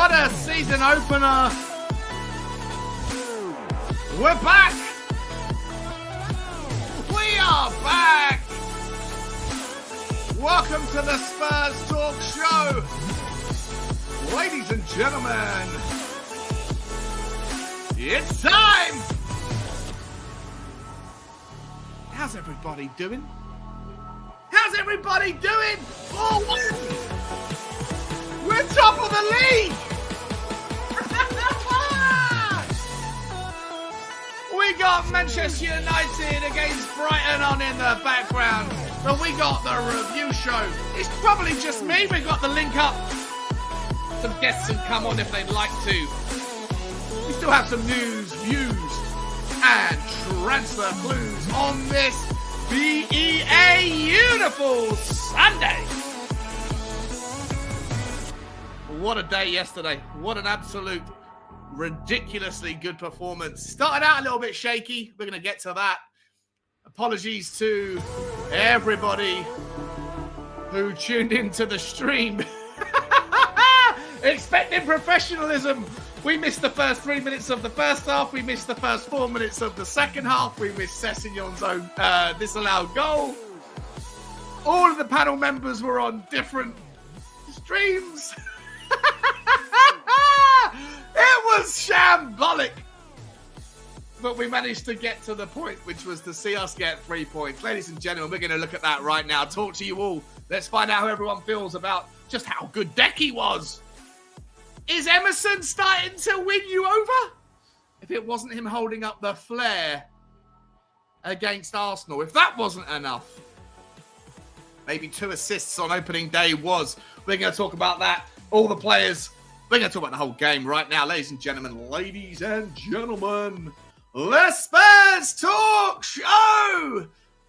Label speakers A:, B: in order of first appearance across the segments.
A: What a season opener. We're back. We are back. Welcome to the Spurs Talk Show. Ladies and gentlemen, it's time. How's everybody doing? How's everybody doing? Oh, we're top of the league. We got Manchester United against Brighton on in the background. But we got the review show. It's probably just me. We got the link up. Some guests can come on if they'd like to. We still have some news, views, and transfer clues on this BEA Beautiful Sunday. What a day yesterday. What an absolute ridiculously good performance. Started out a little bit shaky. We're going to get to that. Apologies to everybody who tuned into the stream. Expecting professionalism. We missed the first 3 minutes of the first half. We missed the first 4 minutes of the second half. We missed Sessegnon's own disallowed goal. All of the panel members were on different streams. It was shambolic. But we managed to get to the point, which was to see us get 3 points. Ladies and gentlemen, we're going to look at that right now. Talk to you all. Let's find out how everyone feels about just how good Decky was. Is Emerson starting to win you over? If it wasn't him holding up the flare against Arsenal, if that wasn't enough, maybe 2 assists on opening day was. We're going to talk about that. All the players. We're going to talk about the whole game right now. Ladies and gentlemen, the Spurs Talk Show.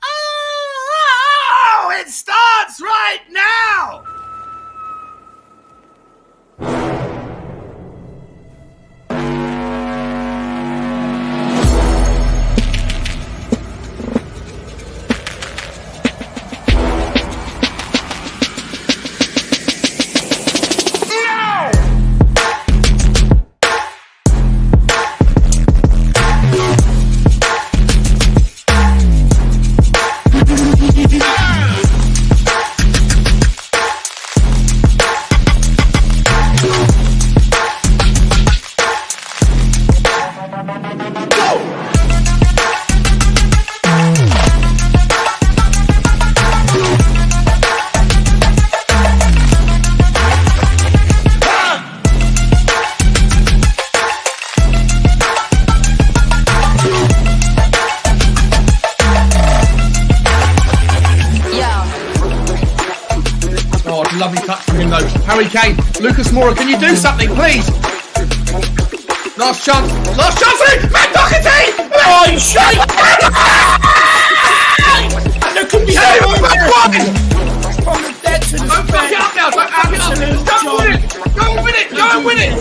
A: Oh, it starts right now. Lovely touch from him though. Harry Kane, Lucas Moura, can you do something, please? Last chance, Matt Doherty! Oh, you shite! There could be from the dead to the don't fuck it up now, don't fuck it up. Go and win it.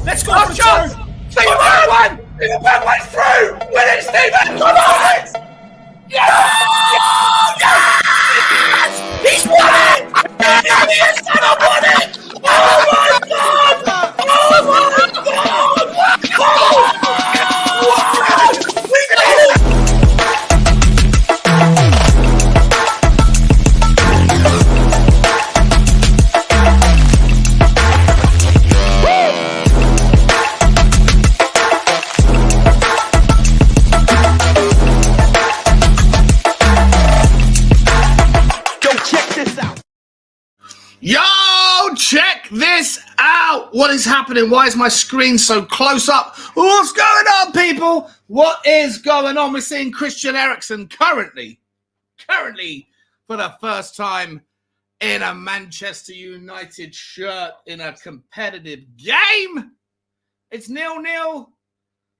A: Let's go. Last chance. Stephen Bergwijn! Stephen Bergwijn's through! Win it, Stephen! Come on! Yes! He's won it! He's gonna win it! Oh my God! Oh my God! We did it! Yo, check this out. What is happening? Why is my screen so close up? What's going on, people? What is going on? We're seeing Christian Eriksen currently for the first time in a Manchester United shirt in a competitive game. It's 0-0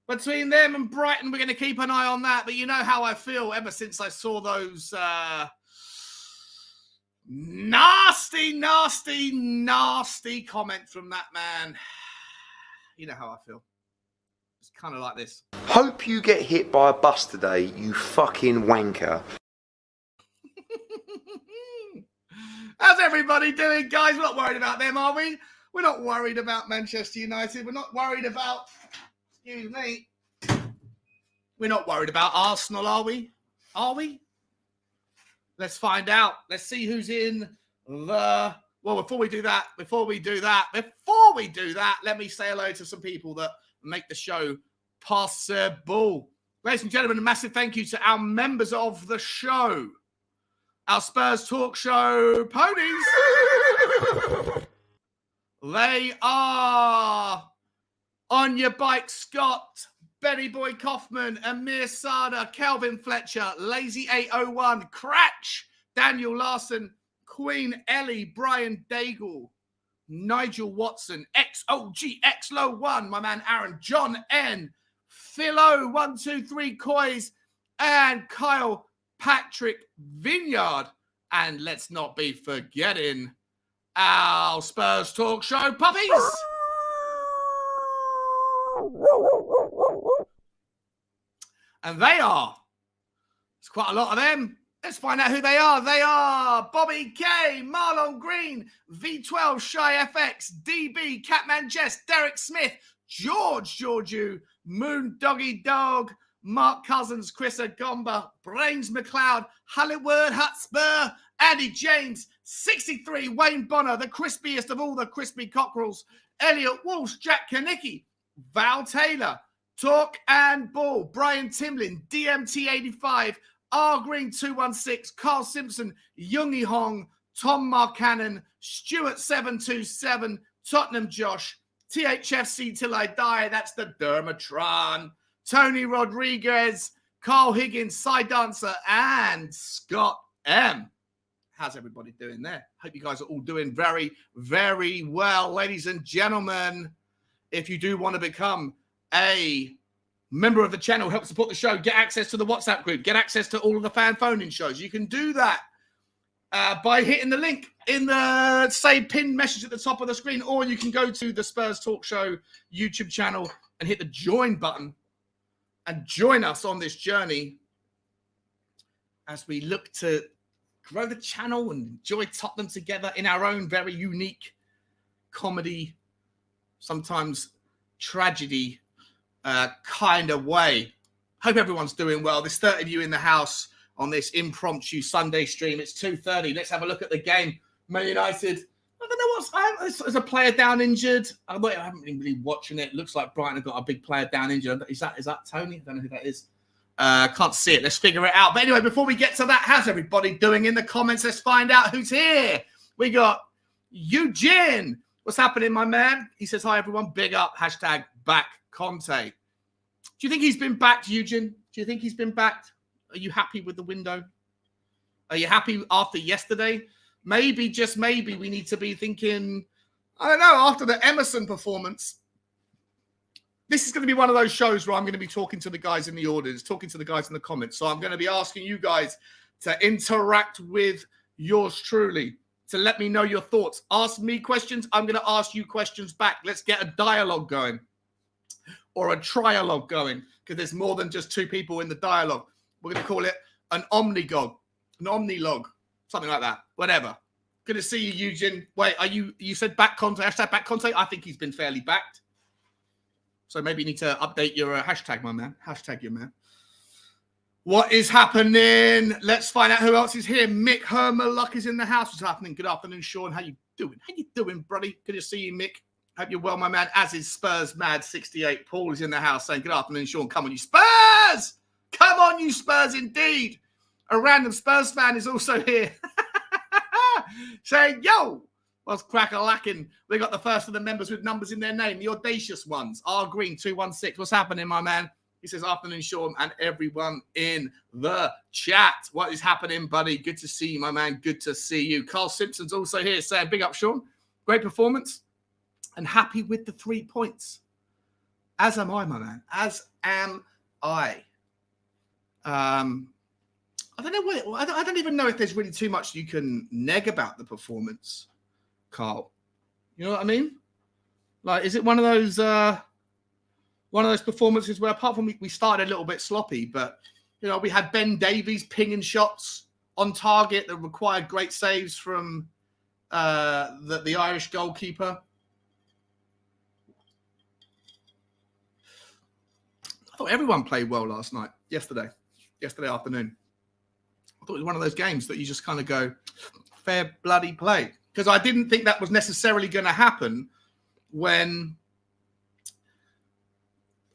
A: between them and Brighton. We're going to keep an eye on that. But you know how I feel ever since I saw those nasty comment from that man. You know how I feel. It's kind of like this.
B: Hope you get hit by a bus today, you fucking wanker.
A: How's everybody doing, guys? We're not worried about them, are we? We're not worried about Manchester United. We're not worried about, excuse me, we're not worried about Arsenal, are we? Are we? Let's find out. Let's see who's in the... Well, before we do that, let me say hello to some people that make the show possible. Ladies and gentlemen, a massive thank you to our members of the show. Our Spurs Talk Show ponies. They are On Your Bike Scott, Benny Boy Kaufman, Amir Sada, Kelvin Fletcher, Lazy 801, Cratch, Daniel Larson, Queen Ellie, Brian Daigle, Nigel Watson, XOGX Low 1, my man Aaron, John N, Philo 123 Coys, and Kyle Patrick Vineyard. And let's not be forgetting our Spurs Talk Show puppies. And they are, there's quite a lot of them. Let's find out who they are. They are Bobby K, Marlon Green, V12, Shy FX, DB, Catman Jess, Derek Smith, Georgiou, Moon Doggy Dog, Mark Cousins, Chris Agomba, Brains McLeod, Hollywood Hotspur, Andy James, 63, Wayne Bonner, the crispiest of all the crispy cockerels, Elliot Walsh, Jack Kanicki, Val Taylor, Talk and Ball, Brian Timlin, DMT85, R Green 216, Carl Simpson, Youngie Hong, Tom Marcannon, Stuart 727, Tottenham Josh, THFC Till I Die, that's the Dermatron, Tony Rodriguez, Carl Higgins, Cy Dancer, and Scott M. How's everybody doing there? Hope you guys are all doing very, very well. Ladies and gentlemen, if you do want to become a member of the channel, help support the show, get access to the WhatsApp group, get access to all of the fan phone-in shows, you can do that by hitting the link in the, say, pinned message at the top of the screen, or you can go to the Spurs Talk Show YouTube channel and hit the join button and join us on this journey as we look to grow the channel and enjoy Tottenham together in our own very unique comedy, sometimes tragedy kind of way. Hope everyone's doing well. There's 30 of you in the house on this impromptu Sunday stream. It's 2:30. Let's have a look at the game. Man United. I don't know what's... There's a player down injured. I haven't been really watching it. It looks like Brighton have got a big player down injured. Is that Tony? I don't know who that is. Can't see it. Let's figure it out. But anyway, before we get to that, how's everybody doing in the comments? Let's find out who's here. We got Eugene. What's happening, my man? He says, hi, everyone. Big up. Hashtag back Conte. Do you think he's been backed, Eugene? Do you think he's been backed? Are you happy with the window? Are you happy after yesterday? Maybe, just maybe, we need to be thinking, I don't know, after the Emerson performance, this is going to be one of those shows where I'm going to be talking to the guys in the audience, talking to the guys in the comments. So I'm going to be asking you guys to interact with yours truly, to let me know your thoughts. Ask me questions. I'm going to ask you questions back. Let's get a dialogue going or a trialogue going, because there's more than just two people in the dialogue. We're going to call it an omnigog, an omnilog, something like that. Whatever. Good to see you, Eugene. Wait, you said back Conte, hashtag back Conte? I think he's been fairly backed. So maybe you need to update your hashtag, my man. Hashtag your man. What is happening? Let's find out who else is here. Mick Hermaluck is in the house. What's happening? Good afternoon, Sean. How you doing? How you doing, buddy? Good to see you, Mick. Hope you're well, my man. As is Spurs Mad 68. Paul is in the house saying, good afternoon, Sean. Come on, you Spurs! Come on, you Spurs, indeed. A random Spurs fan is also here. Saying, yo, what's crack-a-lacking? We got the first of the members with numbers in their name, the audacious ones. R Green 216. What's happening, my man? He says, afternoon, Sean, and everyone in the chat. What is happening, buddy? Good to see you, my man. Good to see you. Carl Simpson's also here saying, big up, Sean. Great performance. And happy with the 3 points. As am I, my man. As am I. I don't know. I don't even know if there's really too much you can neg about the performance, Carl. You know what I mean? Like, is it one of those performances where, apart from we started a little bit sloppy, but you know, we had Ben Davies pinging shots on target that required great saves from the Irish goalkeeper. thought everyone played well yesterday afternoon. I thought it was one of those games that you just kind of go, fair bloody play. Because I didn't think that was necessarily going to happen when,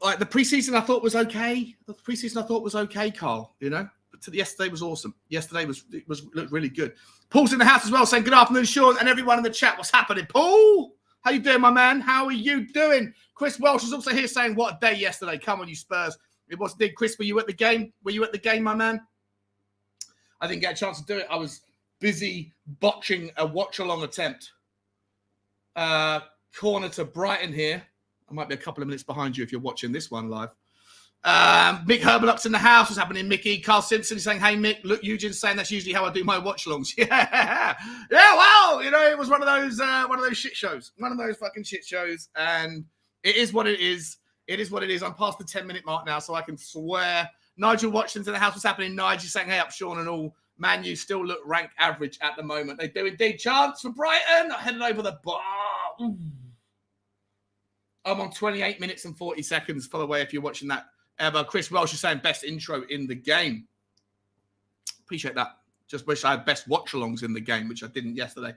A: like, the preseason I thought was okay. The preseason I thought was okay, Carl, you know? But yesterday was awesome. Yesterday looked really good. Paul's in the house as well, saying good afternoon, Sean, and everyone in the chat. What's happening? Paul, how you doing, my man? How are you doing? Chris Welsh is also here saying, what a day yesterday. Come on, you Spurs. It was indeed. Chris, were you at the game? Were you at the game, my man? I didn't get a chance to do it. I was busy botching a watch-along attempt. Corner to Brighton here. I might be a couple of minutes behind you if you're watching this one live. Mick Herbelock's in the house. What's happening, Mickey? Carl Simpson is saying, hey, Mick. Look, Eugene's saying that's usually how I do my watch-alongs. Yeah. Yeah, well, you know, it was one of those shit shows. One of those fucking shit shows. And it is what it is. It is what it is. I'm past the 10-minute mark now, so I can swear. Nigel Watching's in the house. What's happening? Nigel saying, hey, up, Sean and all. Man, you still look rank average at the moment. They do indeed. Chance for Brighton. Headed over the bar. Ooh. I'm on 28 minutes and 40 seconds, by the way, if you're watching that ever. Chris Welsh is saying best intro in the game. Appreciate that. Just wish I had best watch-alongs in the game, which I didn't yesterday.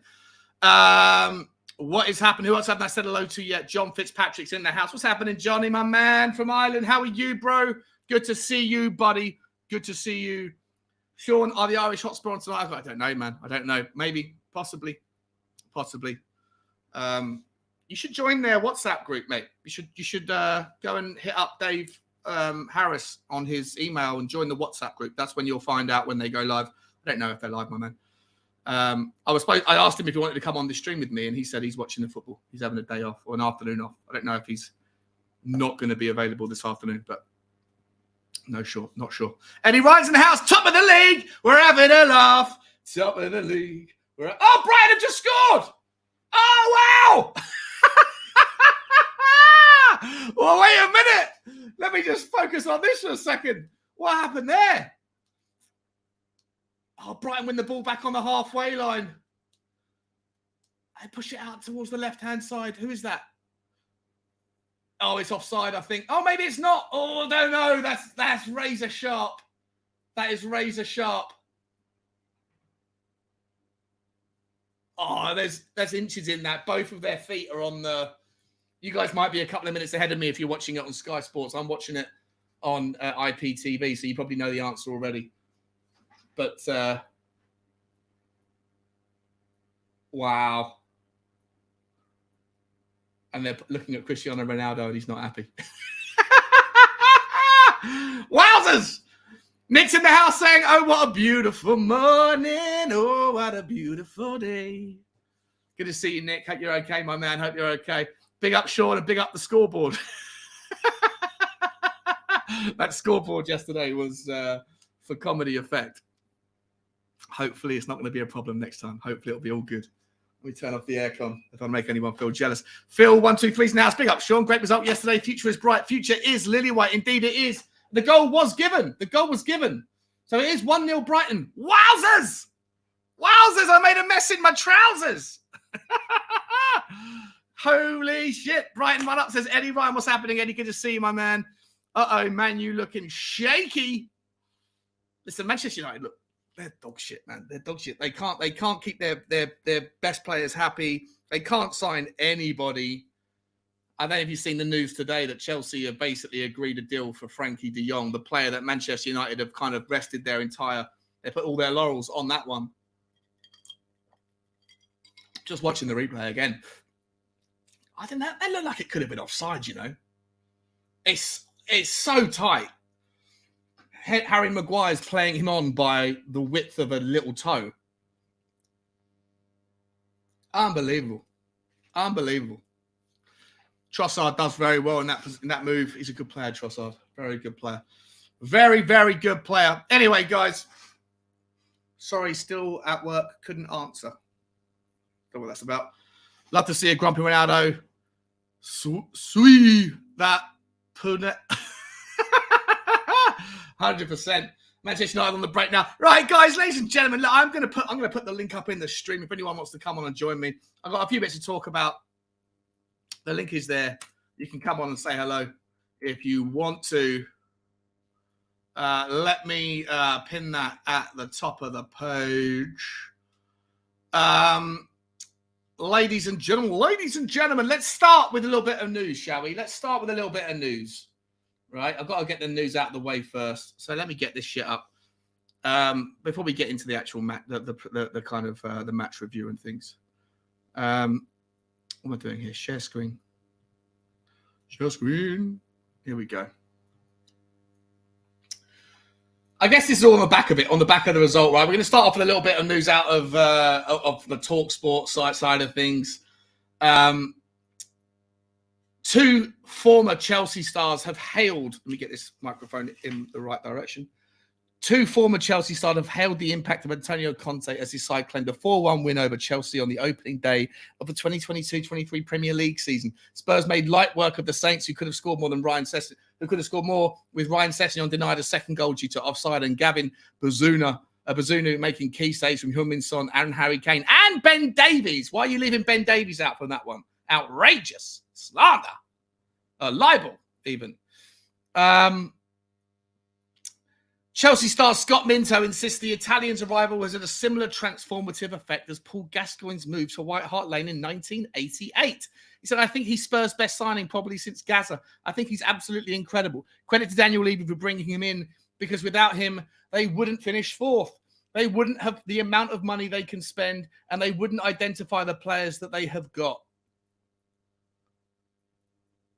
A: What is happening? Who else haven't I said hello to yet? John Fitzpatrick's in the house. What's happening, Johnny, my man from Ireland? How are you, bro? Good to see you, buddy. Good to see you. Sean, are the Irish Hotspur on tonight? I don't know, man. I don't know. Maybe. Possibly. You should join their WhatsApp group, mate. You should go and hit up Dave Harris on his email and join the WhatsApp group. That's when you'll find out when they go live. I don't know if they're live, my man. I asked him if he wanted to come on the stream with me, and he said he's watching the football. He's having a day off or an afternoon off. I don't know if he's not going to be available this afternoon, but not sure. Eddie Ryan's in the house, top of the league. We're having a laugh. Top of the league. Oh, Brighton have just scored. Oh, wow. Well, wait a minute. Let me just focus on this for a second. What happened there? Oh, Brighton win the ball back on the halfway line. They push it out towards the left-hand side. Who is that? Oh, it's offside, I think. Oh, maybe it's not. Oh, I don't know. That's razor sharp. That is razor sharp. Oh, there's inches in that. Both of their feet are on the... You guys might be a couple of minutes ahead of me if you're watching it on Sky Sports. I'm watching it on IPTV, so you probably know the answer already. But, wow. And they're looking at Cristiano Ronaldo and he's not happy. Wowzers! Nick's in the house saying, oh, what a beautiful morning. Oh, what a beautiful day. Good to see you, Nick. Hope you're okay, my man. Hope you're okay. Big up Sean and big up the scoreboard. That scoreboard yesterday was for comedy effect. Hopefully it's not going to be a problem next time. Hopefully it'll be all good. Let me turn off the aircon if I make anyone feel jealous. Phil, 123's now. Big up, Sean. Great result yesterday. Future is bright. Future is lily white. Indeed it is. The goal was given. So it is 1-0 Brighton. Wowzers! I made a mess in my trousers. Holy shit. Brighton one up, says Eddie Ryan. What's happening, Eddie? Good to see you, my man. Uh-oh, man, you looking shaky. Listen, Manchester United, look, they're dog shit, man. They're dog shit. They can't keep their best players happy. They can't sign anybody. I don't know if you've seen the news today that Chelsea have basically agreed a deal for Frankie de Jong, the player that Manchester United have kind of rested they put all their laurels on that one. Just watching the replay again. I think that looked like it could have been offside, you know. It's so tight. Harry Maguire's playing him on by the width of a little toe. Unbelievable. Trossard does very well in that move. He's a good player, Trossard. Very good player. Very, very good player. Anyway, guys. Sorry, still at work. Couldn't answer. Don't know what that's about. Love to see a grumpy Ronaldo. Sweet that punnet. 100%. Manchester United on the break now. Right, guys, ladies and gentlemen, look, I'm gonna put the link up in the stream if anyone wants to come on and join me. I've got a few bits to talk about. The link is there. You can come on and say hello if you want to. Let me pin that at the top of the page. Ladies and gentlemen, let's start with a little bit of news, shall we? Let's start with a little bit of news. Right, I've got to get the news out of the way first. So let me get this shit up before we get into the actual match, the kind of the match review and things. What am I doing here? Share screen. Share screen. Here we go. I guess this is all on the back of it, on the back of the result, right? We're going to start off with a little bit of news out of the TalkSport side of things. Two former Chelsea stars have hailed, let me get this microphone in the right direction. Two former Chelsea stars have hailed the impact of Antonio Conte as his side claimed a 4-1 win over Chelsea on the opening day of the 2022-23 Premier League season. Spurs made light work of the Saints, who could have scored more with Ryan Sessegnon denied a second goal due to offside, and Gavin Bazunu making key saves from Heung-min Son and Harry Kane and Ben Davies. Why are you leaving Ben Davies out from that one? Outrageous. Slander. Libel, even. Chelsea star Scott Minto insists the Italian's arrival was at a similar transformative effect as Paul Gascoigne's move to White Hart Lane in 1988. He said, I think he's Spurs' best signing probably since Gaza. I think he's absolutely incredible. Credit to Daniel Levy for bringing him in, because without him, they wouldn't finish fourth. They wouldn't have the amount of money they can spend, and they wouldn't identify the players that they have got.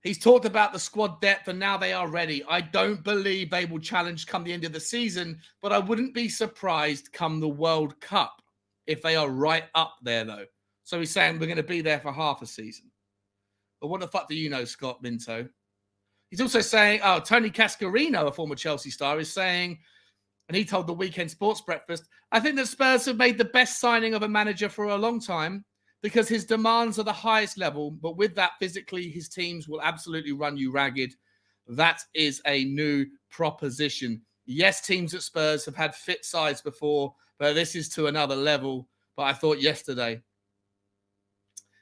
A: He's talked about the squad depth, and now they are ready. I don't believe they will challenge come the end of the season, but I wouldn't be surprised come the World Cup if they are right up there, though. So he's saying we're going to be there for half a season. But what the fuck do you know, Scott Minto? He's also saying, Tony Cascarino, a former Chelsea star, is saying, and he told the Weekend Sports Breakfast, I think that Spurs have made the best signing of a manager for a long time, because his demands are the highest level, but with that, physically, his teams will absolutely run you ragged. That is a new proposition. Yes, teams at Spurs have had fit sides before, but this is to another level. But I thought yesterday,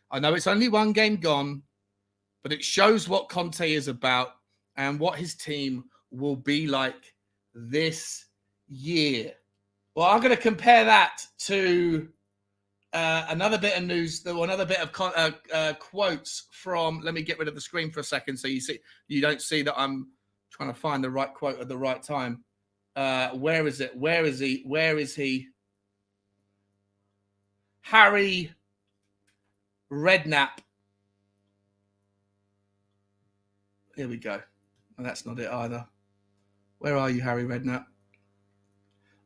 A: I know it's only one game gone, but it shows what Conte is about and what his team will be like this year. Well, I'm going to compare that to another bit of news, another bit of quotes from. Let me get rid of the screen for a second, so you don't see that I'm trying to find the right quote at the right time. Where is it? Where is he? Where is he? Harry Redknapp. Here we go. Well, that's not it either. Where are you, Harry Redknapp?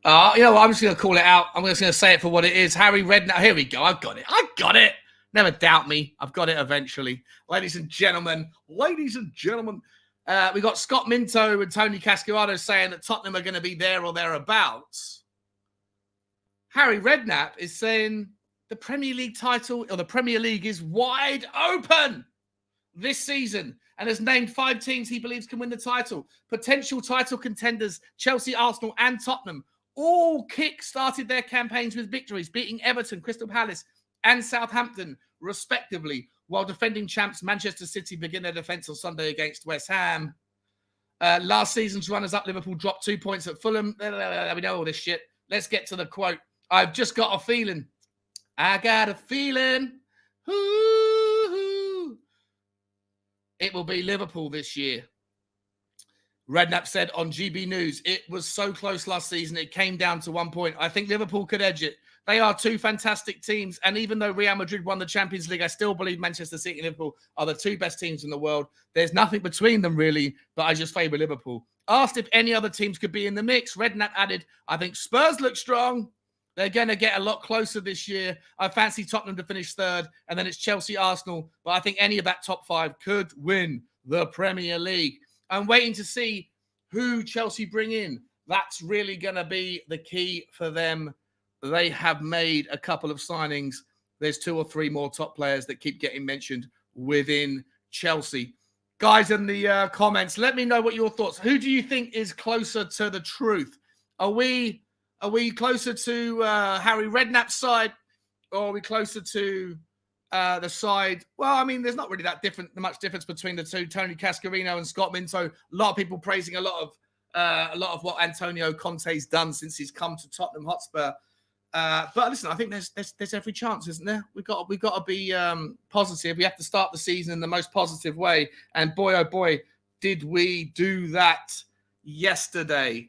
A: You know what? I'm just going to call it out. I'm just going to say it for what it is. Harry Redknapp. Here we go. I've got it. Never doubt me. I've got it eventually. Ladies and gentlemen. We got Scott Minto and Tony Cascarino saying that Tottenham are going to be there or thereabouts. Harry Redknapp is saying the Premier League title, or the Premier League, is wide open this season, and has named 5 teams he believes can win the title. Potential title contenders, Chelsea, Arsenal, and Tottenham, all kick-started their campaigns with victories, beating Everton, Crystal Palace, and Southampton, respectively, while defending champs Manchester City begin their defence on Sunday against West Ham. Last season's runners-up Liverpool dropped 2 points at Fulham. We know all this shit. Let's get to the quote. I've just got a feeling. I got a feeling. Ooh, it will be Liverpool this year. Redknapp said on GB News, it was so close last season, it came down to 1 point. I think Liverpool could edge it. They are 2 fantastic teams, and even though Real Madrid won the Champions League, I still believe Manchester City and Liverpool are the 2 best teams in the world. There's nothing between them, really, but I just favour Liverpool. Asked if any other teams could be in the mix, Redknapp added, I think Spurs look strong. They're going to get a lot closer this year. I fancy Tottenham to finish 3rd, and then it's Chelsea, Arsenal, but I think any of that top 5 could win the Premier League. I'm waiting to see who Chelsea bring in. That's really going to be the key for them. They have made a couple of signings. There's 2 or 3 more top players that keep getting mentioned within Chelsea. Guys in the comments, let me know what your thoughts. Who do you think is closer to the truth? Are we closer to Harry Redknapp's side, or are we closer to the side? Well, I mean, there's not really much difference between the two. Tony Cascarino and Scott Minto. A lot of people praising a lot a lot of what Antonio Conte's done since he's come to Tottenham Hotspur. But listen, I think there's every chance, isn't there? We've got to be positive. We have to start the season in the most positive way. And boy, oh boy, did we do that yesterday.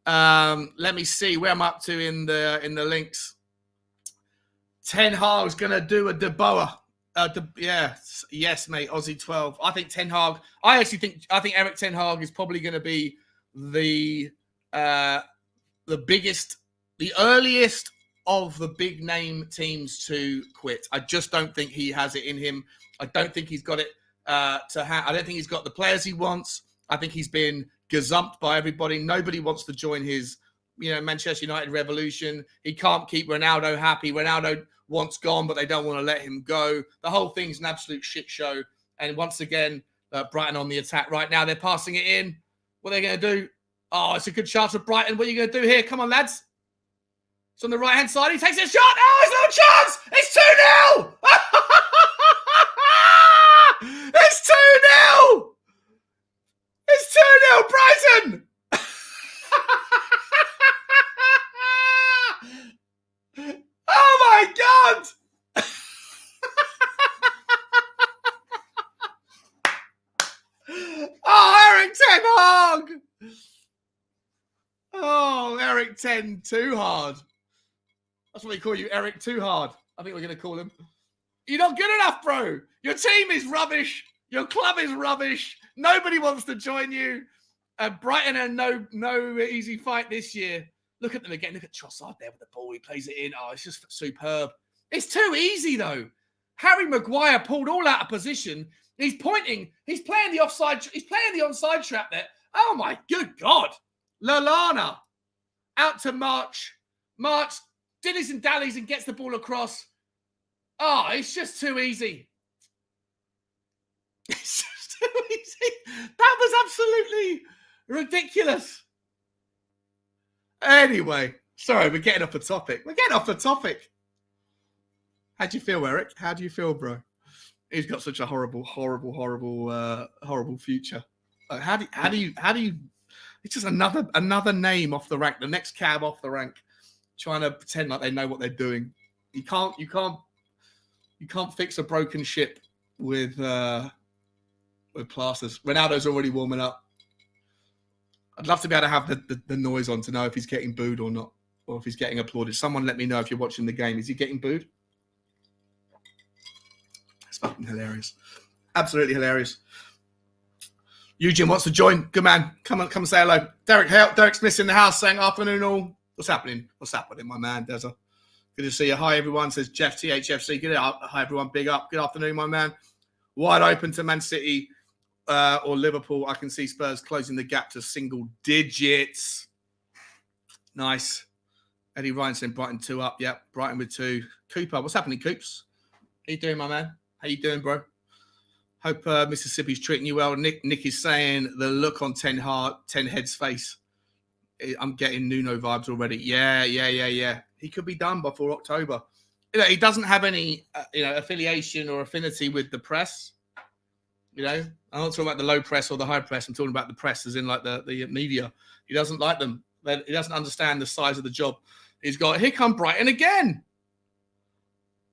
A: Let me see where I'm up to in the links. Ten Hag's gonna do a DeBoer. Yes, mate. Aussie 12. I think Ten Hag. I think Eric Ten Hag is probably going to be the biggest, the earliest of the big name teams to quit. I just don't think he has it in him. I don't think he's got it I don't think he's got the players he wants. I think he's been gazumped by everybody. Nobody wants to join his, Manchester United revolution. He can't keep Ronaldo happy. Ronaldo wants gone, but they don't want to let him go. The whole thing's an absolute shit show. And once again, Brighton on the attack right now. They're passing it in. What are they going to do? Oh, it's a good chance for Brighton. What are you going to do here? Come on, lads. It's on the right-hand side. He takes a shot. Oh, it's no chance. It's 2-0. It's 2-0. It's 2-0, Brighton. Oh, my God. Oh, Eric Ten Hag. Oh, Eric Ten Too Hard. That's what we call you, Eric Too Hard. I think we're going to call him. You're not good enough, bro. Your team is rubbish. Your club is rubbish. Nobody wants to join you. Brighton are no easy fight this year. Look at them again. Look at Trossard there with the ball. He plays it in. Oh, it's just superb. It's too easy, though. Harry Maguire pulled all out of position. He's pointing. He's playing the offside. He's playing the onside trap there. Oh, my good God. Lallana out to March. March dillies and dallies and gets the ball across. Oh, it's just too easy. It's just too easy. That was absolutely ridiculous. Anyway, sorry, we're getting off the topic. How do you feel, Eric? How do you feel, bro? He's got such a horrible future. Like, how do you? It's just another name off the rank. The next cab off the rank, trying to pretend like they know what they're doing. You can't fix a broken ship with plasters. Ronaldo's already warming up. I'd love to be able to have the noise on to know if he's getting booed or not, or if he's getting applauded. Someone let me know if you're watching the game. Is he getting booed? It's fucking hilarious. Absolutely hilarious. Eugene wants to join. Good man. Come say hello. Derek Smith's in the house saying afternoon all. What's happening, my man? Deza. Good to see you. Hi, everyone, says Jeff THFC. Good hi, everyone. Big up. Good afternoon, my man. Wide open to Man City or Liverpool. I can see Spurs closing the gap to single digits. Nice. Eddie Ryan saying Brighton 2 up. Yep, Brighton with 2. Cooper, what's happening, Coops? How you doing, my man? How you doing, bro? Hope Mississippi's treating you well. Nick is saying the look on 10 Head's face. I'm getting Nuno vibes already. Yeah. He could be done before October. He doesn't have any, affiliation or affinity with the press. I'm not talking about the low press or the high press. I'm talking about the press, as in like the media. He doesn't like them. He doesn't understand the size of the job he's got. Here come Brighton again.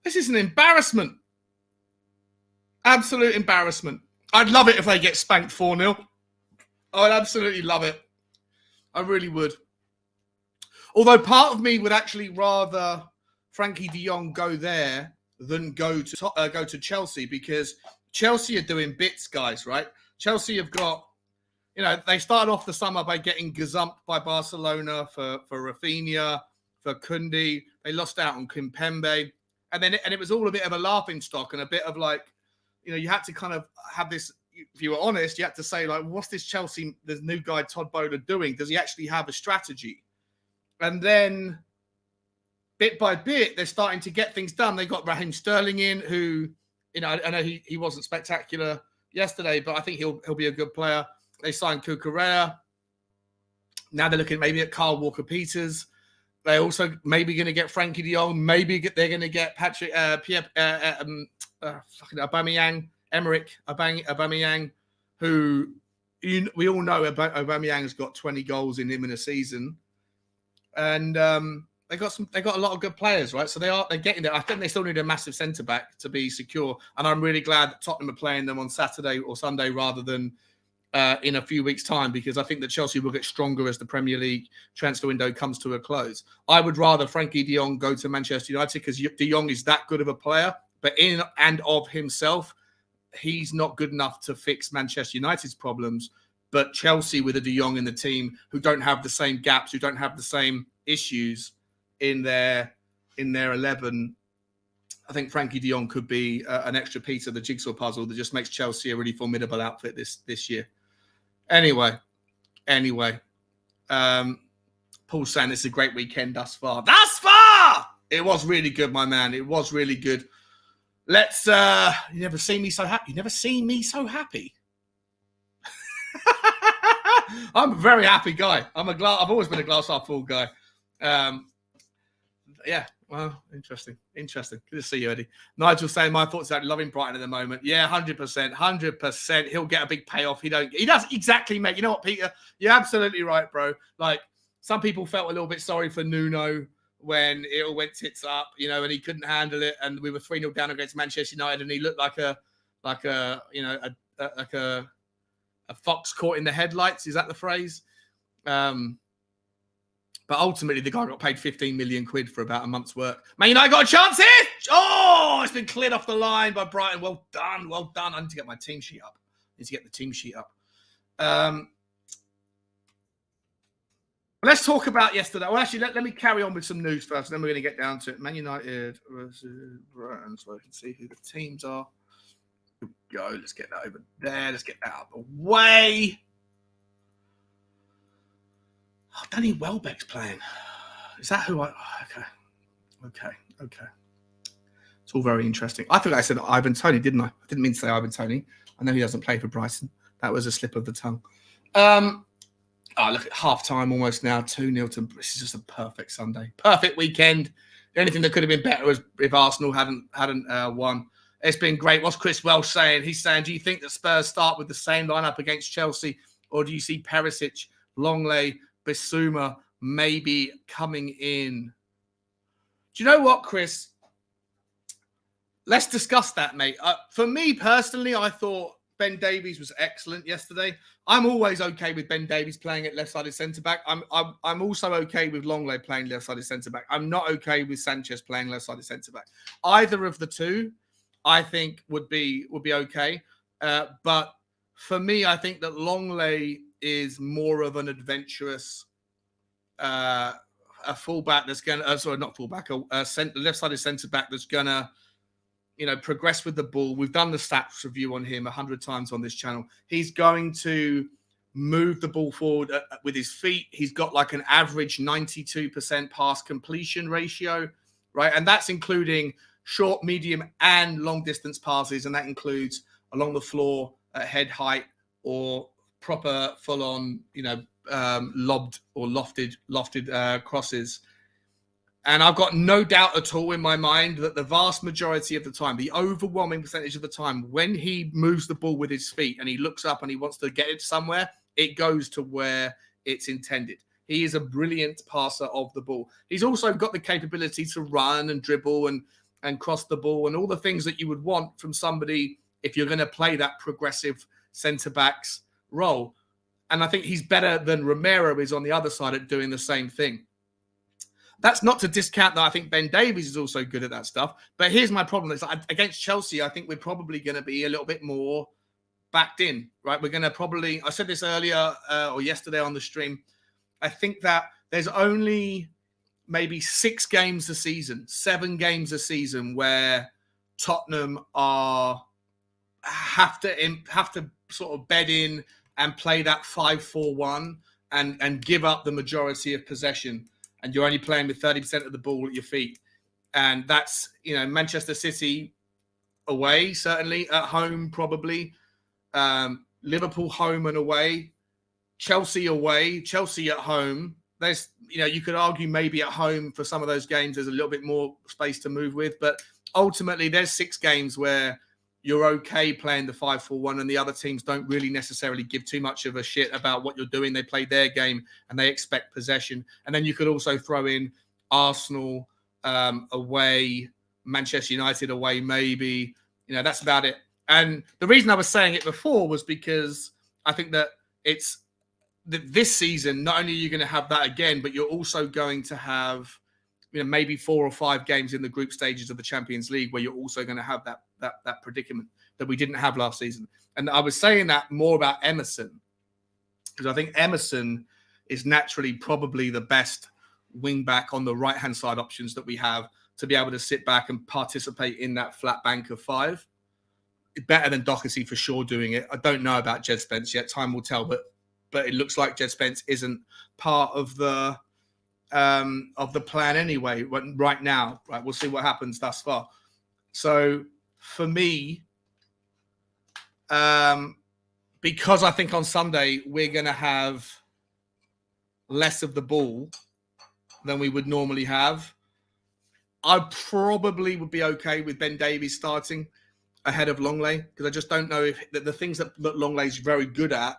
A: This is an embarrassment. Absolute embarrassment. I'd love it if they get spanked 4-0. I'd absolutely love it. I really would. Although part of me would actually rather Frankie de Jong go there than go to Chelsea, because Chelsea are doing bits, guys, right? Chelsea have got, they started off the summer by getting gazumped by Barcelona for Rafinha, for Koundé. They lost out on Kimpembe. And it was all a bit of a laughing stock and a bit of like, you had to kind of have this, if you were honest, you had to say, like, what's this Chelsea, this new guy, Todd Bowler, doing? Does he actually have a strategy? And then bit by bit, they're starting to get things done. They got Raheem Sterling in, who, I know he wasn't spectacular yesterday, but I think he'll be a good player. They signed Cucurella. Now they're looking maybe at Kyle Walker-Peters. They're also maybe going to get Frankie de Jong. Maybe they're going to get Patrick Aubameyang, Emerick Aubameyang, who we all know about Aubameyang's got 20 goals in him in a season, and they got a lot of good players, right? So they're getting there. I think they still need a massive centre back to be secure, and I'm really glad that Tottenham are playing them on Saturday or Sunday rather than in a few weeks' time, because I think that Chelsea will get stronger as the Premier League transfer window comes to a close. I would rather Frankie de Jong go to Manchester United because de Jong is that good of a player, but in and of himself, he's not good enough to fix Manchester United's problems. But Chelsea with a de Jong in the team, who don't have the same gaps, who don't have the same issues in their 11, I think Frankie de Jong could be an extra piece of the jigsaw puzzle that just makes Chelsea a really formidable outfit this year. Anyway, Paul's saying it's a great weekend thus far. Thus far! It was really good, my man. It was really good. Let's, you never seen me so happy. You never seen me so happy. I'm a very happy guy. I've always been a glass half full guy. Yeah, well, interesting. Good to see you, Eddie. Nigel saying my thoughts about loving Brighton at the moment. Yeah, 100%. He'll get a big payoff. He does exactly, mate. You know what, Peter? You're absolutely right, bro. Like, some people felt a little bit sorry for Nuno when it all went tits up, and he couldn't handle it, and we were 3-0 down against Manchester United, and he looked like a fox caught in the headlights. Is that the phrase? But ultimately, the guy got paid 15 million quid for about a month's work. Man United got a chance here. Oh, it's been cleared off the line by Brighton. Well done. I need to get my team sheet up. Let's talk about yesterday. Well, actually, let me carry on with some news first, and then we're going to get down to it. Man United versus Brighton, so I can see who the teams are. Here we go. Let's get that over there. Let's get that out of the way. Oh, Danny Welbeck's playing. Is that who Okay. It's all very interesting. I think I said Ivan Toney, didn't I? I didn't mean to say Ivan Toney. I know he doesn't play for Brighton. That was a slip of the tongue. Look at half-time almost now. 2-0 to... This is just a perfect Sunday. Perfect weekend. The only thing that could have been better was if Arsenal hadn't won. It's been great. What's Chris Welsh saying? He's saying, do you think that Spurs start with the same lineup against Chelsea, or do you see Perisic, Longley, Bissouma maybe coming in? Do you know what, Chris? Let's discuss that, mate. For me personally, I thought Ben Davies was excellent yesterday. I'm always okay with Ben Davies playing at left-sided centre-back. I'm also okay with Longley playing left-sided centre-back. I'm not okay with Sanchez playing left-sided centre-back. Either of the two, I think, would be okay. But for me, I think that Longley is more of an adventurous a fullback that's going to, not fullback, a left-sided centre-back that's going to, progress with the ball. We've done the stats review on him 100 times on this channel. He's going to move the ball forward with his feet. He's got like an average 92% pass completion ratio, right? And that's including short, medium, and long distance passes. And that includes along the floor at head height or proper full-on, lobbed or lofted crosses. And I've got no doubt at all in my mind that the vast majority of the time, the overwhelming percentage of the time, when he moves the ball with his feet and he looks up and he wants to get it somewhere, it goes to where it's intended. He is a brilliant passer of the ball. He's also got the capability to run and dribble and cross the ball and all the things that you would want from somebody if you're going to play that progressive centre-backs role. And I think he's better than Romero is on the other side at doing the same thing. That's not to discount that I think Ben Davies is also good at that stuff. But here's my problem. It's like against Chelsea, I think we're probably going to be a little bit more backed in, right? We're going to probably, I said this earlier or yesterday on the stream, I think that there's only maybe 7 games a season where Tottenham have to sort of bed in and play that 5-4-1 and give up the majority of possession. And you're only playing with 30% of the ball at your feet. And that's, Manchester City away, certainly. At home, probably. Liverpool home and away. Chelsea away. Chelsea at home. There's, you could argue maybe at home for some of those games, there's a little bit more space to move with. But ultimately, there's 6 games where you're okay playing the 5-4-1, and the other teams don't really necessarily give too much of a shit about what you're doing. They play their game and they expect possession. And then you could also throw in Arsenal away, Manchester United away, maybe. That's about it. And the reason I was saying it before was because I think that it's this season, not only are you going to have that again, but you're also going to have, maybe 4 or 5 games in the group stages of the Champions League where you're also going to have that predicament that we didn't have last season. And I was saying that more about Emerson, because I think Emerson is naturally probably the best wing back on the right-hand side options that we have to be able to sit back and participate in that flat bank of 5. Better than Doherty for sure doing it. I don't know about Jed Spence yet. Time will tell, but it looks like Jed Spence isn't part of the plan anyway right now. Right, we'll see what happens thus far. So for me, because I think on Sunday we're going to have less of the ball than we would normally have, I probably would be okay with Ben Davies starting ahead of Longley, because I just don't know if the things that Longley's very good at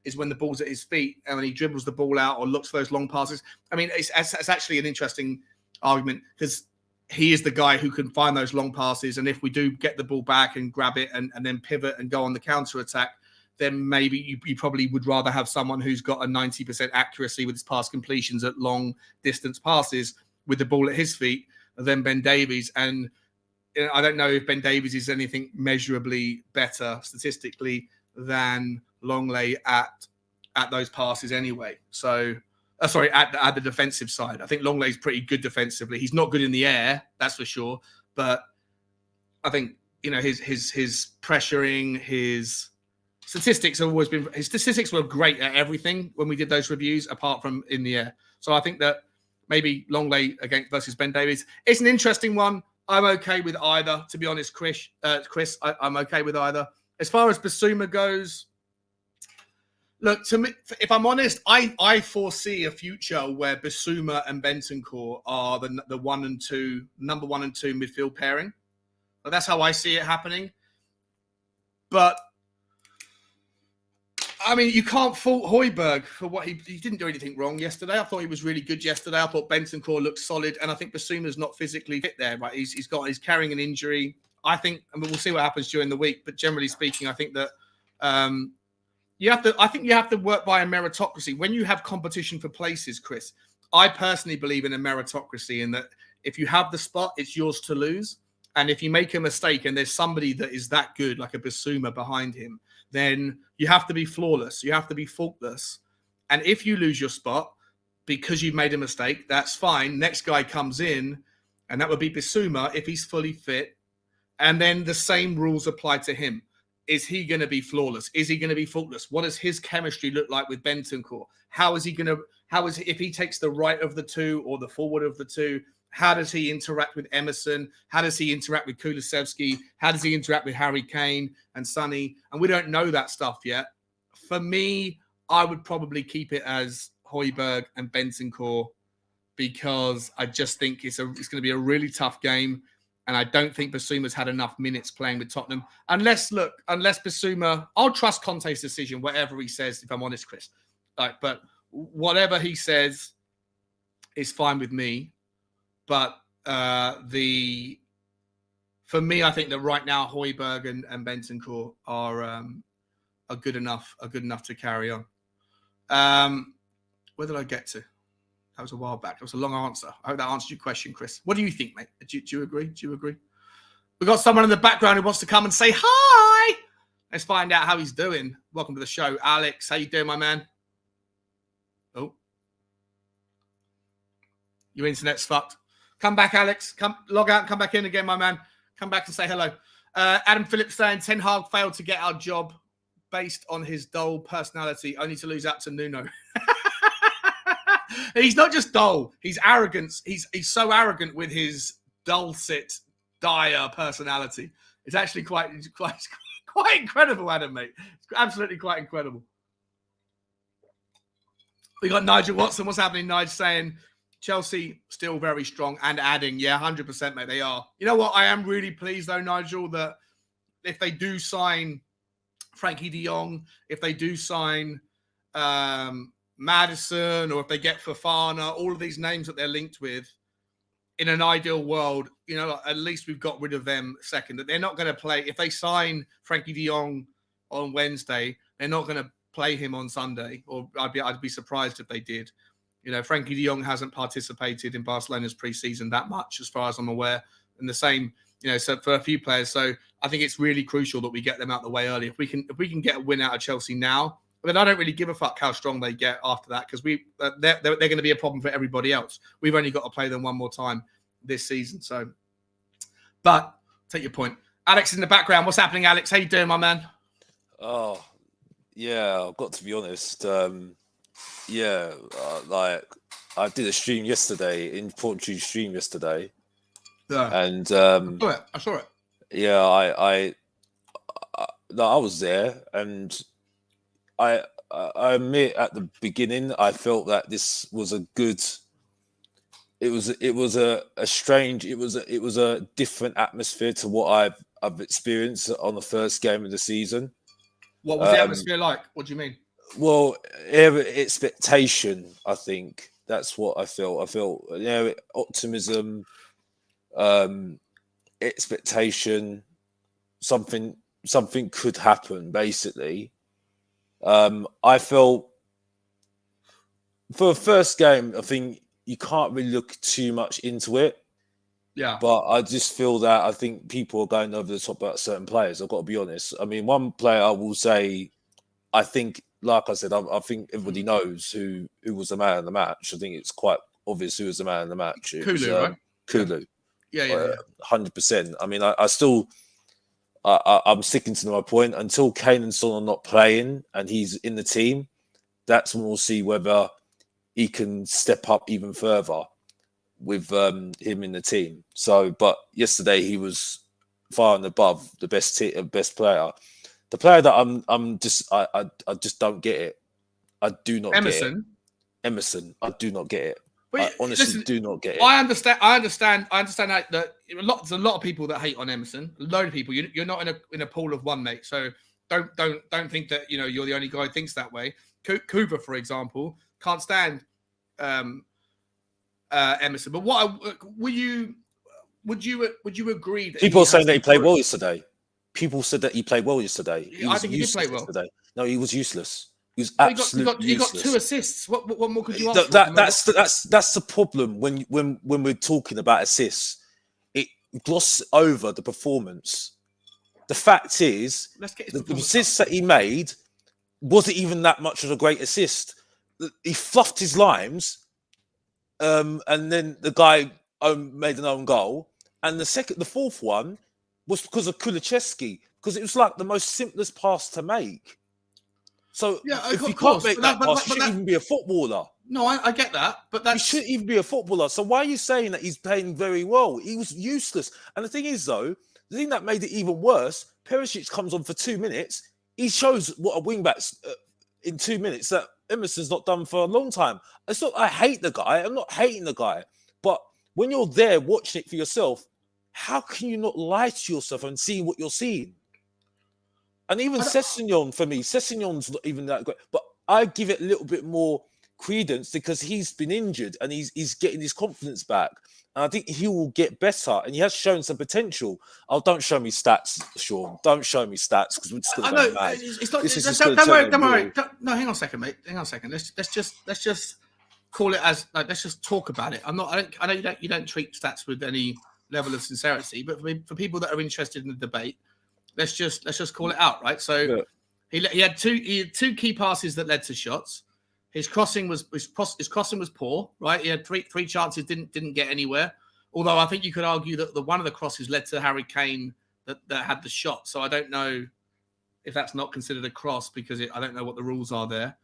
A: is when the ball's at his feet and when he dribbles the ball out or looks for those long passes. I mean, it's actually an interesting argument because he is the guy who can find those long passes. And if we do get the ball back and grab it and then pivot and go on the counter attack, then maybe you probably would rather have someone who's got a 90% accuracy with his pass completions at long distance passes with the ball at his feet than Ben Davies. And I don't know if Ben Davies is anything measurably better statistically than Longley at those passes anyway. So, at the defensive side. I think Longley's pretty good defensively. He's not good in the air, that's for sure. But I think, his pressuring, his statistics have always been... His statistics were great at everything when we did those reviews, apart from in the air. So I think that maybe Longley versus Ben Davies. It's an interesting one. I'm okay with either, to be honest, Chris. I'm okay with either. As far as Basuma goes, look, to me, if I'm honest, I foresee a future where Basuma and Bentancur are the number 1 and 2 midfield pairing. But that's how I see it happening. But I mean, you can't fault Højbjerg for what he didn't do anything wrong yesterday. I thought he was really good yesterday. I thought Bentancur looked solid, and I think Basuma's not physically fit there. Right, he's carrying an injury. I think, I mean, we'll see what happens during the week. But generally speaking, I think that you have to work by a meritocracy when you have competition for places, Chris. I personally believe in a meritocracy in that if you have the spot, it's yours to lose. And if you make a mistake and there's somebody that is that good, like a Basuma behind him, then you have to be flawless. You have to be faultless. And if you lose your spot because you've made a mistake, that's fine. Next guy comes in, and that would be Basuma if he's fully fit. And then the same rules apply to him. Is he going to be flawless? Is he going to be faultless? What does his chemistry look like with Bentancur? If he takes the right of the two or the forward of the two, how does he interact with Emerson? How does he interact with Kulusevski? How does he interact with Harry Kane and Sonny? And we don't know that stuff yet. For me, I would probably keep it as Højbjerg and Bentancur because I just think it's going to be a really tough game. And I don't think Basuma's had enough minutes playing with Tottenham. Unless Basuma, I'll trust Conte's decision, whatever he says, if I'm honest, Chris. But whatever he says is fine with me. But for me, I think that right now Højbjerg and Bentancur are good enough to carry on. Where did I get to? That was a while back. That was a long answer. I hope that answered your question, Chris. What do you think, mate? Do you agree? Do you agree? We've got someone in the background who wants to come and say hi. Let's find out how he's doing. Welcome to the show, Alex. How you doing, my man? Oh, your internet's fucked. Come back, Alex. Come log out and come back in again, my man. Come back and say hello. Adam Phillips saying Ten Hag failed to get our job based on his dull personality, only to lose out to Nuno. He's not just dull. He's arrogant. He's so arrogant with his dulcet, dire personality. It's actually quite incredible, Adam, mate. It's absolutely quite incredible. We got Nigel Watson. What's happening, Nigel? Saying Chelsea still very strong and adding. Yeah, 100%, mate. They are. You know what? I am really pleased, though, Nigel, that if they do sign Frankie de Jong, if they do sign Maddison, or if they get Fofana, all of these names that they're linked with, in an ideal world, at least we've got rid of them second. That they're not going to play. If they sign Frankie de Jong on Wednesday, they're not going to play him on Sunday, or I'd be surprised if they did. Frankie de Jong hasn't participated in Barcelona's preseason that much, as far as I'm aware, and the same, so for a few players. So I think it's really crucial that we get them out of the way early. If we can get a win out of Chelsea now, then I don't really give a fuck how strong they get after that, because they're going to be a problem for everybody else. We've only got to play them one more time this season. So, but take your point. Alex in the background. What's happening, Alex? How you doing, my man?
C: Oh, yeah, I've got to be honest. Like I did a stream yesterday, in Portuguese stream yesterday.
A: Yeah.
C: And
A: I saw it.
C: Yeah, I was there, and I admit at the beginning I felt that this was a good. It was a strange. It was a different atmosphere to what I've experienced on the first game of the season.
A: What was the atmosphere like? What do you mean?
C: Well, expectation. I think that's what I felt. I felt optimism, expectation. Something could happen. Basically, I felt for the first game, I think you can't really look too much into it.
A: Yeah.
C: But I just feel that I think people are going over the top about certain players. I've got to be honest. I mean, one player I will say, I think, like I said, I think everybody knows who was the man of the match. I think it's quite obvious who was the man of the match.
A: Kulu, right?
C: Kulu.
A: Yeah.
C: 100%. I mean, I'm sticking to my point. Until Kane and Son are not playing and he's in the team, that's when we'll see whether he can step up even further with him in the team. So, but yesterday he was far and above the best player. The player that I just don't get it. I do not get it. Emerson. I do not get it.
A: But
C: I honestly do not get it.
A: I understand that there's a lot of people that hate on Emerson. A load of people. You're not in a pool of one, mate. So don't think that you're the only guy who thinks that way. Cooper, for example, can't stand Emerson. But would you agree that
C: people are saying that he played well yesterday? People said that he played well yesterday.
A: I think he did play well
C: yesterday. No, he was useless. He was absolutely useless.
A: He got 2 assists. What more could you ask for?
C: That's the problem when we're talking about assists. It glosses over the performance. The fact is, the assists that he made wasn't even that much of a great assist. He fluffed his limes, and then the guy made an own goal. And the fourth one was because of Kulusevski, because it was like the most simplest pass to make. So if you can't make that pass, you shouldn't even be a footballer.
A: No, I get that, but
C: you shouldn't even be a footballer. So why are you saying that he's playing very well? He was useless. And the thing is, though, the thing that made it even worse, Perisic comes on for 2 minutes. He shows what a wingback's in 2 minutes that Emerson's not done for a long time. It's not I hate the guy. I'm not hating the guy. But when you're there watching it for yourself, how can you not lie to yourself and see what you're seeing? And even Sessegnon, for me, Sessegnon's not even that great. But I give it a little bit more credence because he's been injured and he's getting his confidence back. And I think he will get better. And he has shown some potential. Oh, don't show me stats, Sean. Don't show me stats because we're just going to go mad.
A: Don't worry. No, hang on a second, mate. Hang on a second. Let's just call it as like. Let's just talk about it. I know you don't treat stats with any level of sincerity, but for people that are interested in the debate, let's just call it out, right? So he had two key passes that led to shots. His crossing was poor, right? He had three chances, didn't get anywhere. Although I think you could argue that the one of the crosses led to Harry Kane that had the shot. So I don't know if that's not considered a cross because I don't know what the rules are there.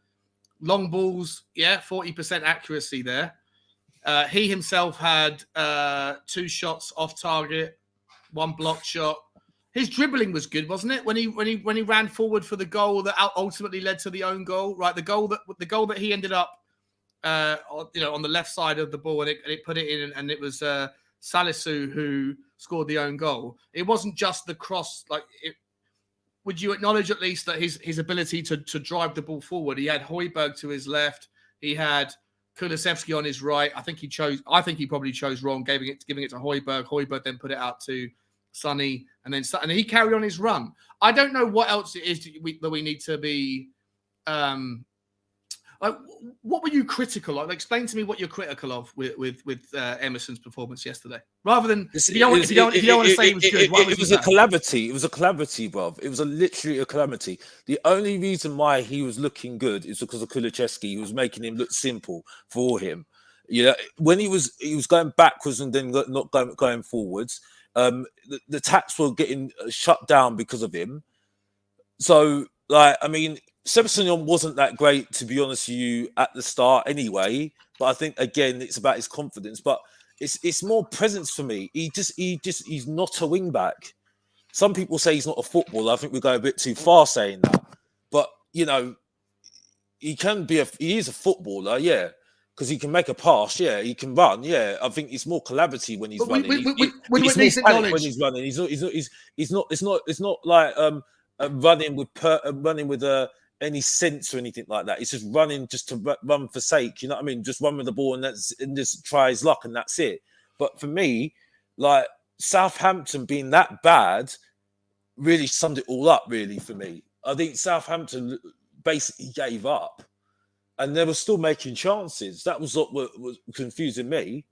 A: Long balls, 40% accuracy there. He himself had 2 shots off target, 1 blocked shot. His dribbling was good, wasn't it? When he ran forward for the goal that ultimately led to the own goal, right? The goal that he ended up, on the left side of the ball, and it put it in, and it was Salisu who scored the own goal. It wasn't just the cross, would you acknowledge at least that his ability to drive the ball forward? He had Højbjerg to his left. He had Kulusevski on his right. I think he probably chose wrong, giving it to Højbjerg. Højbjerg then put it out to Sonny, and he carried on his run. I don't know what else it is that we need to be. What were you critical of? Explain to me what you're critical of with Emerson's performance yesterday. Rather than if you don't want to say it was good,
C: it was a calamity. It was a calamity, bruv. It was literally a calamity. The only reason why he was looking good is because of Kulusevski. He was making him look simple for him. When he was going backwards and then not going forwards. The attacks were getting shut down because of him. So, Sebastian wasn't that great, to be honest with you, at the start anyway. But I think, again, it's about his confidence. But it's more presence for me. He's not a wing-back. Some people say he's not a footballer. I think we're going a bit too far saying that. But, he is a footballer, yeah. Because he can make a pass, yeah. He can run, yeah. I think it's more collaborative when he's running. He's more panic when he's running. It's not like running with any sense or anything like that. It's just running just to run for sake. You know what I mean? Just run with the ball and just try his luck and that's it. But for me, like Southampton being that bad really summed it all up. Really, for me, I think Southampton basically gave up. And they were still making chances. That was what was confusing me.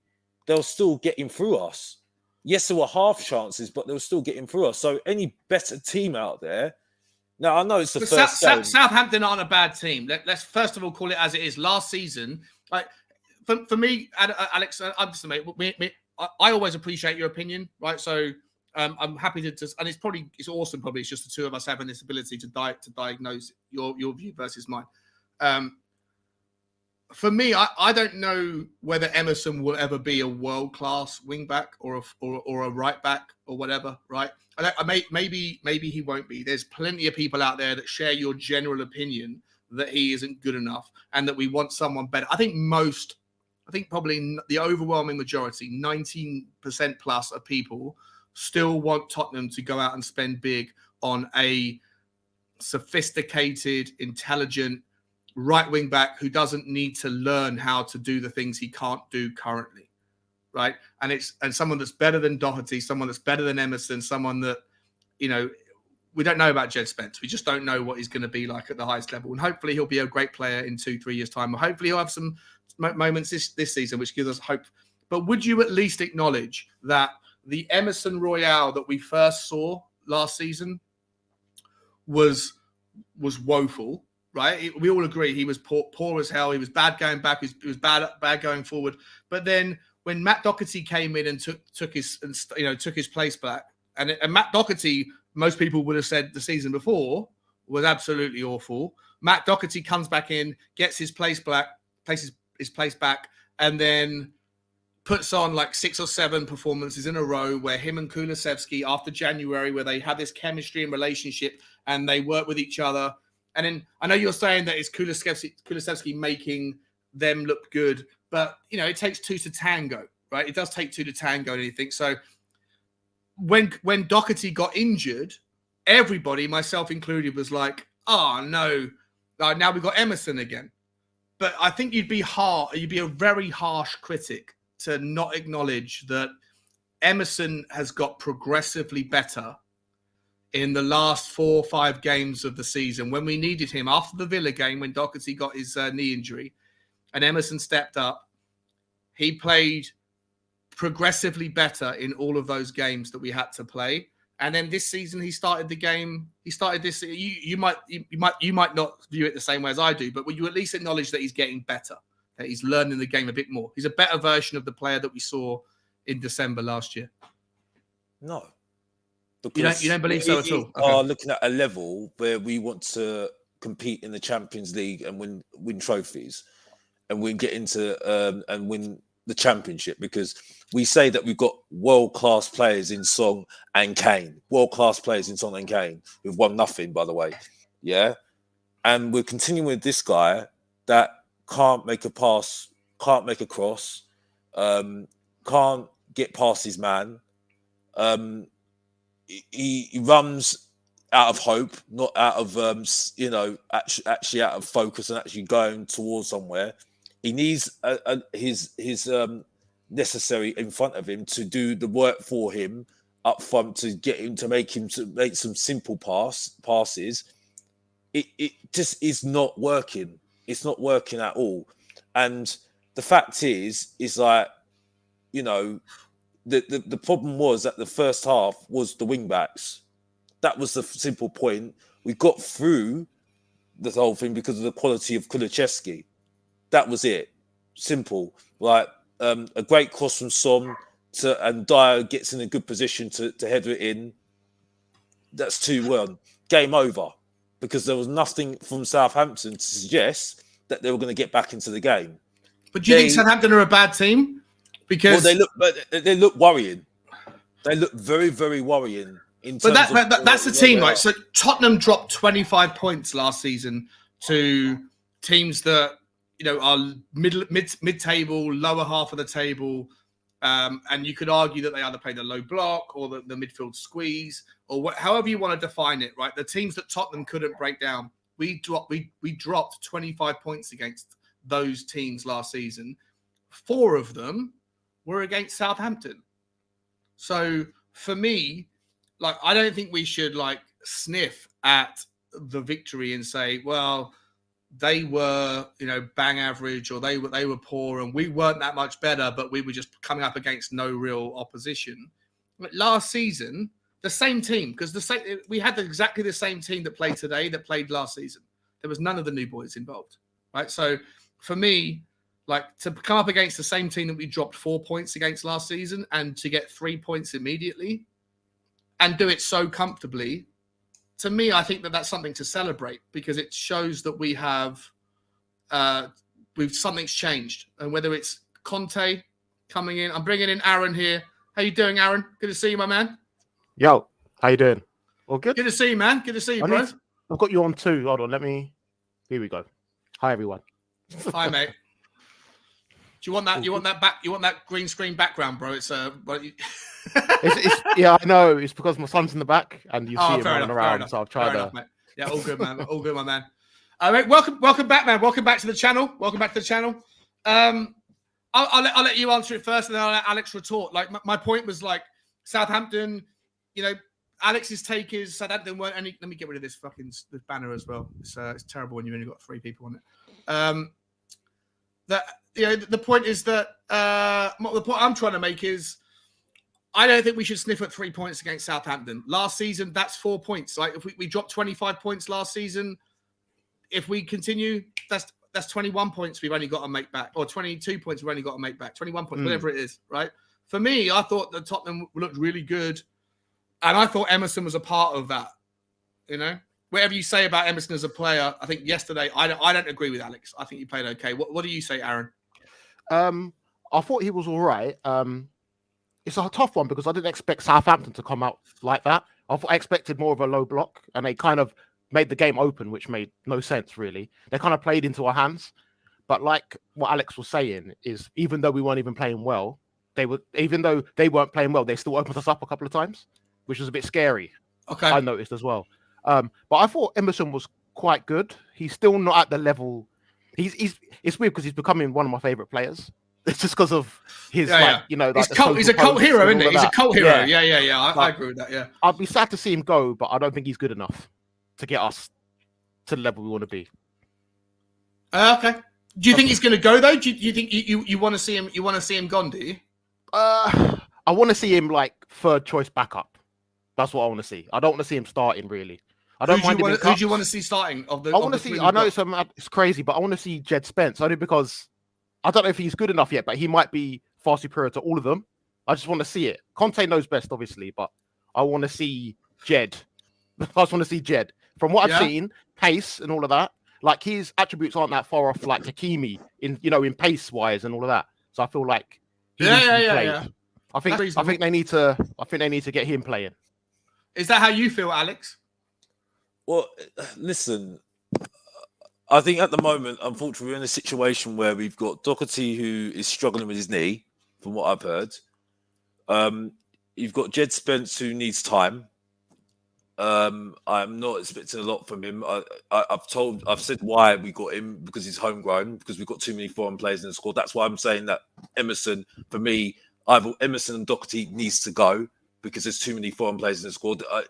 C: They were still getting through us. Yes, there were half chances, but they were still getting through us. So any better team out there. Now, I know it's the first game.
A: Southampton aren't a bad team. Let's first of all call it as it is. Last season, for me, Alex, I always appreciate your opinion, right? So I'm happy to just, and it's awesome. Probably it's just the two of us having this ability to diagnose your view versus mine. For me, I don't know whether Emerson will ever be a world-class wing-back or a right-back or whatever, right? Maybe he won't be. There's plenty of people out there that share your general opinion that he isn't good enough and that we want someone better. I think probably the overwhelming majority, 19% plus of people still want Tottenham to go out and spend big on a sophisticated, intelligent, right wing back who doesn't need to learn how to do the things he can't do currently, right? And someone that's better than Doherty, someone that's better than Emerson, someone that, we don't know about Jed Spence. We just don't know what he's going to be like at the highest level. And hopefully he'll be a great player in 2-3 years' time. Or hopefully he'll have some moments this season, which gives us hope. But would you at least acknowledge that the Emerson Royal that we first saw last season was woeful? Right, we all agree he was poor as hell. He was bad going back. He was bad going forward. But then when Matt Doherty came in and took his place back, and Matt Doherty, most people would have said the season before was absolutely awful. Matt Doherty comes back in, gets his place back, and then puts on like 6 or 7 performances in a row where him and Kulusevski after January, where they have this chemistry and relationship and they work with each other. And then I know you're saying that it's Kulusevski making them look good, but it takes 2 to tango, right? It does take 2 to tango and anything. So when Doherty got injured, everybody, myself included, was like, "Oh no, now we've got Emerson again." But I think you'd be a very harsh critic to not acknowledge that Emerson has got progressively better in the last 4 or 5 games of the season when we needed him after the Villa game when Doherty got his knee injury and Emerson stepped up. He played progressively better in all of those games that we had to play. And then this season, he started the game. He started this. You might not view it the same way as I do, but will you at least acknowledge that he's getting better, that he's learning the game a bit more? He's a better version of the player that we saw in December last year.
C: No.
A: You don't believe so at all?
C: Are looking at a level where we want to compete in the Champions League and win trophies, and get into and win the Championship, because we say that we've got world-class players in Song and Kane, who've won nothing, by the way, yeah. And we're continuing with this guy that can't make a pass, can't make a cross, can't get past his man. He runs out of hope, not out of actually out of focus and actually going towards somewhere. He needs his necessary in front of him to do the work for him up front to get him to make some simple passes. It just is not working. It's not working at all. And the fact is like, the problem was that the first half was the wing backs. That was the simple point. We got through the whole thing because of the quality of Kulusevski. That was it. Simple. Like a great cross from Son and Dyer gets in a good position to header it in. That's 2-1. Game over. Because there was nothing from Southampton to suggest that they were going to get back into the game.
A: But do you think Southampton are a bad team? Because
C: they look worrying. They look very, very worrying. But
A: that's the team, right? So Tottenham dropped 25 points last season to teams that are mid-table, lower half of the table, and you could argue that they either played a low block or the midfield squeeze, or however you want to define it, right? The teams that Tottenham couldn't break down, we dropped 25 points against those teams last season. 4 of them were against Southampton. So for me, like, I don't think we should sniff at the victory and say, well, they were, bang average, or they were poor and we weren't that much better, but we were just coming up against no real opposition. But last season, the same team, because we had exactly the same team that played today that played last season. There was none of the new boys involved, right? So for me, to come up against the same team that we dropped 4 points against last season and to get 3 points immediately and do it so comfortably, to me, I think that that's something to celebrate, because it shows that we have, something's changed. And whether it's Conte coming in, I'm bringing in Aaron here. How you doing, Aaron? Good to see you, my man.
D: Yo, how you doing? All good?
A: Good to see you, man. Good to see you, bro.
D: I've got you on too. Hold on, here we go. Hi, everyone.
A: Hi, mate. Do you want that? You want that back? You want that green screen background, bro? It's
D: yeah, I know. It's because my son's in the back, and you see him running around. So I've tried to.
A: Mate. Yeah, all good, man. All good, my man. Mate, welcome back, man. Welcome back to the channel. I'll let you answer it first, and then I'll let Alex retort. My point was Southampton. Alex's take is Southampton weren't any. Let me get rid of this banner as well. It's terrible when you've only got 3 people on it. The point is that the point I'm trying to make is, I don't think we should sniff at 3 points against Southampton. Last season, that's 4 points. If we dropped 25 points last season, if we continue, that's 21 points we've only got to make back, or 22 points we've only got to make back. 21 points, whatever it is, right? For me, I thought that Tottenham looked really good, and I thought Emerson was a part of that. Whatever you say about Emerson as a player, I think yesterday, I don't agree with Alex. I think he played okay. What do you say, Aaron?
D: I thought he was all right. It's a tough one because I didn't expect Southampton to come out like that. I expected more of a low block, and they kind of made the game open, which made no sense, really. They kind of played into our hands. But like what Alex was saying is, even though we weren't even playing well, they still opened us up a couple of times, which was a bit scary.
A: Okay.
D: I noticed as well. But I thought Emerson was quite good. He's still not at the level. It's weird because he's becoming one of my favorite players. It's just because of his,
A: he's a cult hero, isn't he? He's a cult hero. Yeah. I agree with that. Yeah.
D: I'd be sad to see him go, but I don't think he's good enough to get us to the level we want to be.
A: Okay. Do you think he's going to go though? Do you think you want to see him? You want to see him gone? Do you?
D: I want to see him third choice backup. That's what I want to see. I don't want to see him starting really. I don't mind him. Who
A: do you want to see starting? I
D: want to see. I know it's crazy, but I want to see Jed Spence only because I don't know if he's good enough yet, but he might be far superior to all of them. I just want to see it. Conte knows best, obviously, but I want to see Jed. I just want to see Jed. From what I've seen, pace and all of that, his attributes aren't that far off Hakimi in pace wise and all of that. So I feel like
A: yeah.
D: I think they need to get him playing.
A: Is that how you feel, Alex?
C: Well, listen, I think at the moment, unfortunately, we're in a situation where we've got Doherty, who is struggling with his knee, from what I've heard. You've got Jed Spence, who needs time. I'm not expecting a lot from him. I've said why we got him, because he's homegrown, because we've got too many foreign players in the squad. That's why I'm saying that Emerson, for me, either Emerson and Doherty needs to go, because there's too many foreign players in the squad. I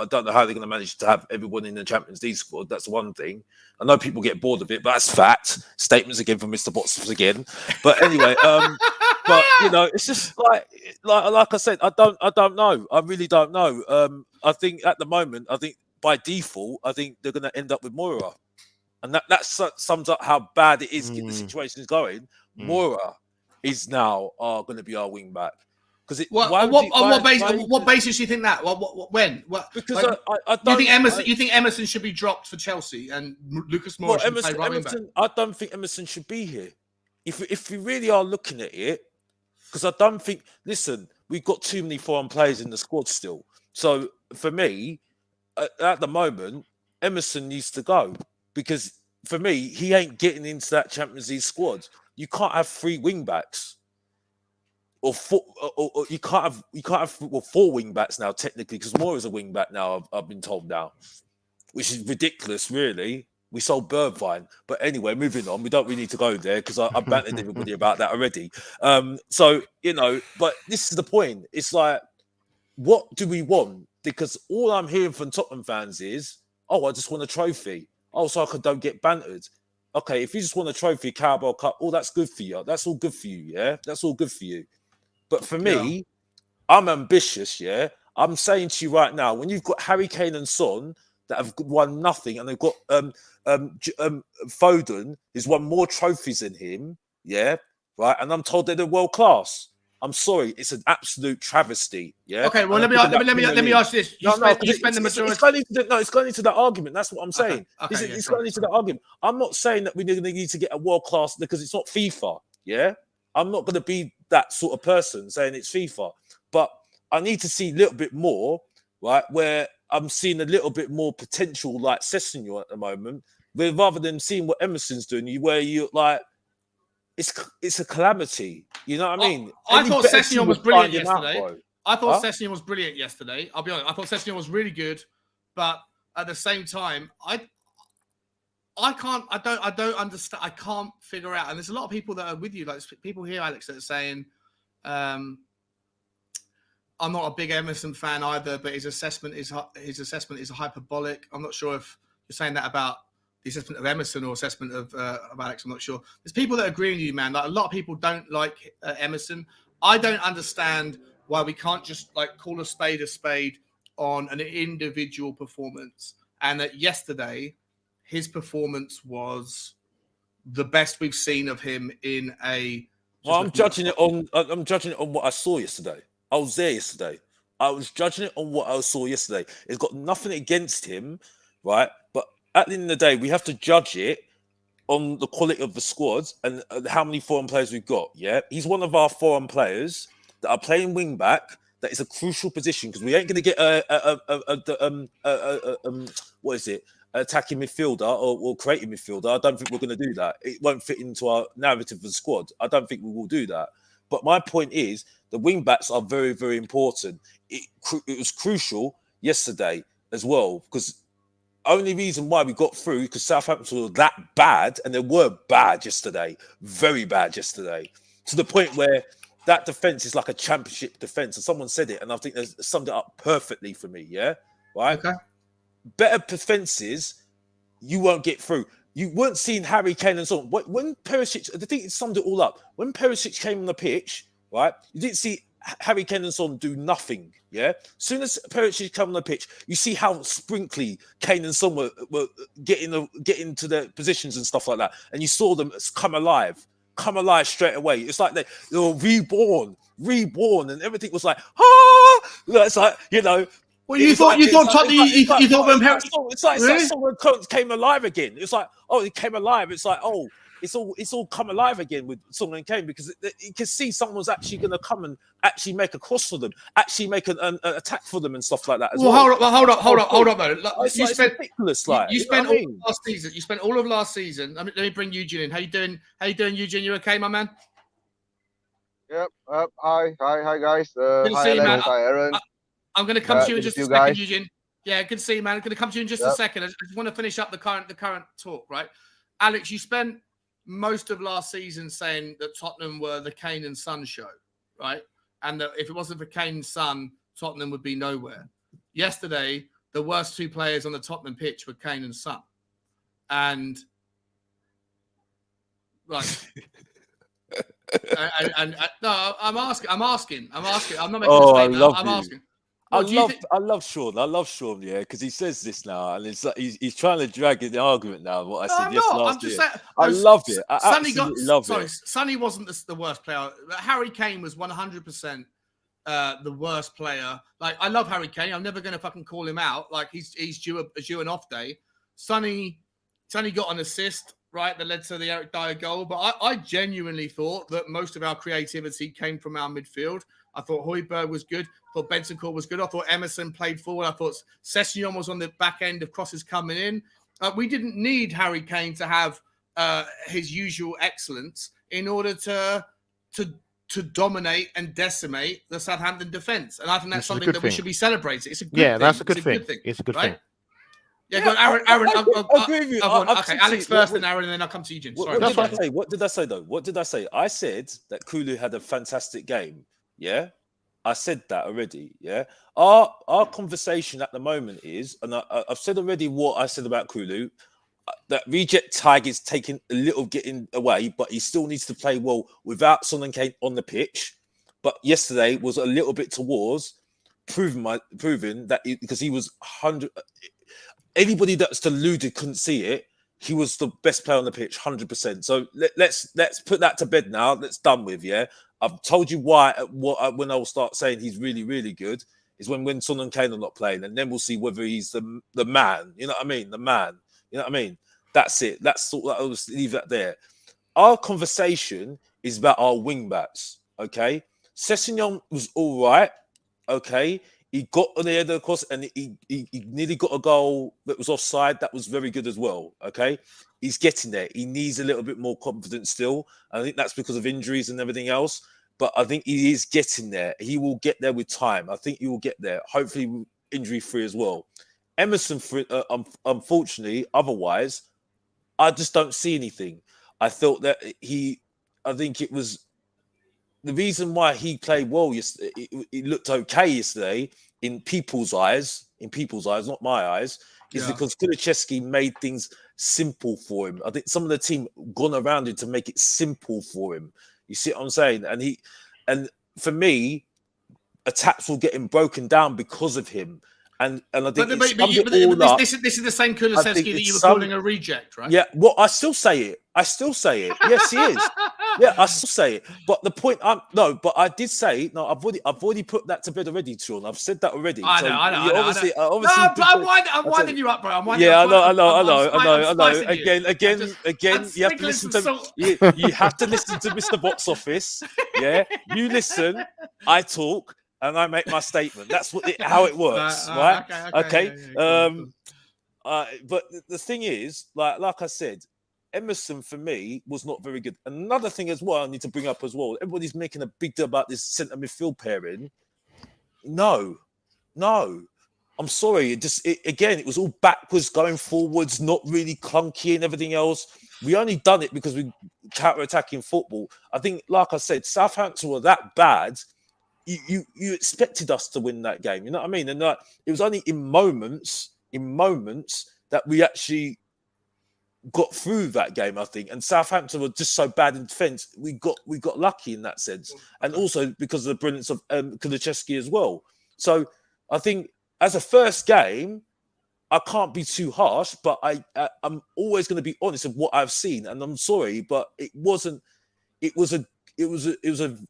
C: don't know how they're going to manage to have everyone in the Champions League squad. That's one thing. I know people get bored of it, but that's fact. Statements again from Mr. Botsford again. But anyway, but it's just like I said, I don't know. I really don't know. I think at the moment, by default, I think they're going to end up with Moira, and that sums up how bad it is. The situation is going. Moira is now going to be our wing back. Because
A: what basis do you think that? When?
C: Because
A: like,
C: I don't.
A: You think Emerson should be dropped for Chelsea and Lucas Moura should play right wing back?
C: I don't think Emerson should be here. If we really are looking at it, because I don't think. Listen, we've got too many foreign players in the squad still. So for me, at the moment, Emerson needs to go, because for me, he ain't getting into that Champions League squad. You can't have 3 wing backs. Or you can't have four wing backs now technically, because Moore is a wing back now. I've been told now, which is ridiculous. Really, we sold Birdvine, but anyway, moving on. We don't really need to go there, because I bantered everybody about that already. So but this is the point. It's like, what do we want? Because all I'm hearing from Tottenham fans is, "Oh, I just want a trophy. Oh, so I don't get bantered." Okay, if you just want a trophy, Carabao Cup, that's good for you. That's all good for you. Yeah, that's all good for you. But for me, I'm ambitious, yeah? I'm saying to you right now, when you've got Harry Kane and Son that have won nothing, and they've got Foden, who's won more trophies than him, yeah? Right? And I'm told they're world class. I'm sorry, it's an absolute travesty, yeah?
A: Okay, well, let me ask you this.
C: It's going into that argument. That's what I'm saying. It's going into that argument. I'm not saying that we're going to need to get a world class, because it's not FIFA, yeah? I'm not going to be that sort of person saying it's FIFA, but I need to see a little bit more, right? Where I'm seeing a little bit more potential, like Sessegnon at the moment, rather than seeing what Emerson's doing, where you like, it's a calamity. You know what I mean?
A: I thought Sessegnon was brilliant yesterday. Sessegnon was brilliant yesterday. I'll be honest. I thought Sessegnon was really good, but at the same time, I don't understand. I can't figure out. And there's a lot of people that are with you, like people here, Alex, that are saying, I'm not a big Emerson fan either, but his assessment is hyperbolic. I'm not sure if you're saying that about the assessment of Emerson or assessment of Alex. I'm not sure. There's people that agree with you, man. Like, a lot of people don't like Emerson. I don't understand why we can't just like call a spade on an individual performance, and that yesterday his performance was the best we've seen of him in a.
C: Well, I'm judging it on what I saw yesterday. I was there yesterday. I was judging it on what I saw yesterday. It's got nothing against him, right? But at the end of the day, we have to judge it on the quality of the squads and how many foreign players we've got. Yeah, he's one of our foreign players that are playing wing back. That is a crucial position, because we ain't going to get what is it? Attacking midfielder or creating midfielder. I don't think we're going to do that. It won't fit into our narrative of the squad. I don't think we will do that. But my point is, the wing backs are very, very important. It was crucial yesterday as well, because only reason why we got through, because Southampton were that bad, and they were bad yesterday, very bad yesterday, to the point where that defense is like a championship defense. And someone said it, and I think they summed it up perfectly for me. Yeah, right.
A: Okay.
C: Better defenses, you won't get through. You weren't seeing Harry Kane and so on. When Perisic, I think it summed it all up. When Perisic came on the pitch, right, you didn't see Harry Kane and Son do nothing. Yeah, as soon as Perisic came on the pitch, you see how sprinkly Kane and Son were getting to their positions and stuff like that, and you saw them come alive straight away. It's like they were reborn, and everything was like, ah, it's like,
A: Well, you thought
C: someone came alive again. It's like, oh, it came alive. It's like, oh, it's all come alive again with someone came, because you can see someone's actually going to come and actually make a cross for them, actually make an attack for them and stuff like that.
A: Hold up, though.
C: You spent ridiculous.
A: You spent all of last season. You spent all of last season. Let me bring Eugene in. How you doing, Eugene? You okay, my man?
E: Yep. Hi, guys.
A: Good to see you, man.
E: Hi, Aaron.
A: I'm going to come to you in just a second, Eugene. Yeah, good to see you, man. I'm going to come to you in just a second. I just want to finish up the current talk, right? Alex, you spent most of last season saying that Tottenham were the Kane and Son show, right? And that if it wasn't for Kane and Son, Tottenham would be nowhere. Yesterday, the worst two players on the Tottenham pitch were Kane and Son. And right. No, I'm asking. I'm not making a statement. I'm asking.
C: I love Sean. I love Sean, yeah, because he says this now, and it's like he's trying to drag in the argument now. What I said last year. I love it. I absolutely love it.
A: Sonny wasn't the worst player. Harry Kane was 100% the worst player. Like, I love Harry Kane. I'm never going to fucking call him out. Like, he's due an off day. Sonny got an assist, right, that led to the Eric Dyer goal. But I genuinely thought that most of our creativity came from our midfield. I thought Højbjerg was good. I thought Bentancur was good. I thought Emerson played forward. I thought Sessegnon was on the back end of crosses coming in. We didn't need Harry Kane to have his usual excellence in order to dominate and decimate the Southampton defence. And I think that's something that we should be celebrating. It's a good thing.
D: That's a good thing. It's a good thing.
A: Yeah, go on, Aaron.
C: I agree with you.
A: Okay, Alex first, and Aaron, and then I'll come to you, Jim. Sorry.
C: What did I say, though? What did I say? I said that Kulu had a fantastic game. Yeah? I said that already, yeah? Our conversation at the moment is, and I've said already what I said about Kulu, that Reject Tag is taking a little getting away, but he still needs to play well without Son and Kane on the pitch. But yesterday was a little bit towards proving that because he was 100... Anybody that's deluded couldn't see it. He was the best player on the pitch, 100%. So let's put that to bed now. That's done with, yeah? I've told you why. When I'll start saying he's really, really good is when Son and Kane are not playing, and then we'll see whether he's the man. You know what I mean? The man. You know what I mean? That's it. I'll just leave that there. Our conversation is about our wing backs. Okay, Sessegnon was all right. Okay, he got on the end of the course, and he nearly got a goal that was offside. That was very good as well. Okay. He's getting there. He needs a little bit more confidence still. I think that's because of injuries and everything else. But I think he is getting there. He will get there with time. I think he will get there. Hopefully injury-free as well. Emerson, unfortunately, otherwise, I just don't see anything. I thought that I think it was the reason why he played well yesterday. It looked okay yesterday in people's eyes, not my eyes, is because Kulusevski made things simple for him. I think some of the team gone around him to make it simple for him. You see what I'm saying? And for me, attacks will get him broken down because of him. And I think
A: this is the same Kulusevski that you were calling a reject, right?
C: Yeah, well, I still say it. Yes, he is. Yeah, I still say it. But the point, but I did say, no, I've already put that to bed already, Sean. I've said that already.
A: I know. I'm winding you up, bro. I know. Again, you have to listen to. You have to listen to Mr. Box Office. Yeah, you listen. I talk. And I make my statement. That's how it works, right? Okay. But the thing is, like I said, Emerson for me was not very good. Another thing as well, I need to bring up as well. Everybody's making a big deal about this centre midfield pairing. No. I'm sorry. It was all backwards, going forwards, not really clunky and everything else. We only done it because we counter-attacking football. I think, like I said, Southampton were that bad. You expected us to win that game, you know what I mean? And it was only in moments that we actually got through that game, I think. And Southampton were just so bad in defence, we got lucky in that sense, and also because of the brilliance of Kulusevski as well. So I think as a first game, I can't be too harsh, but I'm always going to be honest of what I've seen, and I'm sorry, but it wasn't. It was a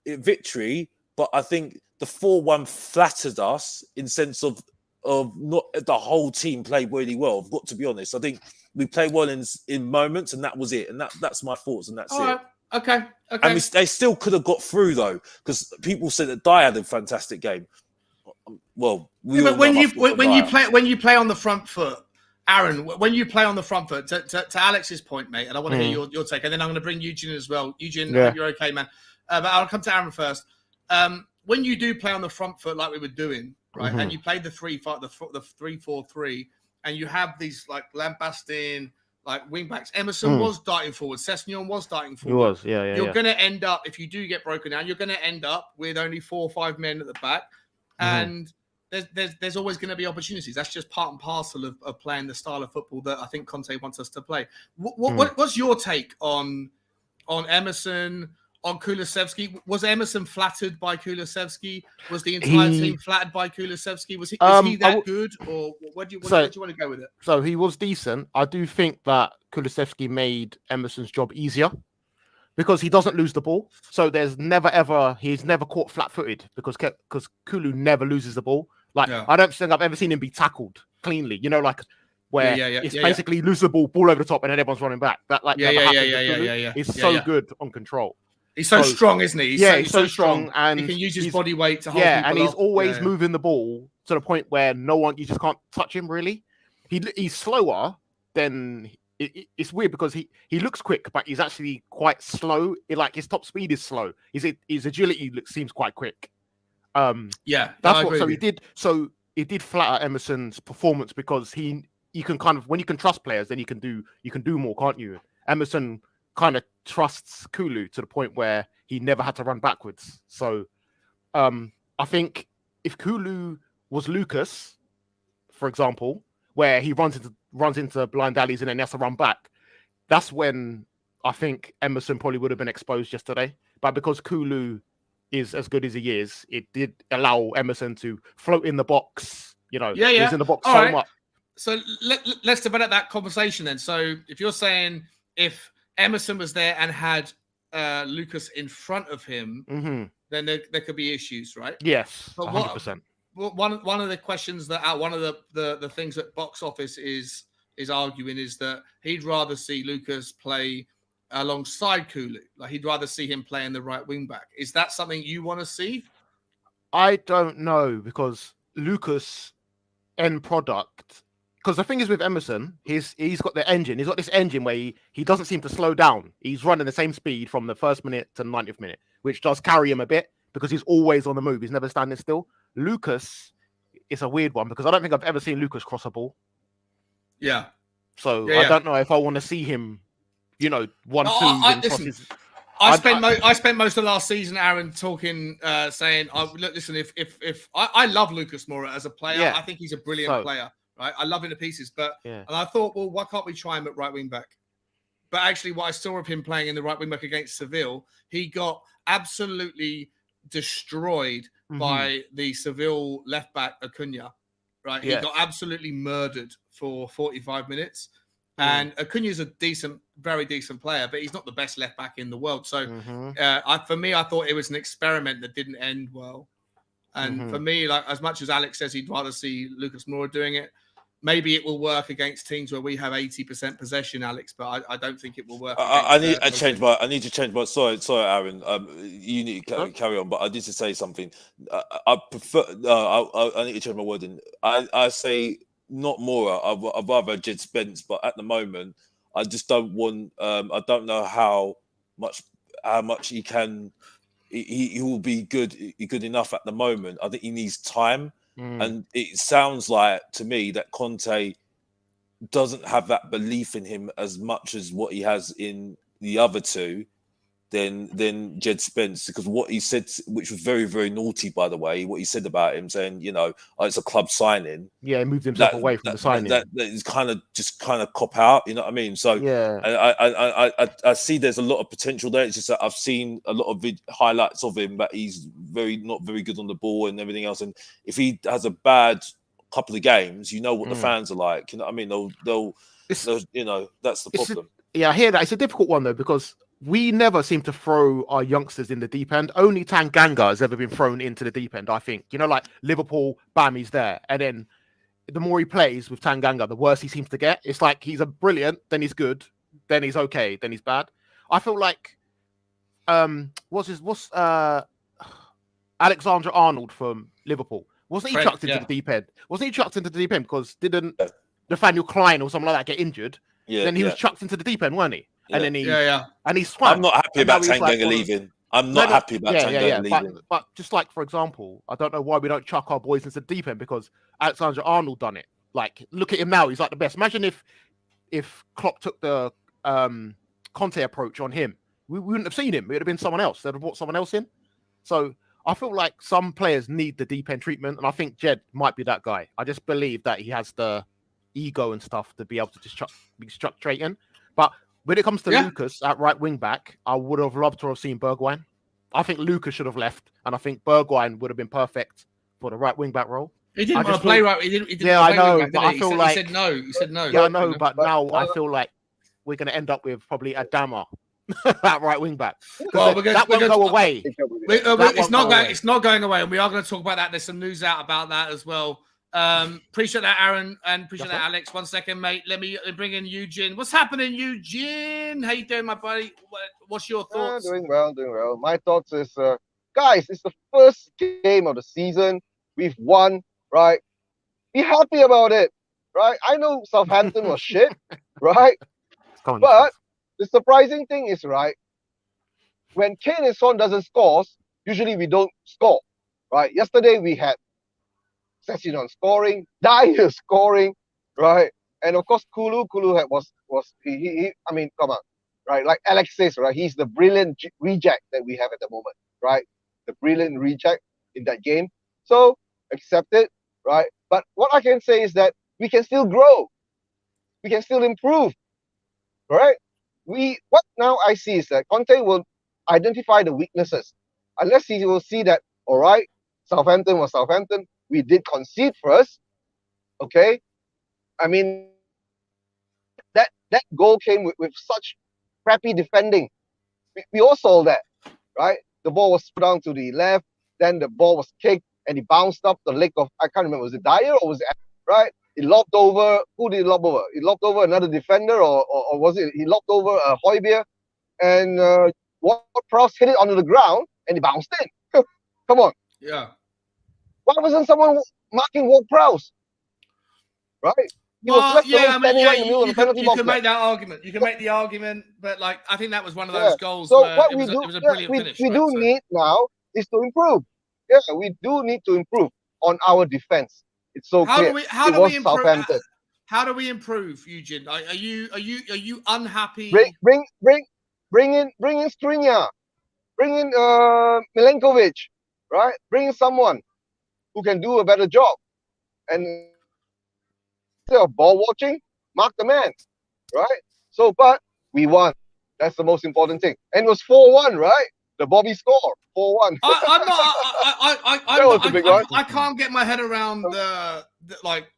A: victory. But I think the 4-1 flattered us in sense of not the whole team played really well. I've got to be honest. I think we played well in moments, and that was it. And that's my thoughts, and that's it. Right. Okay.
C: And they still could have got through though, because people said that Dyer had a fantastic game. Well,
A: when you play on the front foot, Aaron, when you play on the front foot, to Alex's point, mate, and I want to hear your take, and then I'm going to bring Eugene as well. Eugene, I hope you're okay, man. But I'll come to Aaron first. when you do play on the front foot like we were doing, right,
D: Mhm.
A: and you play the 3-4-3, and you have these like lambasting like wing backs. Emerson was darting forward. Sessegnon was darting
D: He
A: forward.
D: was, yeah.
A: You're going to end up, if you do get broken down, you're going to end up with only 4 or 5 men at the back, and there's always going to be opportunities. That's just part and parcel of playing the style of football that I think Conte wants us to play. What's your take on Emerson, on Kulusevski? Was Emerson flattered by Kulusevski? Was the entire team flattered by Kulusevski? Was he that good, or where do you want to go with it?
D: So he was decent. I do think that Kulusevski made Emerson's job easier because he doesn't lose the ball. So he's never caught flat-footed because Kulu never loses the ball. Like I don't think I've ever seen him be tackled cleanly. You know, like where it's basically lose the ball over the top, and then everyone's running back. That like never happens with Kulu. He's so good on control.
A: He's so strong, isn't he?
D: He's so strong, and
A: he can use his body weight to hold people
D: and he's
A: off.
D: always moving the ball to the point where you just can't touch him. Really, he's slower than. It's weird because he looks quick, but he's actually quite slow. Like his top speed is slow. His agility seems quite quick. That's what. So he did. So it did flatter Emerson's performance because you can kind of, when you can trust players, then you can do more, can't you? Emerson kind of trusts Kulu to the point where he never had to run backwards. So I think if Kulu was Lucas, for example, where he runs into blind alleys and then he has to run back, that's when I think Emerson probably would have been exposed yesterday. But because Kulu is as good as he is, it did allow Emerson to float in the box. He's in the box much.
A: So let's develop that conversation then. So if you're saying if Emerson was there and had Lucas in front of him, then there could be issues, right?
D: Yes,
A: but
D: 100%.
A: One of the questions that one of the things that box office is arguing is that he'd rather see Lucas play alongside Kulu. Like he'd rather see him play in the right wing back. Is that something you want to see?
D: I don't know, because Lucas end product. Because the thing is with Emerson, he's got the engine. He's got this engine where he doesn't seem to slow down. He's running the same speed from the first minute to the 90th minute, which does carry him a bit because he's always on the move. He's never standing still. Lucas is a weird one because I don't think I've ever seen Lucas cross a ball.
A: Yeah.
D: So I don't know if I want to see him, 1-2.
A: I spent most of last season, Aaron, talking, saying, "Look, listen. If I love Lucas Moura as a player, I think he's a brilliant player. Right, I love him to pieces. But and I thought, well, why can't we try him at right wing back? But actually, what I saw of him playing in the right wing back against Seville, he got absolutely destroyed by the Seville left back Acuna. Right, he got absolutely murdered for 45 minutes. And Acuna's a very decent player, but he's not the best left back in the world. So for me, I thought it was an experiment that didn't end well. And for me, like as much as Alex says he'd rather see Lucas Moura doing it, maybe it will work against teams where we have 80% possession, Alex. But I don't think it will work.
C: I need to change my. Sorry, Aaron. You need to carry on, but I need to say something. I prefer. I need to change my wording. I say not Moura. I'd rather Jed Spence, but at the moment, I just don't want. I don't know how much he can. He will be good enough at the moment. I think he needs time. And it sounds like to me that Conte doesn't have that belief in him as much as what he has in the other two than Jed Spence, because what he said, which was very, very naughty, by the way, what he said about him, saying, it's a club signing.
D: Yeah, he moved himself away from the signing.
C: That is kind of cop out, you know what I mean? So I see there's a lot of potential there. It's just that I've seen a lot of highlights of him, but he's not very good on the ball and everything else. And if he has a bad couple of games, what the fans are like. You know what I mean? They'll that's the problem.
D: I hear that. It's a difficult one though, because we never seem to throw our youngsters in the deep end. Only Tanganga has ever been thrown into the deep end, I think. Like Liverpool, bam, he's there. And then the more he plays with Tanganga, the worse he seems to get. It's like he's a brilliant, then he's good, then he's okay, then he's bad. I feel like Alexander Arnold from Liverpool. Wasn't he chucked into the deep end? Wasn't he chucked into the deep end because didn't Nathaniel Klein or someone like that get injured? Yeah. Then he was chucked into the deep end, weren't he? And then and he swam.
C: I'm not happy about Tanganga leaving. I'm not happy about Tango leaving.
D: But just like, for example, I don't know why we don't chuck our boys into the deep end, because Alexander-Arnold done it. Like, look at him now. He's like the best. Imagine if Klopp took the Conte approach on him. We wouldn't have seen him. It would have been someone else. They'd have brought someone else in. So I feel like some players need the deep end treatment, and I think Jed might be that guy. I just believe that he has the ego and stuff to be able to just be straight in. But when it comes to Lucas at right wing back, I would have loved to have seen Bergwijn. I think Lucas should have left, and I think Bergwijn would have been perfect for the right wing back role.
A: He didn't want to play right. He didn't.
D: Yeah, I know. But
A: I feel like he said no. He said no.
D: Yeah, I know. But now I feel like we're going to end up with probably Adama at right wing back.
A: Well,
D: that won't go away.
A: It's not going away, and we are going to talk about that. There's some news out about that as well. Appreciate that, Aaron, and appreciate that, Alex. 1 second, mate. Let me bring in Eugene. What's happening, Eugene? How you doing, my buddy? What's your thoughts?
E: Doing well. My thoughts is, guys, it's the first game of the season. We've won, right? Be happy about it, right? I know Southampton was shit, right? But the surprising thing is, right, when Kane and Son doesn't score, usually we don't score, right? Yesterday we had Sessignon scoring, Dyer scoring, right? And of course, Kulu was he I mean, come on, right? Like Alex says, right? He's the brilliant reject that we have at the moment, right? The brilliant reject in that game. So accept it, right? But what I can say is that we can still grow. We can still improve, right? What now I see is that Conte will identify the weaknesses. Unless he will see that, all right, Southampton was Southampton. We did concede first, okay? I mean, that goal came with such crappy defending. We all saw that, right? The ball was put down to the left, then the ball was kicked, and he bounced up the leg of, I can't remember, was it Dyer or was it, right? He lobbed over, who did he lob over? He lobbed over another defender, or was it, he lobbed over Højbjerg, and Ward-Prowse hit it onto the ground, and he bounced in. Come on.
A: Yeah.
E: Why wasn't someone marking Ward-Prowse? Right?
A: You can make that argument. You can make the argument, but like I think that was one of those goals.
E: So
A: where
E: what
A: it was a brilliant finish.
E: We need now is to improve. Yeah, we do need to improve on our defense. It's so clear.
A: How do we improve? How do we improve, Eugene? Are you unhappy?
E: Bring in Skriniar. Bring in Milenkovic. Right? Bring in someone who can do a better job. And instead of ball watching, mark the man. Right? So, but we won. That's the most important thing. And it was 4-1, right? The Bobby score, 4-1.
A: I can't get my head around the like.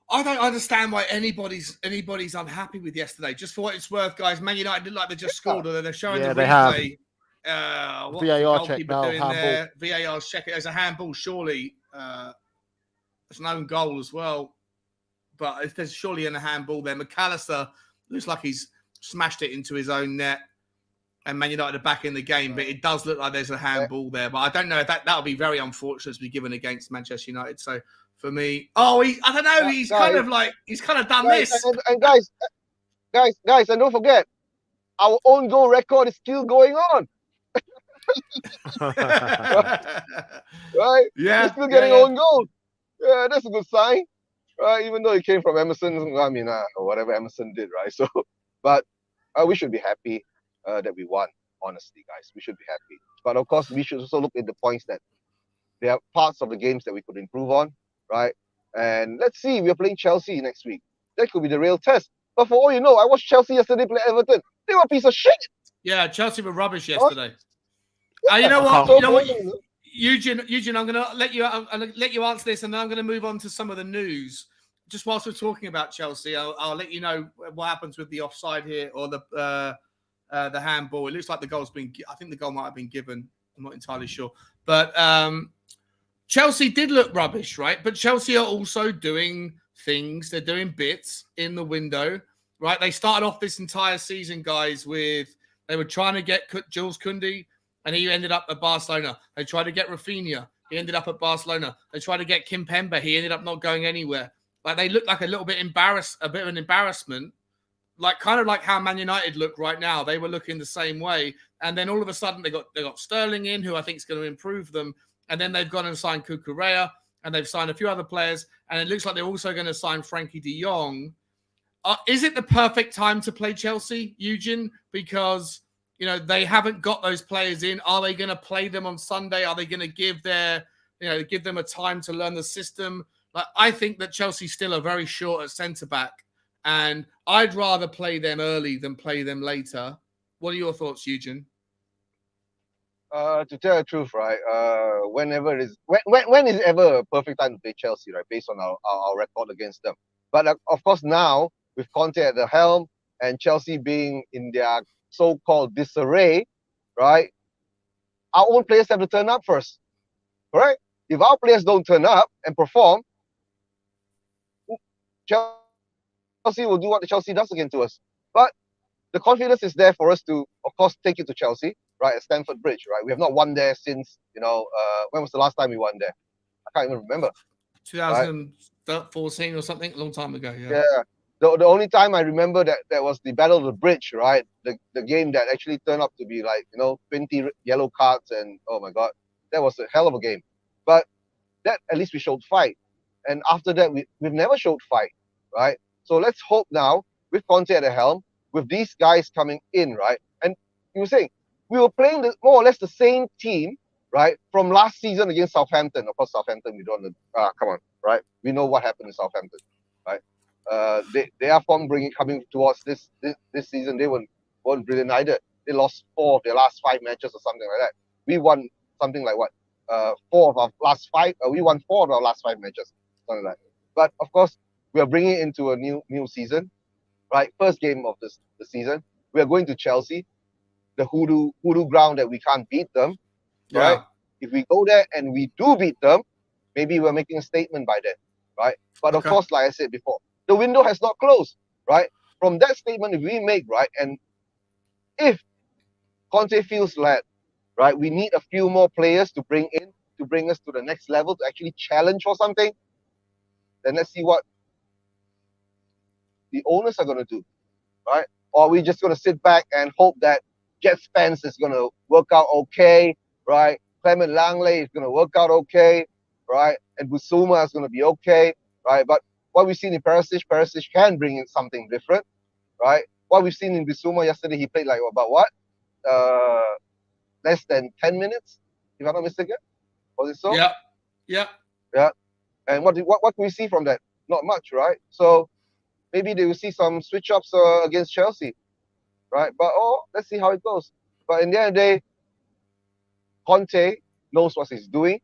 A: I don't understand why anybody's unhappy with yesterday. Just for what it's worth, guys, Man United look like they just scored, or they're showing the replay. What's
D: VAR
A: the
D: check now.
A: there? VAR check it as a handball, surely. It's an own goal as well. But if there's surely in a handball there, McAllister looks like he's smashed it into his own net. And Man United are back in the game, but it does look like there's a handball there. But I don't know if that'll be very unfortunate to be given against Manchester United. So for me, I don't know. He's kind of done this.
E: And guys, and don't forget, our own goal record is still going on. Right?
A: Yeah.
E: We're still getting own goals. Yeah, that's a good sign. Right? Even though it came from Emerson, I mean, whatever Emerson did, right? So, but we should be happy that we won. Honestly, guys, we should be happy. But of course, we should also look at the points that there are parts of the games that we could improve on, right? And let's see, we are playing Chelsea next week. That could be the real test. But for all you know, I watched Chelsea yesterday play Everton. They were a piece of shit.
A: Yeah, Chelsea were rubbish yesterday. You know what? Eugene, I'm gonna let you answer this, and then I'm gonna move on to some of the news. Just whilst we're talking about Chelsea, I'll let you know what happens with the offside here, or the handball. It looks like the goal's been. I think the goal might have been given. I'm not entirely sure, but Chelsea did look rubbish, right? But Chelsea are also doing things. They're doing bits in the window, right? They started off this entire season, guys, with they were trying to get Jules Koundé, and he ended up at Barcelona. They tried to get Rafinha. He ended up at Barcelona. They tried to get Kimpembe. He ended up not going anywhere. Like they looked like a little bit embarrassed, a bit of an embarrassment. kind of like how Man United look right now. They were looking the same way, and then all of a sudden they got Sterling in, who I think is going to improve them, and then they've gone and signed Cucurella, and they've signed a few other players, and it looks like they're also going to sign Frankie de Jong. Is it the perfect time to play Chelsea, Eugen? Because they haven't got those players in. Are they going to play them on Sunday? Are they going to give them a time to learn the system? I think that Chelsea still are very short at centre back, and I'd rather play them early than play them later. What are your thoughts, Eugen?
E: To tell the truth, right? When is ever a perfect time to play Chelsea, right? Based on our record against them. But of course now, with Conte at the helm and Chelsea being in their so-called disarray, right? Our own players have to turn up first, correct? If our players don't turn up and perform, Chelsea will do what the Chelsea does again to us. But the confidence is there for us to, of course, take it to Chelsea, right? At Stamford Bridge, right? We have not won there since, when was the last time we won there? I can't even remember.
A: 2014 or something, a long time ago.
E: Yeah. The only time I remember that was the Battle of the Bridge, right? The game that actually turned up to be 20 yellow cards, and oh my God, that was a hell of a game. But that at least we showed fight. And after that, we've never showed fight, right? So let's hope now, with Conte at the helm, with these guys coming in, right? And you were saying, we were playing more or less the same team, right? From last season against Southampton. Of course, Southampton, we don't know. Come on, right? We know what happened in Southampton, right? Their form coming towards this season, they weren't brilliant either. They lost 4 of their last 5 matches or something like that. We won something like what? 4 of our last 5. We won 4 of our last 5 matches, something like that. But of course, we are bringing it into a new season, right? First game of the season. We are going to Chelsea, the hoodoo ground that we can't beat them, right? Yeah. If we go there and we do beat them, maybe we're making a statement by then, right? But of course, like I said before, the window has not closed, right? From that statement if we make, right, and if Conte feels that, right, we need a few more players to bring in to bring us to the next level, to actually challenge for something, then let's see what the owners are going to do, right? Or are we just going to sit back and hope that Jet Spence is going to work out okay, right? Clement Langley is going to work out okay, right? And Busuma is going to be okay, right? But what we've seen in Perisic can bring in something different, right? What we've seen in Busuma yesterday, he played like about what? Less than 10 minutes, if I'm not mistaken. Was it so?
A: Yeah.
E: And what can we see from that? Not much, right? So maybe they will see some switch-ups against Chelsea, right? But let's see how it goes. But in the end of the day, Conte knows what he's doing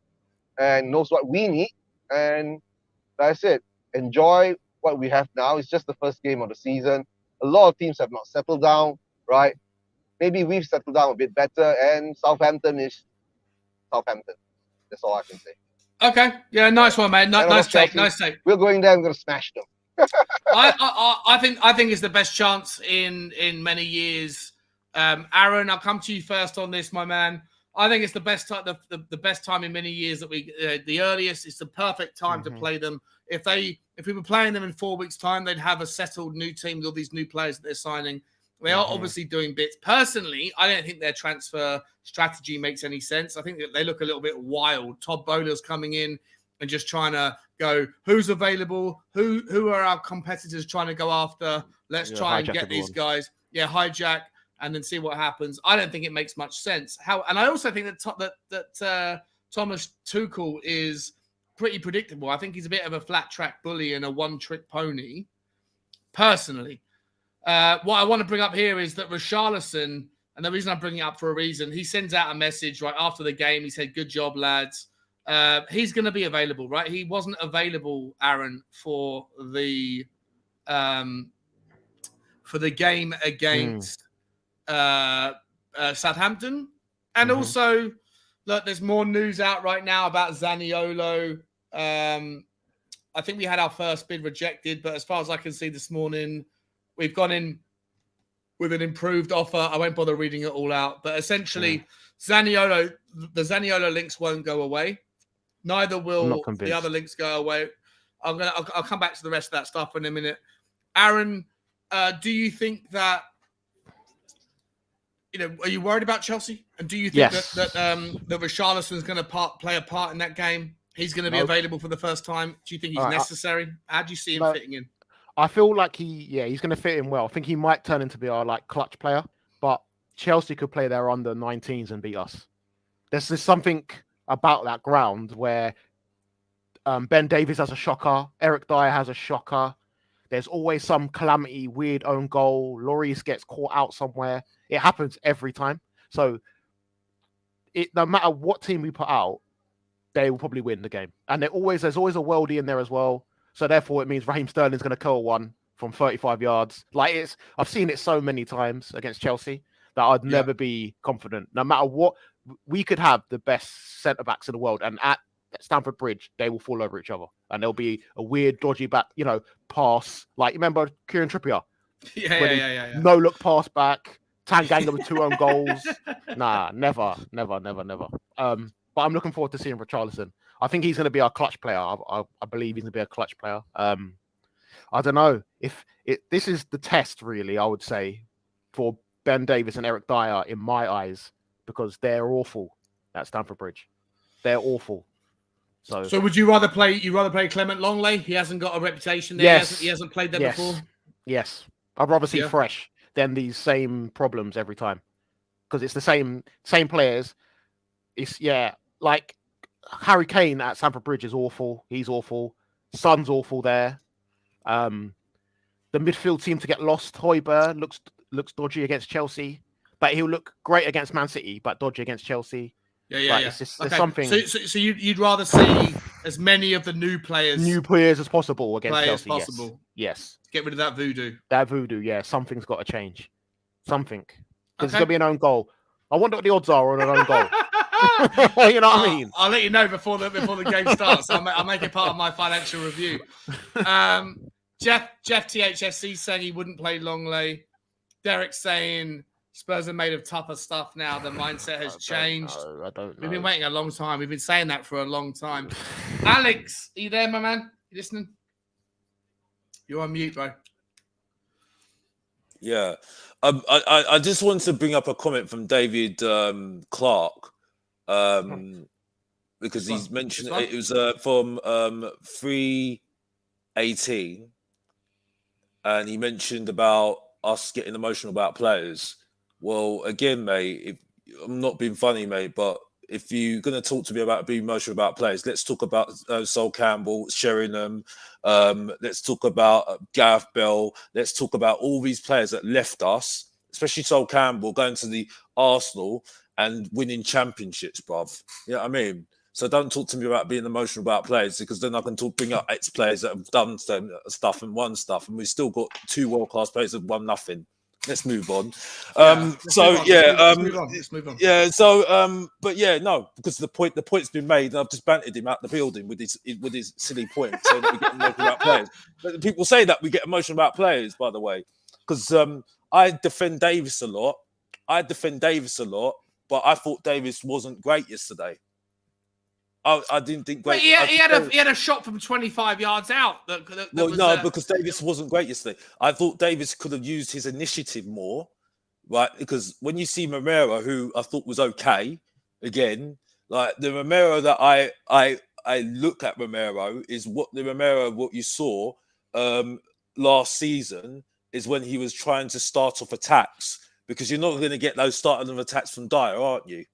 E: and knows what we need. And like I said, enjoy what we have now. It's just the first game of the season. A lot of teams have not settled down, right? Maybe we've settled down a bit better, and Southampton is Southampton. That's all I can say.
A: Okay. Yeah, nice one, man. Nice take.
E: We're going there and we're going to smash them.
A: I think it's the best chance in many years. Aaron, I'll come to you first on this, my man. I think it's the best time, the best time in many years that the earliest. It's the perfect time to play them. If we were playing them in 4 weeks' time, they'd have a settled new team with all these new players that they're signing. They are obviously doing bits. Personally, I don't think their transfer strategy makes any sense. I think that they look a little bit wild. Todd Bowler's coming in and just trying to go, who's available? Who are our competitors trying to go after? Let's try and get these guys. Yeah, hijack and then see what happens. I don't think it makes much sense. And I also think that Thomas Tuchel is pretty predictable. I think he's a bit of a flat track bully and a one-trick pony, personally. What I want to bring up here is that Richarlison, and the reason I'm bringing it up for a reason, he sends out a message right after the game. He said, "Good job, lads." He's going to be available, right? He wasn't available, Aaron, for the game against Southampton. And also, look, there's more news out right now about Zaniolo. I think we had our first bid rejected, but as far as I can see this morning, we've gone in with an improved offer. I won't bother reading it all out, but essentially, the Zaniolo links won't go away. Neither will the other links go away. I'll come back to the rest of that stuff in a minute. Aaron, Do you think that, are you worried about Chelsea? And do you think
D: Yes.
A: that Richarlison's going to play a part in that game? He's going to be available for the first time. Do you think he's necessary? How do you see him fitting in?
D: I feel like he's going to fit in well. I think he might turn into be our clutch player, but Chelsea could play their under 19s and beat us. There's something about that ground where Ben Davies has a shocker, Eric Dyer has a shocker. There's always some calamity, weird own goal. Lloris gets caught out somewhere. It happens every time. So no matter what team we put out, they will probably win the game. And there's always a worldie in there as well. So therefore, it means Raheem Sterling's going to curl one from 35 yards. I've seen it so many times against Chelsea that I'd never be confident. No matter what, we could have the best centre backs in the world, and at Stamford Bridge, they will fall over each other, and there'll be a weird, dodgy back, pass. Like, you remember Kieran Trippier?
A: Yeah.
D: No look pass back. Tanganga with 2 own goals. Nah, never. But I'm looking forward to seeing Richarlison. I think he's going to be our clutch player. I believe he's going to be a clutch player. I don't know if this is the test, really. I would say for Ben Davies and Eric Dyer, in my eyes, because they're awful at Stamford Bridge. They're awful. So
A: would you rather play Clement Longley? He hasn't got a reputation there.
D: Yes.
A: He hasn't played there before.
D: Yes. I'd rather see fresh than these same problems every time, because it's the same players. It's like Harry Kane at Stamford Bridge is awful. He's awful. Son's awful there. The midfield seem to get lost. Højbjerg looks dodgy against Chelsea, but he'll look great against Man City, but dodgy against Chelsea.
A: Yeah.
D: It's just, there's something.
A: So you'd rather see as many of the new players
D: as possible against Chelsea.
A: Possible.
D: Yes.
A: Get rid of that voodoo.
D: Something's got to change. Something. There's going to be an own goal. I wonder what the odds are on an own goal. You know what I mean?
A: I'll let you know before the game starts. I'll make it part of my financial review. Jeff THSC saying he wouldn't play Longley. Derek saying Spurs are made of tougher stuff now. The mindset has changed.
D: I don't know.
A: We've been waiting a long time. We've been saying that for a long time. Alex, are you there, my man? You listening? You're on mute, bro.
C: Yeah. I just wanted to bring up a comment from David Clark, because he's mentioned it was from 318, and he mentioned about us getting emotional about players. Well, again, mate, I'm not being funny, mate, but if you're going to talk to me about being emotional about players, let's talk about Sol Campbell, Sheringham. Let's talk about Gareth Bell. Let's talk about all these players that left us, especially Sol Campbell going to the Arsenal and winning championships, bruv. You know what I mean? So don't talk to me about being emotional about players, because then I can bring up ex-players that have done stuff and won stuff, and we've still got 2 world-class players that have won nothing. Let's move on. Let's move on. Yeah. So, but yeah, no, because the point's been made, and I've just bantered him out the building with his silly point, saying that we get emotional about players. But people say that we get emotional about players, by the way, because I defend Davis a lot. But I thought Davis wasn't great yesterday. I didn't think great.
A: He had a shot from 25 yards out.
C: Because Davis wasn't great yesterday. I thought Davis could have used his initiative more, right? Because when you see Romero, who I thought was okay, again, like the Romero that I look at Romero is what you saw last season is when he was trying to start off attacks, because you're not going to get those starting of attacks from Dyer, aren't you?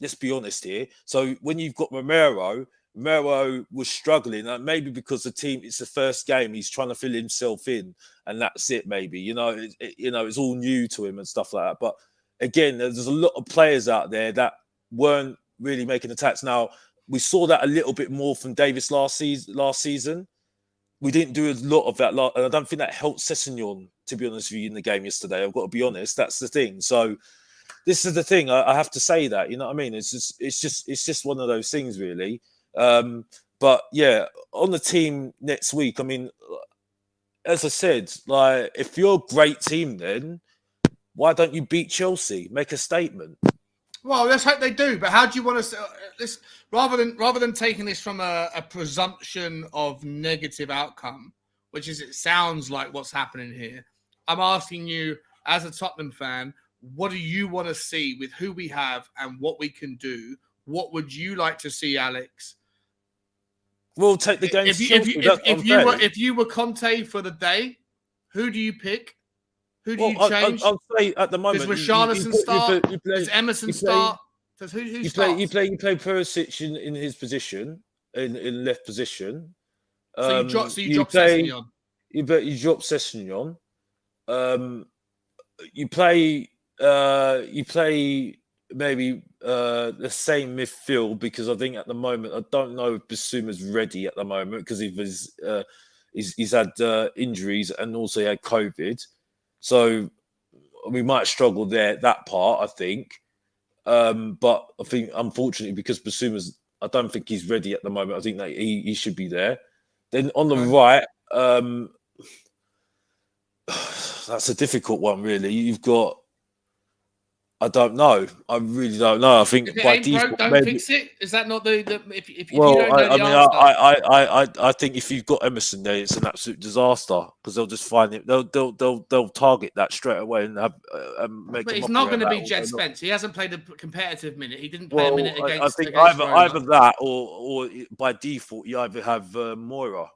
C: Let's be honest here. So when you've got Romero was struggling, and maybe because the team, it's the first game, he's trying to fill himself in, and that's it. Maybe it's all new to him and stuff like that. But again, there's a lot of players out there that weren't really making attacks. Now we saw that a little bit more from Davis last season. We didn't do a lot of that, and I don't think that helped Sessegnon, to be honest with you, in the game yesterday. I've got to be honest. That's the thing. So. This is the thing. I have to say that, you know what I mean? It's just one of those things, really. But yeah, on the team next week, I mean, as I said, like if you're a great team, then why don't you beat Chelsea? Make a statement.
A: Well, let's hope they do. But how do you want to this rather than taking this from a presumption of negative outcome, which is it sounds like what's happening here? I'm asking you, as a Tottenham fan, what do you want to see with who we have and what we can do? What would you like to see, Alex?
C: We'll take the game.
A: If you were Conte for the day, who do you pick? Who do you change?
C: I'll say at the moment.
A: Does Richarlison start? Does Emerson start? Does who starts?
C: You play Perisic in his position, in left position.
A: So you drop Sessegnon.
C: You drop Sessegnon. You play maybe the same midfield, because I think at the moment I don't know if Bissouma's ready at the moment because he's had injuries and also he had COVID, so we might struggle there, that part I think. But I think unfortunately because Bissouma's, I don't think he's ready at the moment. I think that he should be there. Then on the right, that's a difficult one really. You've got, I don't know. I really don't know. I think by default,
A: don't fix it. Is that not the if you
C: well,
A: don't know the answer?
C: I think if you've got Emerson there, it's an absolute disaster because they'll just find it. They'll target that straight away and have make.
A: But it's not going to be Jed Spence. He hasn't played a competitive minute. He didn't play a minute against.
C: I think
A: against
C: either that or by default you either have Moira.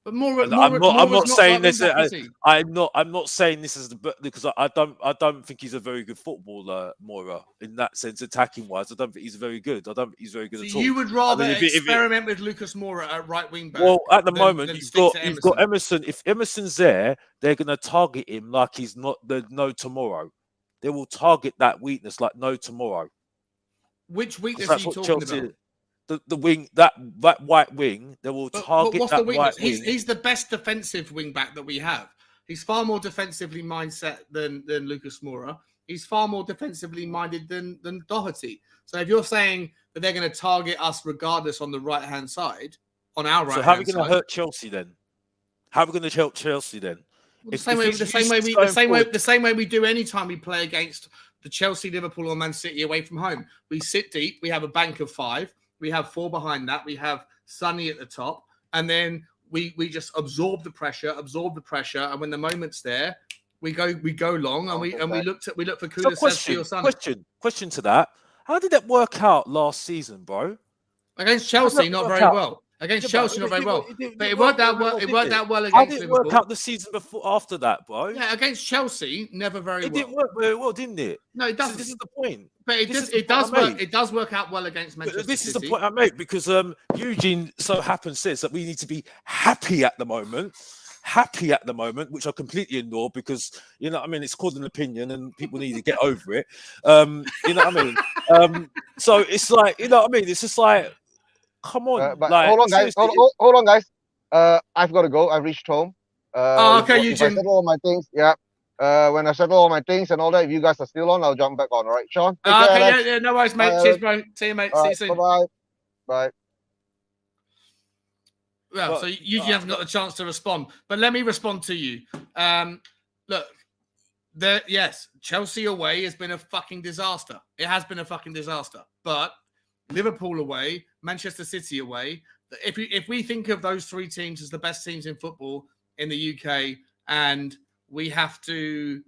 A: But I'm
C: not saying this. I'm not saying this is because I don't think he's a very good footballer, Moira, in that sense, attacking wise. I don't think he's very good. I don't think he's very good at all.
A: You would rather experiment with Lucas Moura at right wing back.
C: Well, at the moment you've got Emerson. If Emerson's there, they're going to target him like he's not the no tomorrow. They will target that weakness like no tomorrow.
A: Which weakness are you talking about?
C: The wing, that right wing, they will target
A: what's
C: that
A: the weakness?
C: right wing.
A: He's the best defensive wing back that we have. He's far more defensively mindset than Lucas Moura. He's far more defensively minded than Doherty. So if you're saying that they're going to target us regardless on the right hand side, on our right hand side,
C: so how are we going to hurt Chelsea then? How are we going to help Chelsea then?
A: Well, the same way we do anytime we play against the Chelsea, Liverpool, or Man City away from home. We sit deep. We have a bank of 5. We have 4 behind that. We have Sonny at the top, and then we just absorb the pressure, and when the moment's there, we go long, and we look for Kulusevski or Sonny.
C: Question to that: how did that work out last season, bro?
A: Against Chelsea, not very well. Against Chelsea, not very well. But it worked out well. It worked out well against Liverpool.
C: How did it work out the season before, after that, bro?
A: Yeah, against Chelsea, never very well.
C: It didn't work very well, didn't it?
A: No, it doesn't.
C: So this is the point.
A: But it does work out well against Manchester City.
C: This is the point I make because Eugene so happens says that we need to be happy at the moment, which I completely ignore because you know what I mean, it's called an opinion and people need to get over it. You know what I mean? So it's like, you know what I mean? It's just like, come on. Like,
E: hold on, guys. Hold on, guys. I've got to go. I've reached home.
A: Okay, Eugene.
E: I settle all my things. Yeah. When I settle all my things and all that, if you guys are still on, I'll jump back on. All right, Sean?
A: Okay, yeah, no worries, mate. Cheers, bro. See you, mate. See you soon.
E: Bye-bye. Bye.
A: Well, so Eugene hasn't got the chance to respond, but let me respond to you. Look, yes, Chelsea away has been a fucking disaster. It has been a fucking disaster. But Liverpool away, Manchester City away, if we think of those 3 teams as the best teams in football in the UK, and we have to,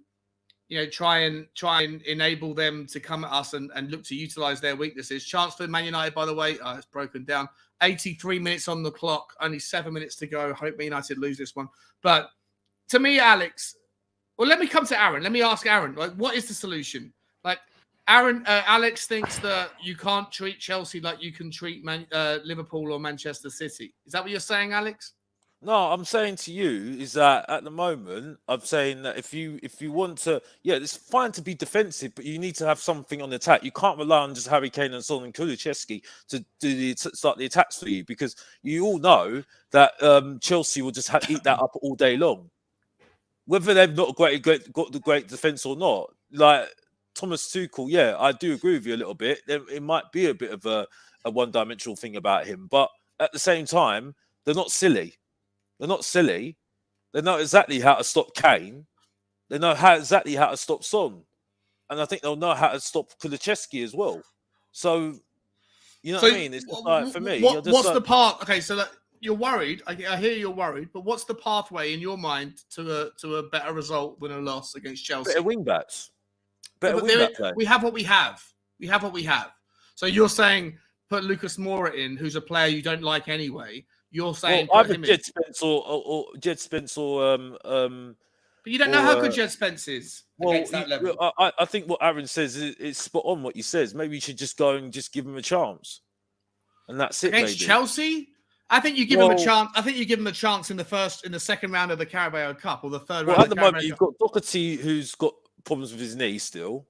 A: you know, try and enable them to come at us and look to utilize their weaknesses. Chance for Man United, by the way, it's broken down. 83 minutes on the clock, only 7 minutes to go. Hope Man United lose this one. But to me, Alex, well, let me come to Aaron. Let me ask Aaron, like, what is the solution? Like, Alex thinks that you can't treat Chelsea like you can treat Liverpool or Manchester City. Is that what you're saying, Alex?
C: No, I'm saying to you is that at the moment, I'm saying that if you want to, yeah, it's fine to be defensive, but you need to have something on the attack. You can't rely on just Harry Kane and Son and Kulusevski to start the attacks for you, because you all know that Chelsea will just eat that up all day long, whether they've not got the great defense or not. Like Thomas Tuchel, yeah, I do agree with you a little bit. It might be a bit of a one-dimensional thing about him, but at the same time, they're not silly. They're not silly. They know exactly how to stop Kane. They know exactly how to stop Son. And I think they'll know how to stop Kulusevski as well. So, you know what I mean? It's just like, for me...
A: what's the part... Okay, so you're worried. I hear you're worried, but what's the pathway in your mind to a better result than a loss against Chelsea?
C: Better wing backs.
A: Yeah,
C: Better
A: but
C: wing back play.
A: we have what we have. We have what we have. So you're saying put Lucas Moura in, who's a player you don't like anyway. You're saying
C: Well,
A: put
C: either
A: him
C: Jed
A: in.
C: Spence or Jed Spence or
A: But you don't know how good Jed Spence is against that level.
C: I think what Aaron says is spot on. What he says, maybe you should just go and just give him a chance, and that's it.
A: Against
C: maybe.
A: Chelsea, I think you give him a chance. I think you give him a chance in the second round of the Carabao Cup or the third round.
C: At the moment, you've got Doherty, who's got problems with his knee still,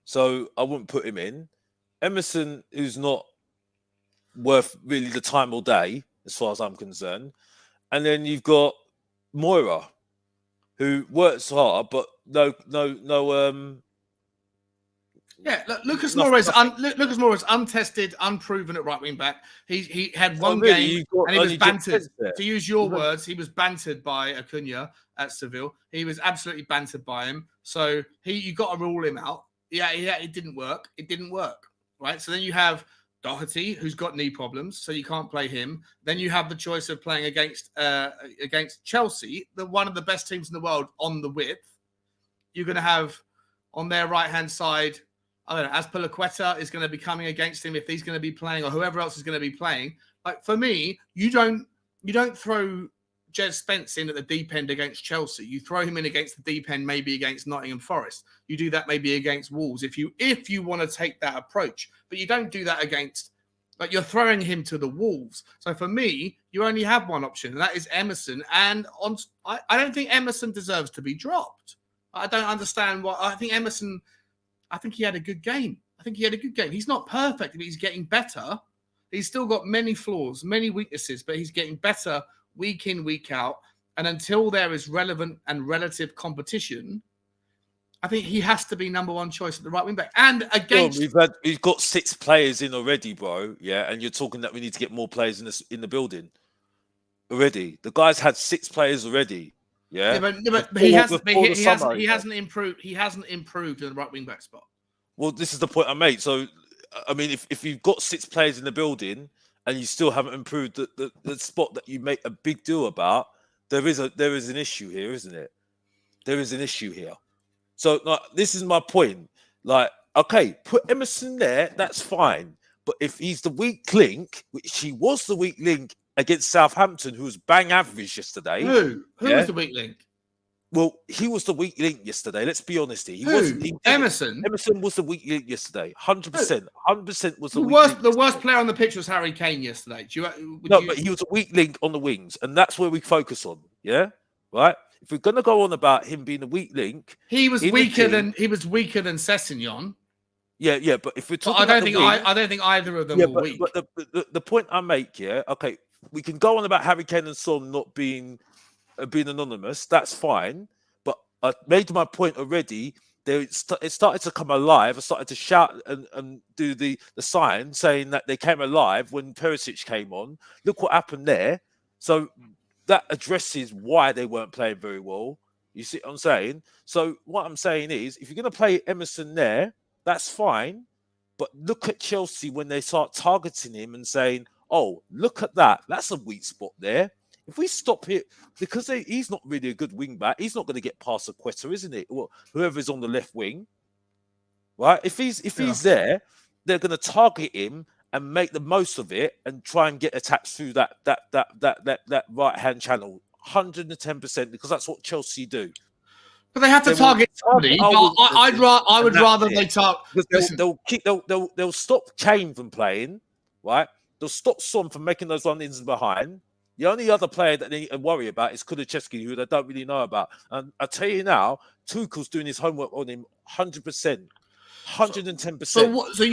C: so I wouldn't put him in. Emerson, who's not worth really the time or day, as far as I'm concerned, and then you've got Moira, who works hard, but no.
A: Yeah, look, Lucas Moura is untested, unproven at right wing back. He had one game and he was bantered. To use your words, he was bantered by Acuna at Seville. He was absolutely bantered by him. So you got to rule him out. Yeah, it didn't work. It didn't work, right? So then you have Doherty, who's got knee problems, so you can't play him. Then you have the choice of playing against Chelsea, one of the best teams in the world on the width. You're going to have on their right-hand side, I don't know, Azpilicueta is going to be coming against him if he's going to be playing, or whoever else is going to be playing. Like for me, you don't throw Jed Spence in at the deep end against Chelsea. You throw him in against the deep end, maybe against Nottingham Forest. You do that maybe against Wolves if you want to take that approach. But you don't do that against, like you're throwing him to the Wolves. So for me, you only have one option, and that is Emerson. And I don't think Emerson deserves to be dropped. I don't understand what I think Emerson. I think he had a good game. He's not perfect, but he's getting better. He's still got many flaws, many weaknesses, but he's getting better week in, week out. And until there is relevant and relative competition, I think he has to be number one choice at the right wing back. And against
C: we've got 6 players in already, bro. Yeah, and you're talking that we need to get more players in the building already. The guy's had 6 players already. Yeah,
A: but he hasn't improved. He hasn't improved in the right wing back spot.
C: Well, this is the point I made. So, I mean, if you've got 6 players in the building and you still haven't improved the spot that you make a big deal about, there is an issue here, isn't it? There is an issue here. So, like, this is my point. Like, okay, put Emerson there, that's fine. But if he's the weak link, which he was the weak link against Southampton, who was bang average yesterday.
A: Who was the weak link?
C: Well, he was the weak link yesterday. Let's be honest here.
A: Emerson?
C: Emerson was the weak link yesterday. 100%. 100% was the
A: worst player on the pitch was Harry Kane yesterday.
C: But he was a weak link on the wings, and that's where we focus on. Yeah, right. If we're gonna go on about him being a weak link,
A: he was weaker than Sessegnon.
C: Yeah. But if we're talking,
A: I don't think either of them were weak.
C: But the point I make, okay, we can go on about Harry Kane and Son not being anonymous. That's fine. But I made my point already. It started to come alive. I started to shout and do the sign saying that they came alive when Perisic came on. Look what happened there. So that addresses why they weren't playing very well. You see what I'm saying? So what I'm saying is, if you're going to play Emerson there, that's fine. But look at Chelsea when they start targeting him and saying, oh, look at that. That's a weak spot there. If we stop it, because he's not really a good wing back, he's not going to get past Acqueta, isn't it? Or whoever's on the left wing, right? If he's there, they're going to target him and make the most of it and try and get attacks through that right hand channel, 110%, because that's what Chelsea do.
A: But they have to target somebody. I would rather they target.
C: They'll stop Kane from playing, right? They'll stop Son from making those run-ins behind. The only other player that they need to worry about is Kulusevski, who they don't really know about. And I tell you now, Tuchel's doing his homework on him 100%, 110%.
A: So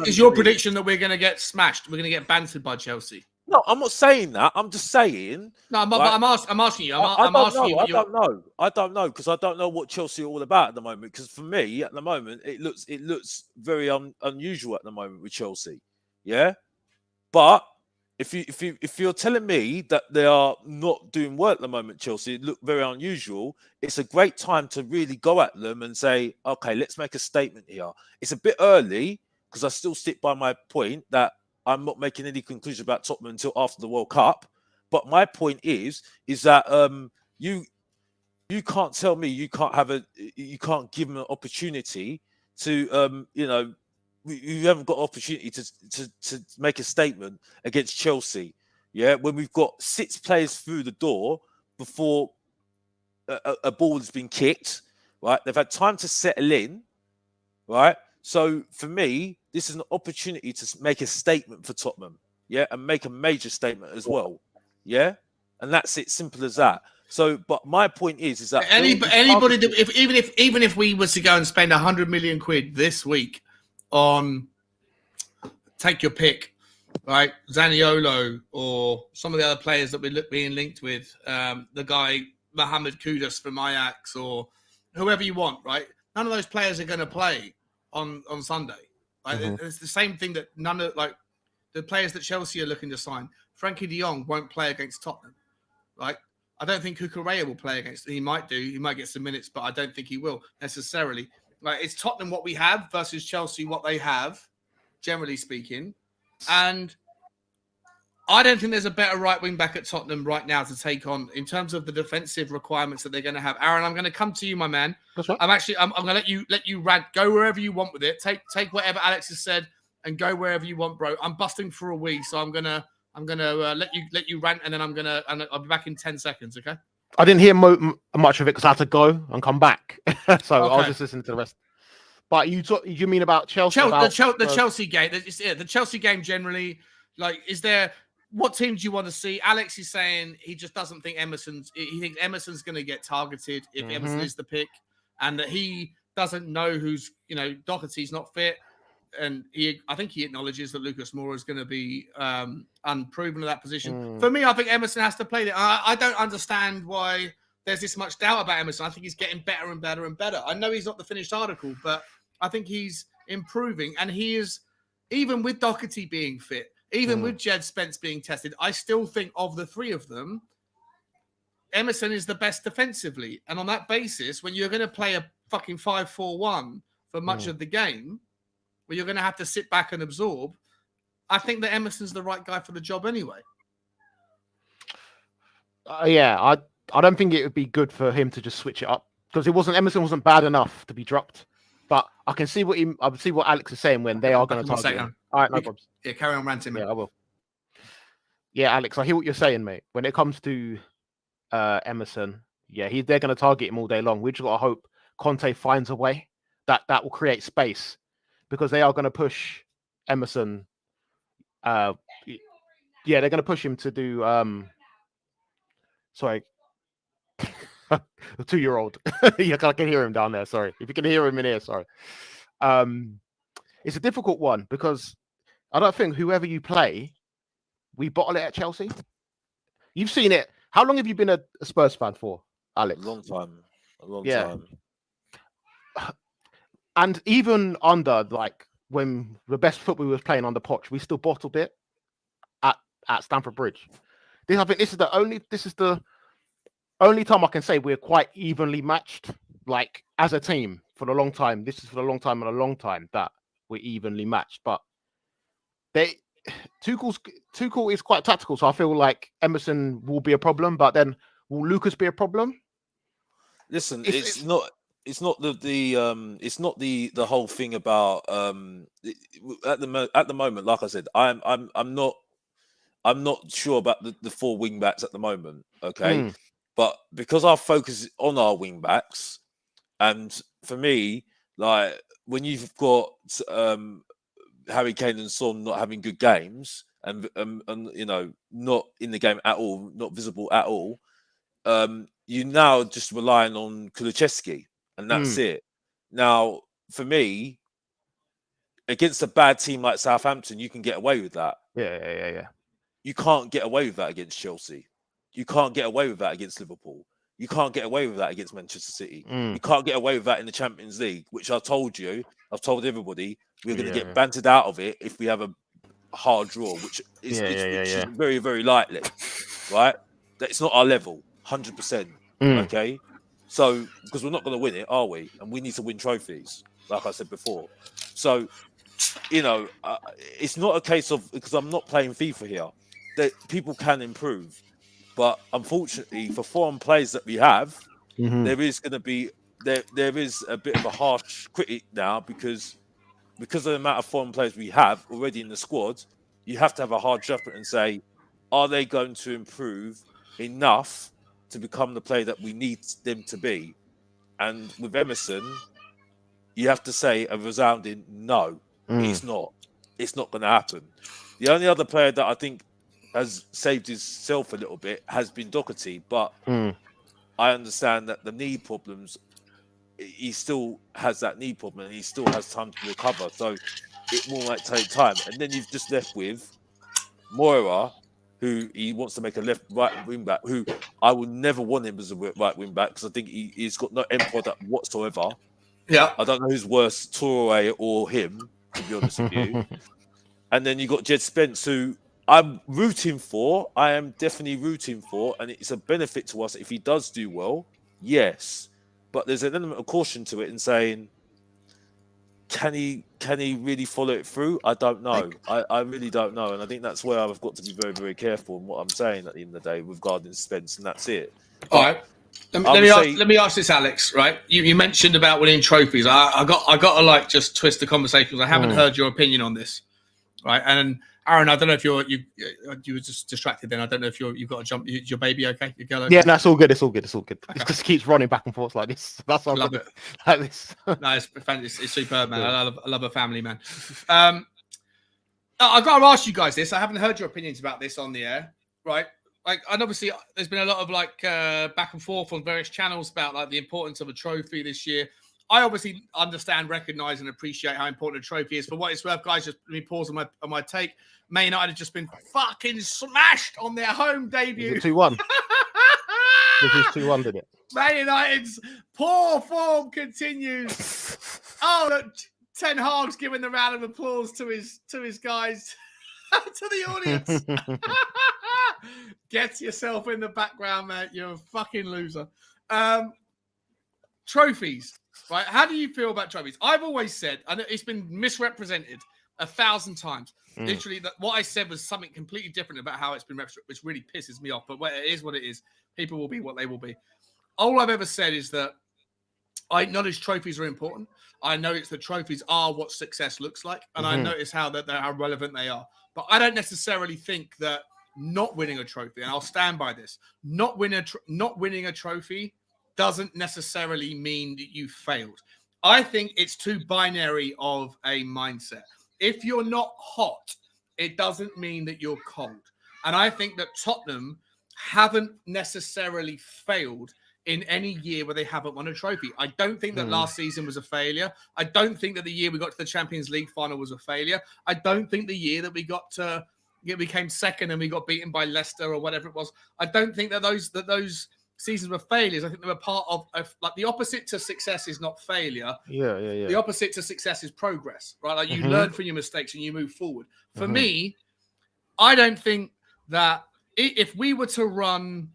A: your prediction that we're going to get smashed? We're going to get bantered by Chelsea?
C: No, I'm not saying that. I'm just saying.
A: No, I'm asking you. I
C: don't know because I don't know what Chelsea are all about at the moment. Because for me, at the moment, it looks very unusual at the moment with Chelsea. Yeah, but if you're telling me that they are not doing well at the moment, Chelsea, it look very unusual. It's a great time to really go at them and say, okay, let's make a statement here. It's a bit early because I still stick by my point that I'm not making any conclusion about Tottenham until after the World Cup. But my point is that you can't tell me you can't give them an opportunity to you haven't got opportunity to make a statement against Chelsea. Yeah, when we've got 6 players through the door before a ball has been kicked, right? They've had time to settle in, right? So for me, this is an opportunity to make a statement for Tottenham, yeah, and make a major statement as well, yeah, and that's it, simple as that. So, but my point is that
A: anybody that even if we was to go and spend 100 million quid this week on, take your pick, right, Zaniolo or some of the other players that we're being linked with, the guy Mohamed Kudus from Ajax or whoever you want, right? None of those players are going to play on Sunday. Right? It's the same thing that none of the players that Chelsea are looking to sign. Frankie de Jong won't play against Tottenham, right? I don't think Cucurella will play against. He might do. He might get some minutes, but I don't think he will necessarily. Like, it's Tottenham what we have versus Chelsea what they have, generally speaking, and I don't think there's a better right wing back at Tottenham right now to take on in terms of the defensive requirements that they're going to have. Aaron, I'm going to come to you, my man.
D: That's right.
A: I'm going to let you rant. Go wherever you want with it. Take whatever Alex has said and go wherever you want, bro. I'm busting for a wee, so I'm gonna let you rant, and then I'll be back in 10 seconds. Okay.
D: I didn't hear much of it because I had to go and come back, so I'll just listen to the rest. But you mean about Chelsea?
A: The Chelsea game. The Chelsea game generally. Like, what team do you want to see? Alex is saying he just doesn't think he thinks Emerson's going to get targeted if Emerson is the pick, and that he doesn't know who's, Doherty's not fit. And I think he acknowledges that Lucas Moura is going to be unproven in that position. For me, I think Emerson has to play there. I don't understand why there's this much doubt about Emerson. I think he's getting better and better and better. I know he's not the finished article, but I think he's improving. And he is, even with Doherty being fit, even with Jed Spence being tested, I still think of the three of them, Emerson is the best defensively. And on that basis, when you're going to play a fucking 5-4-1 for much of the game, where you're going to have to sit back and absorb, I think that Emerson's the right guy for the job anyway.
D: I don't think it would be good for him to just switch it up, because Emerson wasn't bad enough to be dropped. But I can see what Alex is saying when they are going to target him. All right, no problems.
A: Yeah, carry on ranting, mate.
D: Yeah, I will. Yeah, Alex, I hear what you're saying, mate. When it comes to Emerson, they're going to target him all day long. We just got to hope Conte finds a way that will create space, because they are going to push Emerson. They're going to push him to do. Sorry, the 2-year-old. Yeah, I can hear him down there. Sorry, if you can hear him in here. Sorry. It's a difficult one, because I don't think whoever you play, we bottle it at Chelsea. You've seen it. How long have you been a Spurs fan for, Alex?
C: A long time.
D: And even under, when the best football was playing under Poch, we still bottled it at Stamford Bridge. I think this is the only time I can say we're quite evenly matched, as a team, for a long time. This is for a long time that we're evenly matched. But Tuchel is quite tactical, so I feel like Emerson will be a problem. But then, will Lucas be a problem?
C: Listen, it's not the whole thing about at the moment. Like I said, I'm not sure about the 4 wing backs at the moment. Okay, but because our focus is on our wing backs, and for me, when you've got Harry Kane and Son not having good games, and not in the game at all, not visible at all, you now just relying on Kulusevski, and that's it. Now, for me, against a bad team like Southampton, you can get away with that.
D: Yeah.
C: You can't get away with that against Chelsea. You can't get away with that against Liverpool. You can't get away with that against Manchester City. You can't get away with that in the Champions League, which I've told everybody, we're going to get bantered out of it if we have a hard draw, which is very, very likely, right? That's not our level, 100%. Okay, so because we're not going to win it, are we? And we need to win trophies, like I said before. So it's not a case of, because I'm not playing FIFA here, that people can improve. But unfortunately, for foreign players that we have, there is going to be there is a bit of a harsh critic now because of the amount of foreign players we have already in the squad. You have to have a hard judgment and say, are they going to improve enough to become the player that we need them to be? And with Emerson, you have to say a resounding no. It's not. It's not going to happen. The only other player that I think has saved himself a little bit has been Doherty, but I understand that the knee problems, he still has that knee problem and he still has time to recover. So it will might take time. And then you've just left with Moira, who he wants to make a right wing back, who I would never want him as a right wing back because I think he's got no end product whatsoever.
A: Yeah.
C: I don't know who's worse, Toure or him, to be honest with you. And then you got Jed Spence, who I'm rooting for. I am definitely rooting for, and it's a benefit to us if he does do well. Yes, but there's an element of caution to it in saying, can he really follow it through? I don't know. I really don't know, and I think that's where I've got to be very, very careful in what I'm saying at the end of the day regarding Spence, and that's it.
A: All right. Let me ask this, Alex. Right, you mentioned about winning trophies. I got to like just twist the conversation because I haven't heard your opinion on this. Right, and Aaron, I don't know if you were just distracted. Then I don't know if you've got to jump. Is your baby okay? Your girl okay?
D: Yeah, that's all good. It's all good. Okay. It just keeps running back and forth like this. That's why I
A: love it.
D: Like this.
A: No, it's superb, man. Yeah. I love a family, man. I got to ask you guys this. I haven't heard your opinions about this on the air, right? Like, and obviously, there's been a lot of back and forth on various channels about the importance of a trophy this year. I obviously understand, recognize, and appreciate how important a trophy is. For what it's worth, guys, just let me pause on my take. Man United have just been fucking smashed on their home debut.
D: 2-1. This is 2-1, did it?
A: Man United's poor form continues. Oh, look, Ten Hag's giving the round of applause to his guys, to the audience. Get yourself in the background, mate. You're a fucking loser. Trophies. Right? How do you feel about trophies? I've always said, and it's been misrepresented 1,000 times. Literally, what I said was something completely different about how it's been represented, which really pisses me off. But it is what it is. People will be what they will be. All I've ever said is that I acknowledge trophies are important. I know it's the trophies are what success looks like, and I notice how relevant they are. But I don't necessarily think that not winning a trophy, and I'll stand by this, not winning a trophy doesn't necessarily mean that you failed. I think it's too binary of a mindset. If you're not hot, it doesn't mean that you're cold. And I think that Tottenham haven't necessarily failed in any year where they haven't won a trophy. I don't think that last season was a failure. I don't think that the year we got to the Champions League final was a failure. I don't think the year that we became second and we got beaten by Leicester or whatever it was. I don't think that those seasons were failures. I think they were part of the opposite to success is not failure.
D: Yeah.
A: The opposite to success is progress, right? Like you learn from your mistakes and you move forward. For me, I don't think that if we were to run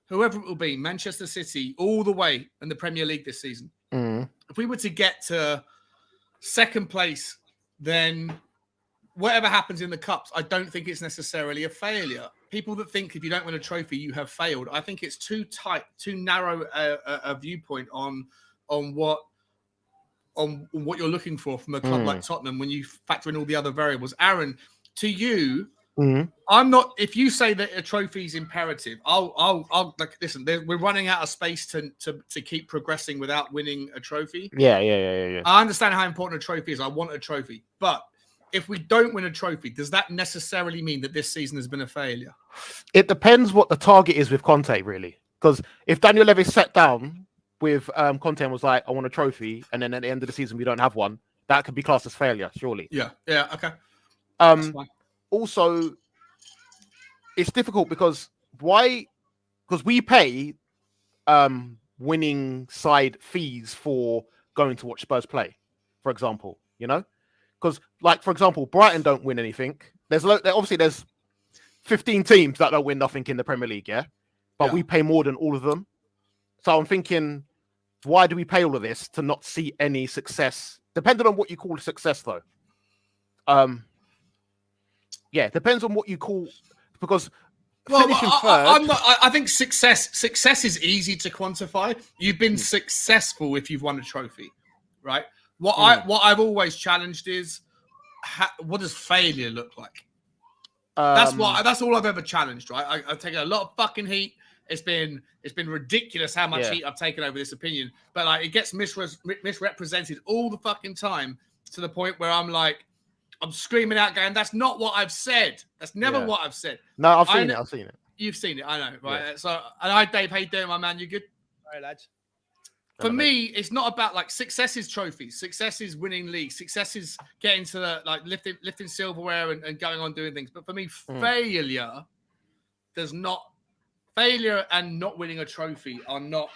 A: whoever it will be, Manchester City, all the way in the Premier League this season, if we were to get to second place, then whatever happens in the cups, I don't think it's necessarily a failure. People that think if you don't win a trophy, you have failed. I think it's too narrow a viewpoint on what you're looking for from a club like Tottenham when you factor in all the other variables. Aaron, to you, I'm not. If you say that a trophy is imperative, I'll listen. We're running out of space to keep progressing without winning a trophy.
D: Yeah.
A: I understand how important a trophy is. I want a trophy, but if we don't win a trophy, does that necessarily mean that this season has been a failure?
D: It depends what the target is with Conte, really. Because if Daniel Levy sat down with Conte and was like, I want a trophy, and then at the end of the season we don't have one, that could be classed as failure, surely.
A: Yeah, okay.
D: Also, it's difficult because we pay winning side fees for going to watch Spurs play, for example, Because, for example, Brighton don't win anything. There's 15 teams that don't win nothing in the Premier League, but we pay more than all of them. So I'm thinking, why do we pay all of this to not see any success? Depending on what you call success, though. Yeah, depends on what you call, because
A: Well,
D: finishing third.
A: I'm not. I think success is easy to quantify. You've been successful if you've won a trophy, right? What I've always challenged is what does failure look like? That's all I've ever challenged, right? I've taken a lot of fucking heat. It's been ridiculous how much heat I've taken over this opinion, but like it gets misrepresented all the fucking time to the point where I'm screaming out, going, "That's not what I've said. That's never what I've said."
D: No, I've seen it.
A: You've seen it, I know, right? Yeah. So, and hi, Dave. How you doing, my man? You good?
F: All right, lads.
A: For me, it's not about like success is trophies. Success is winning leagues. Success is getting to the like lifting silverware and going on doing things. But for me, failure and not winning a trophy are not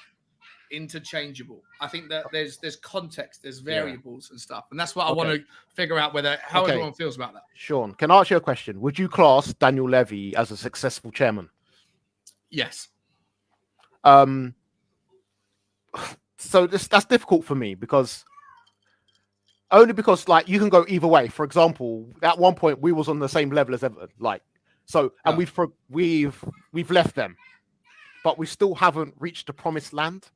A: interchangeable. I think that there's context, there's variables and stuff, and that's what I want to figure out how everyone feels about that.
D: Sean, can I ask you a question? Would you class Daniel Levy as a successful chairman?
A: Yes.
D: So that's difficult for me because like you can go either way. For example, at one point we was on the same level as Everton, and we've left them, but we still haven't reached the promised land.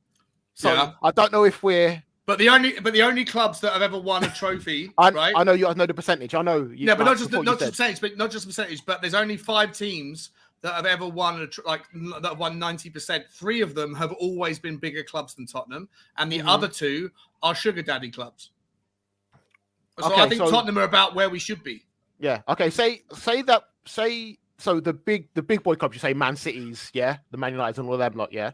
D: So I don't know if we're. But the
A: only clubs that have ever won a trophy, right?
D: I know the percentage. I know.
A: But not just percentage. But there's only 5 teams that have ever won that have won 90%. 3 of them have always been bigger clubs than Tottenham, and the other 2 are sugar daddy clubs. So I think Tottenham are about where we should be.
D: Yeah. Okay. Say so the big boy clubs. You say Man City's, the Man Uniteds and all them lot, yeah.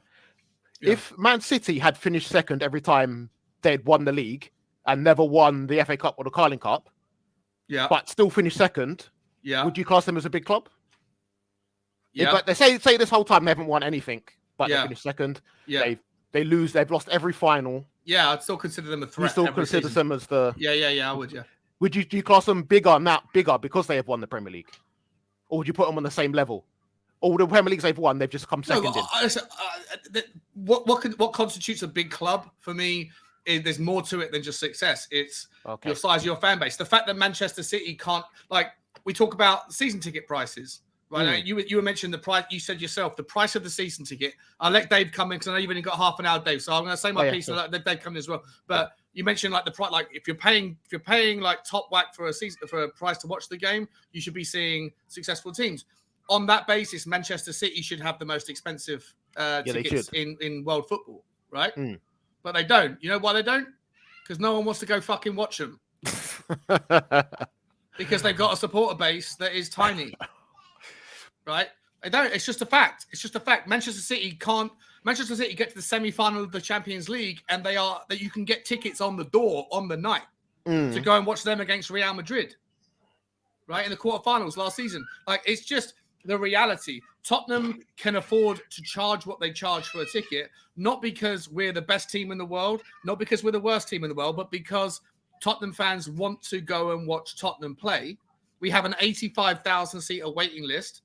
D: If Man City had finished second every time they'd won the league and never won the FA Cup or the Carling Cup, but still finished second, would you class them as a big club? Yeah. But they say this whole time they haven't won anything, but they finished second. Yeah. They lose. They've lost every final.
A: Yeah, I'd still consider them a threat.
D: You still consider them as the.
A: Yeah, I would. Yeah.
D: Would you? Do you class them bigger because they have won the Premier League, or would you put them on the same level? All the Premier Leagues they've won, they've just come second in.
A: What constitutes a big club for me? There's more to it than just success. It's your size, your fan base. The fact that Manchester City can't, we talk about season ticket prices, right? You were mentioning the price. You said yourself the price of the season ticket. I'll let Dave come in because I know you've only got half an hour, Dave. So I'm going to say my piece and let Dave come in as well. But you mentioned the price. If you're paying top whack for a price to watch the game, you should be seeing successful teams. On that basis, Manchester City should have the most expensive tickets in world football, right? But they don't. You know why they don't? Because no one wants to go fucking watch them. Because they've got a supporter base that is tiny, right? They don't. It's just a fact. Manchester City get to the semi-final of the Champions League, and you can get tickets on the door on the night to go and watch them against Real Madrid, right? In the quarterfinals last season. It's just the reality. Tottenham can afford to charge what they charge for a ticket, not because we're the best team in the world, not because we're the worst team in the world, but because Tottenham fans want to go and watch Tottenham play. We have an 85,000 seater waiting list.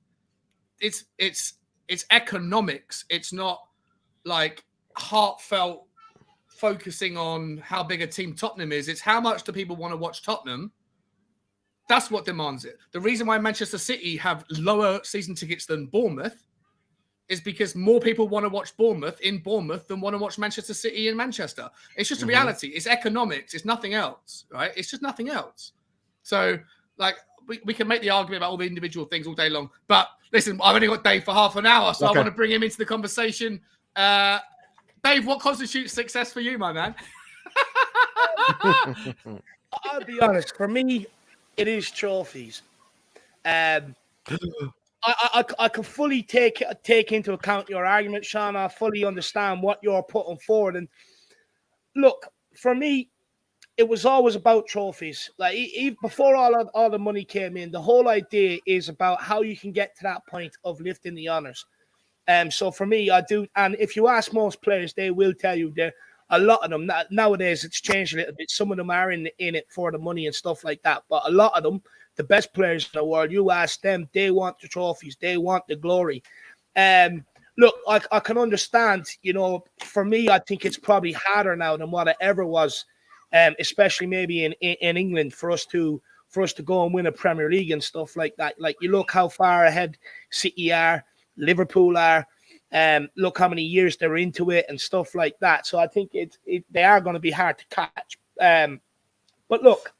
A: It's economics. It's not heartfelt focusing on how big a team Tottenham is. It's how much do people want to watch Tottenham. That's what demands it. The reason why Manchester City have lower season tickets than Bournemouth is because more people want to watch Bournemouth in Bournemouth than want to watch Manchester City in Manchester. It's just a reality. It's economics. It's nothing else, right? It's just nothing else. So, we can make the argument about all the individual things all day long. But listen, I've only got Dave for half an hour, so I want to bring him into the conversation. Dave, what constitutes success for you, my man?
F: I'll be honest. For me, it is trophies. I can fully take into account your argument, Sean. I fully understand what you're putting forward. And look, for me, it was always about trophies. Even before all the money came in, the whole idea is about how you can get to that point of lifting the honors. So for me, I do. And if you ask most players, they will tell you that a lot of them nowadays it's changed a little bit. Some of them are in it for the money and stuff like that. But a lot of them, the best players in the world, you ask them, they want the trophies, they want the glory. Look, I can understand. For me, I think it's probably harder now than what it ever was, especially maybe in England for us to for us to go and win a Premier League and stuff like that. Like, you look how far ahead City are, Liverpool are, look how many years they're into it and stuff like that. So I think they are going to be hard to catch. But look,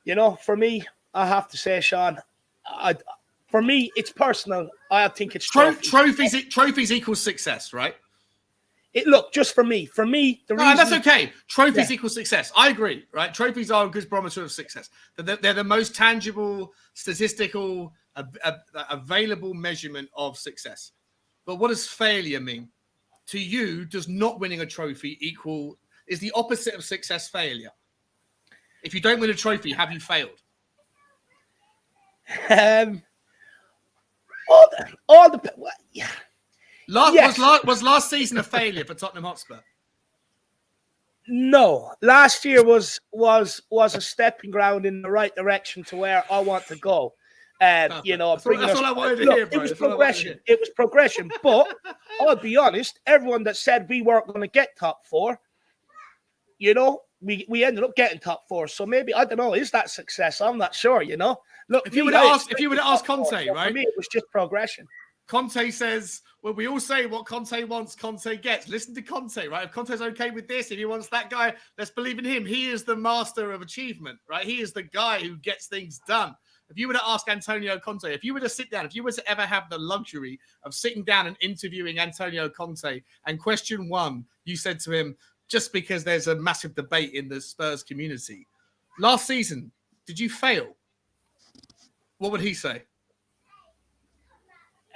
F: you know, for me, I have to say, Sean, for me, it's personal. I think it's
A: trophies equals success, right?
F: Look, just for me, the reason...
A: that's okay. Trophies equals success. I agree, right? Trophies are a good barometer of success. They're the most tangible, statistical, available measurement of success. But what does failure mean? To you, does not winning a trophy is the opposite of success failure? If you don't win a trophy, have you failed? Was last season a failure for Tottenham Hotspur?
F: No, last year was a stepping ground in the right direction to where I want to go. You know,
A: that's all I wanted to hear, bro.
F: It was progression. It was progression. But I'll be honest, everyone that said we weren't going to get top four, you know, we ended up getting top four. So maybe, I don't know, is that success? I'm not sure, you know. Look,
A: if you would have asked Conte, right?
F: For me, it was just progression.
A: Conte says, well, we all say what Conte wants, Conte gets. Listen to Conte, right? If Conte's okay with this, if he wants that guy, let's believe in him. He is the master of achievement, right? He is the guy who gets things done. If you were to ask Antonio Conte, if you were to sit down, if you were to ever have the luxury of sitting down and interviewing Antonio Conte, and question one, you said to him, just because there's a massive debate in the Spurs community, last season, did you fail? What would he say?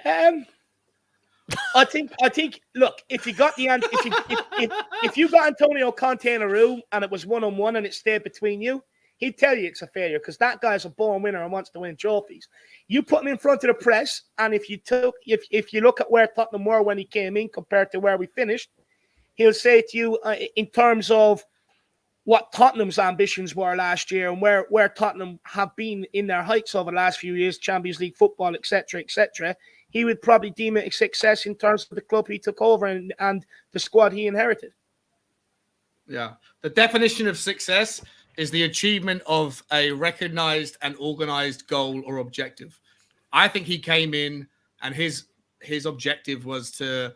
F: I think. Look, if you got if you got Antonio Conte in a room and it was 1-on-1 and it stayed between you, he'd tell you it's a failure because that guy's a born winner and wants to win trophies. You put him in front of the press, and if you look at where Tottenham were when he came in compared to where we finished, he'll say to you in terms of what Tottenham's ambitions were last year and where Tottenham have been in their heights over the last few years, Champions League football, etc., etc. He would probably deem it a success in terms of the club he took over and the squad he inherited.
A: Yeah. The definition of success is the achievement of a recognized and organized goal or objective. I think he came in and his objective was to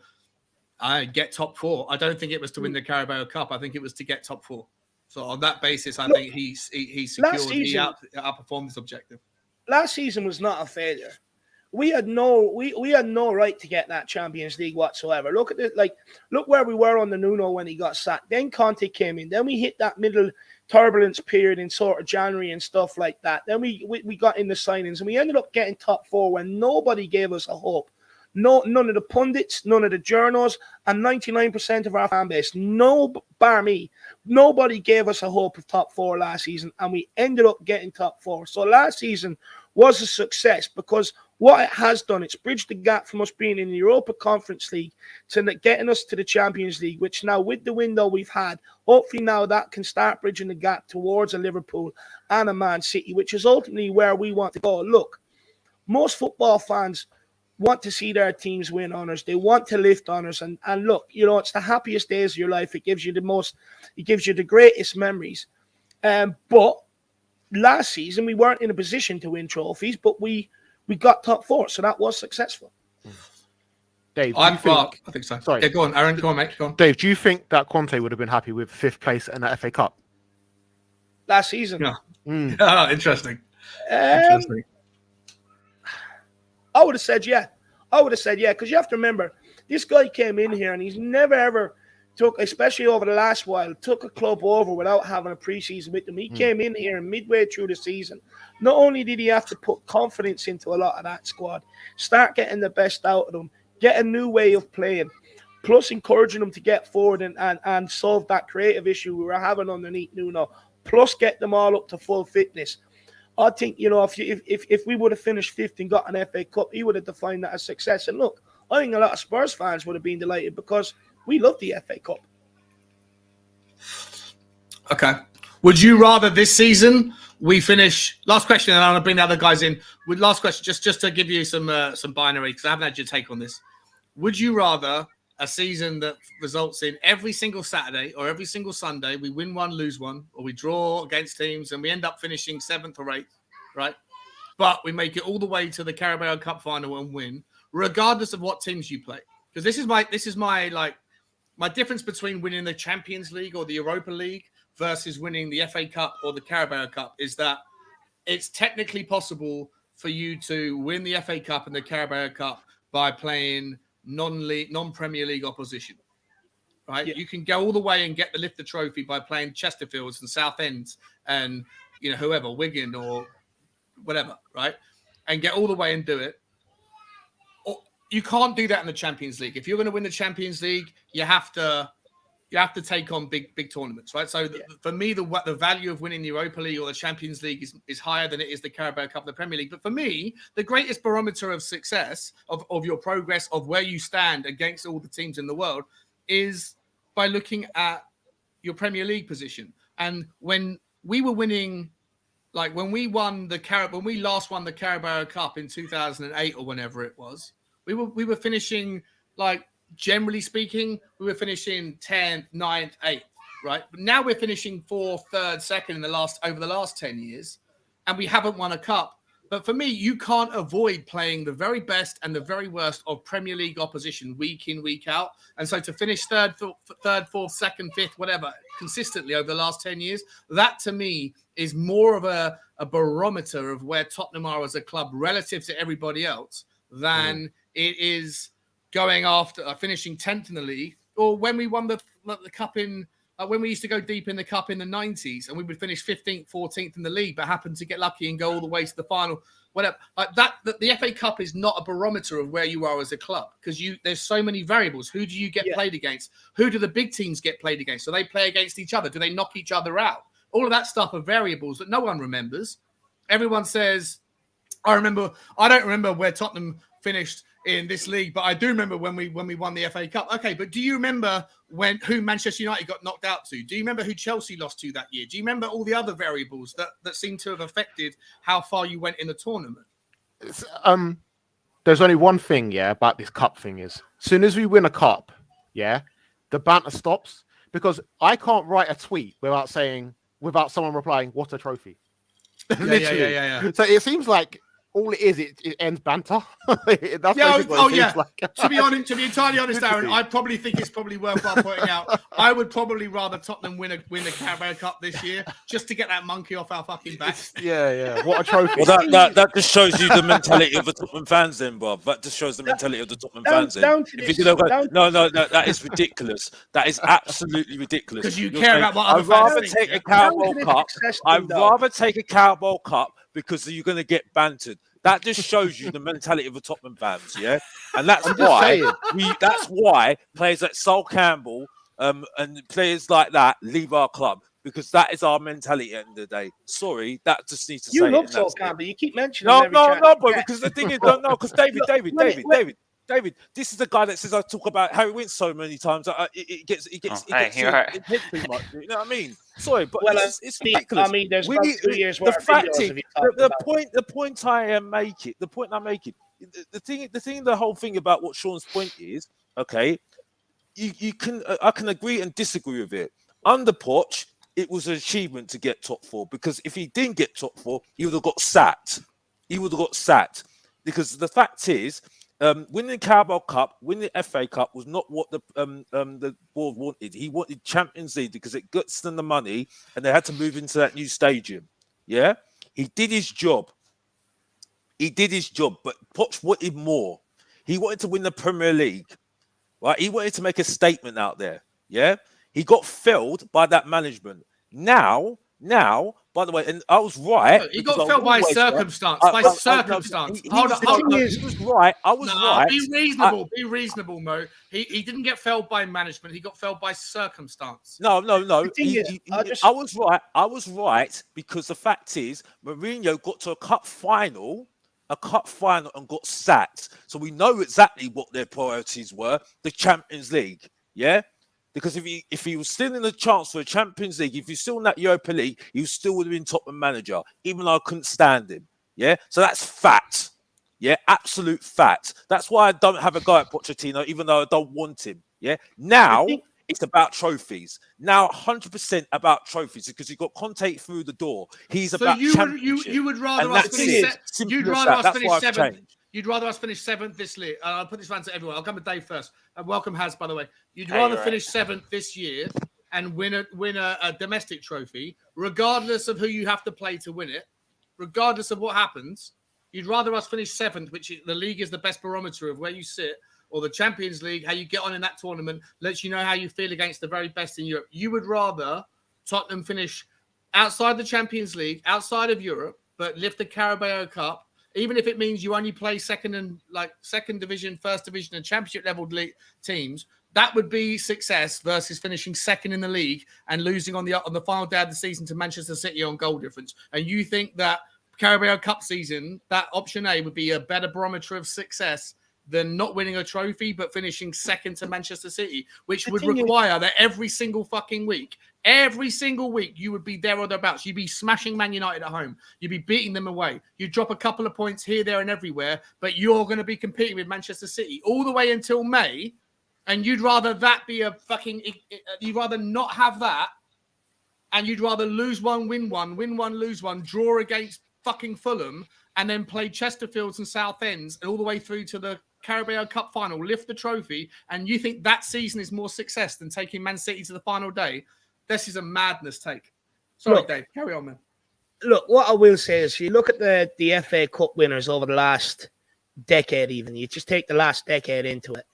A: get top four. I don't think it was to win the Carabao Cup. I think it was to get top four. So on that basis, I think he secured, he outperformed his objective.
F: Last season was not a failure. We had no right to get that Champions League whatsoever. Look at it, look where we were on the Nuno when he got sacked. Then Conte came in. Then we hit that middle turbulence period in sort of January and stuff like that. Then we got in the signings and we ended up getting top four when nobody gave us a hope. No, none of the pundits, none of the journals, and 99% of our fan base, bar me, nobody gave us a hope of top four last season, and we ended up getting top four. So last season was a success because what it has done, it's bridged the gap from us being in the Europa Conference League to getting us to the Champions League, which now with the window we've had, hopefully now that can start bridging the gap towards a Liverpool and a Man City, which is ultimately where we want to go. Look, most football fans want to see their teams win honours. They want to lift honours. And look, you know, it's the happiest days of your life. It gives you the greatest memories. But last season, we weren't in a position to win trophies, but we got top four. So that was successful.
D: Dave,
A: I think so.
D: Sorry.
A: Yeah, go on, Aaron. Go on, mate. Go on.
D: Dave, do you think that Conte would have been happy with 5th place in the FA Cup?
F: Last season?
A: Yeah. Interesting.
F: Interesting. I would have said yeah. Because you have to remember, this guy came in here and he's never ever took, especially over the last while, took a club over without having a preseason with them. He came in here and midway through the season, not only did he have to put confidence into a lot of that squad, start getting the best out of them, get a new way of playing, plus encouraging them to get forward and solve that creative issue we were having underneath Nuno, plus get them all up to full fitness. I think, you know, if we would have finished 5th and got an FA Cup, he would have defined that as success. And look, I think a lot of Spurs fans would have been delighted because we love the FA Cup.
A: Okay. Would you rather this season we finish? Last question, and I'm going to bring the other guys in. Last question, just to give you some binary, because I haven't had your take on this. Would you rather a season that results in every single Saturday or every single Sunday, we win one, lose one, or we draw against teams and we end up finishing 7th or 8th, right? But we make it all the way to the Carabao Cup final and win, regardless of what teams you play. Because this is my difference between winning the Champions League or the Europa League versus winning the FA Cup or the Carabao Cup is that it's technically possible for you to win the FA Cup and the Carabao Cup by playing non-Premier League opposition, right? Yeah. You can go all the way and lift the trophy by playing Chesterfields and Southend's and whoever, Wigan or whatever, right? And get all the way and do it. Or you can't do that in the Champions League. If you're going to win the Champions League, you have to take on big tournaments, right? So for me, the value of winning the Europa League or the Champions League is higher than it is the Carabao Cup, the Premier League. But for me, the greatest barometer of success, of your progress, of where you stand against all the teams in the world, is by looking at your Premier League position. And when we were winning, like when we last won the Carabao Cup in 2008 or whenever it was, we were finishing, like, generally speaking, we were finishing 10th, 9th, 8th, right? But now we're finishing 4th, 3rd, 2nd over the last 10 years, and we haven't won a cup. But for me, you can't avoid playing the very best and the very worst of Premier League opposition week in, week out. And so to finish 3rd, 4th, 2nd, 5th, whatever, consistently over the last 10 years, that to me is more of a barometer of where Tottenham are as a club relative to everybody else than it is going after finishing 10th in the league, or when we won the cup in when we used to go deep in the cup in the 90s and we would finish 15th, 14th in the league, but happen to get lucky and go all the way to the final. Whatever, like that. The FA Cup is not a barometer of where you are as a club because there's so many variables. Who do you get played against? Who do the big teams get played against? Do they play against each other? Do they knock each other out? All of that stuff are variables that no one remembers. Everyone says, I don't remember where Tottenham finished in this league, but I do remember when we won the FA Cup. Okay, but do you remember who Manchester United got knocked out to? Do you remember who Chelsea lost to that year? Do you remember all the other variables that seem to have affected how far you went in the tournament?
D: There's only one thing, about this cup thing is, as soon as we win a cup, the banter stops, because I can't write a tweet without someone replying, "What a trophy."
A: Yeah.
D: So it seems like all it is, it ends banter. That's like.
A: To be entirely honest, Aaron, I probably think it's probably worthwhile pointing out. I would probably rather Tottenham win the Carabao Cup this year just to get that monkey off our fucking back.
D: Yeah. What a trophy!
C: Well, that just shows you the mentality of the Tottenham fans, then, Bob. That just shows the mentality of the Tottenham fans. No, that is ridiculous. That is absolutely ridiculous.
A: Because you care about what other fans think.
C: I'd rather take a Carabao Cup because you're going to get bantered. That just shows you the mentality of the Tottenham fans, and that's why players like Sol Campbell and players like that leave our club, because that is our mentality at the end of the day. Sorry, that just needs to say.
F: You love Sol Campbell. You keep mentioning him.
C: No, bro. Because the thing is, because David, this is the guy that says I talk about Harry Winks so many times. It gets too much. You know what I mean? Sorry, but it's ridiculous.
F: I mean, there's about 2 years worth
C: the fact is, the point I make it, the whole thing about what Sean's point is, okay, I can agree and disagree with it. Under Poch, it was an achievement to get top 4, because if he didn't get top 4, he would have got sacked. Because the fact is, winning the Carabao Cup, winning the FA Cup was not what the board wanted. He wanted Champions League because it gets them the money, and they had to move into that new stadium. Yeah, he did his job. But Poch wanted more. He wanted to win the Premier League, right? He wanted to make a statement out there. Yeah, he got felled by that management. Now, by the way, and I was right.
A: He got felled by circumstance. Hold on.
C: He was right. I was right.
A: Be reasonable, Mo. He didn't get felled by management. He got felled by circumstance.
C: No. I was right. I was right, because the fact is, Mourinho got to a cup final and got sacked. So we know exactly what their priorities were: the Champions League. Yeah. Because if he was still in the chance for a Champions League, if he's still in that Europa League, he still would have been Tottenham manager, even though I couldn't stand him. Yeah, so that's fact. Yeah, absolute fact. That's why I don't have a guy at Pochettino, even though I don't want him. Yeah. Now
F: think-
C: it's about trophies. Now 100% about trophies because you got Conte through the door. He's
A: So
C: about championship.
A: you would rather
C: And
A: us
C: that's
A: finish
C: it. Simple
A: you'd
C: as
A: rather
C: that.
A: us
C: That's
A: finish
C: why I've
A: seventh.
C: changed.
A: You'd rather us finish seventh this year. I'll put this round to everyone. I'll come to Dave first. Welcome, Has, by the way. You'd
C: Hey,
A: rather
C: right.
A: finish seventh this year and win a domestic trophy, regardless of who you have to play to win it, regardless of what happens. You'd rather us finish seventh, which the league is the best barometer of where you sit, or the Champions League, how you get on in that tournament, lets you know how you feel against the very best in Europe. You would rather Tottenham finish outside the Champions League, outside of Europe, but lift the Carabao Cup, even if it means you only play second division, first division, and championship level teams. That would be success versus finishing second in the league and losing on the final day of the season to Manchester City on goal difference. And you think that Carabao Cup season, that option A, would be a better barometer of success than not winning a trophy but finishing second to Manchester City, which would require that every single week, you would be there or thereabouts. You'd be smashing Man United at home. You'd be beating them away. You'd drop a couple of points here, there, and everywhere, but you're going to be competing with Manchester City all the way until May, and you'd rather that be you'd rather not have that, and you'd rather lose one, win one, lose one, draw against fucking Fulham, and then play Chesterfields and Southend's and all the way through to the Carabao Cup final, lift the trophy, and you think that season is more success than taking Man City to the final day? This is a madness take. Sorry, Dave. Carry on, man.
F: Look, what I will say is, you look at the FA Cup winners over the last decade, even you just take the last decade into it.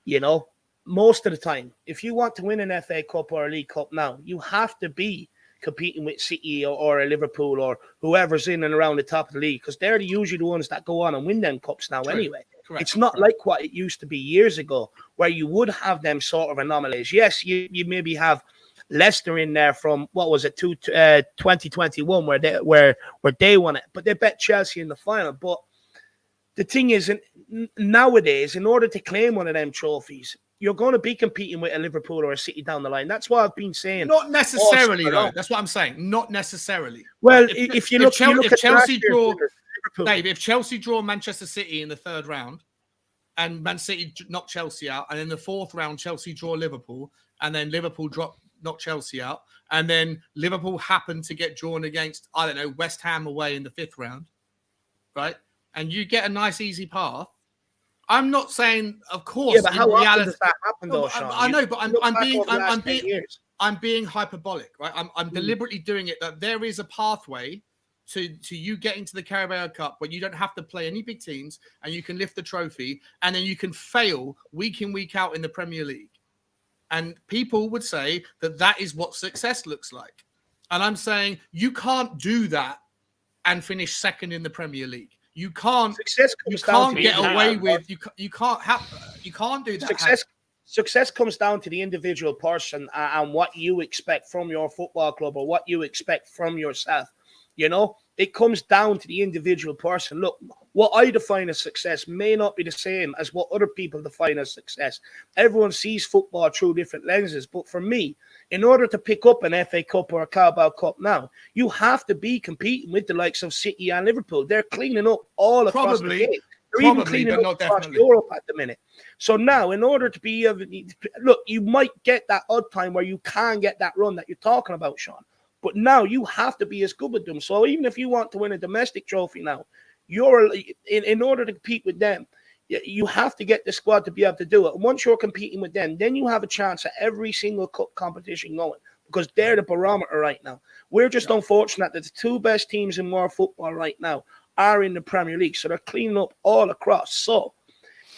F: You know, most of the time, if you want to win an FA Cup or a League Cup now, you have to be competing with City or a Liverpool or whoever's in and around the top of the league, because they're usually the ones that go on and win them cups now. True. Anyway. Correct. It's not like what it used to be years ago, where you would have them sort of anomalies. Yes, you maybe have Leicester in there from, what was it, 2021, where they won it, but they bet Chelsea in the final. But the thing is, nowadays, in order to claim one of them trophies, you're going to be competing with a Liverpool or a City down the line. That's what I've been saying.
A: Not necessarily, though. That's what I'm saying. Not necessarily.
F: Well, if Chelsea
A: draw, Dave, if Chelsea draw Manchester City in the third round, and Man City knock Chelsea out, and in the fourth round Chelsea draw Liverpool, and then Liverpool knock Chelsea out, and then Liverpool happen to get drawn against, I don't know, West Ham away in the fifth round, right? And you get a nice easy path. I'm not saying, of course,
F: yeah, but how often does that happen, though, Sean?
A: I know, but I'm being hyperbolic, right? I'm deliberately doing it that there is a pathway to you getting to the Carabao Cup where you don't have to play any big teams and you can lift the trophy, and then you can fail week in, week out in the Premier League. And people would say that is what success looks like. And I'm saying you can't do that and finish second in the Premier League. You can't. You can't get away with. You can't do that.
F: Success comes down to the individual person and what you expect from your football club or what you expect from yourself. You know, it comes down to the individual person. Look, what I define as success may not be the same as what other people define as success. Everyone sees football through different lenses. But for me, in order to pick up an FA Cup or a Carabao Cup now, you have to be competing with the likes of City and Liverpool. They're cleaning up all across the game. They're even cleaning up across Europe at the minute. So now, in order to be look, you might get that odd time where you can get that run that you're talking about, Sean. But now you have to be as good with them. So even if you want to win a domestic trophy now, you're in order to compete with them, you have to get the squad to be able to do it. And once you're competing with them, then you have a chance at every single cup competition going, because they're the barometer right now. We're just unfortunate that the two best teams in world football right now are in the Premier League. So they're cleaning up all across. So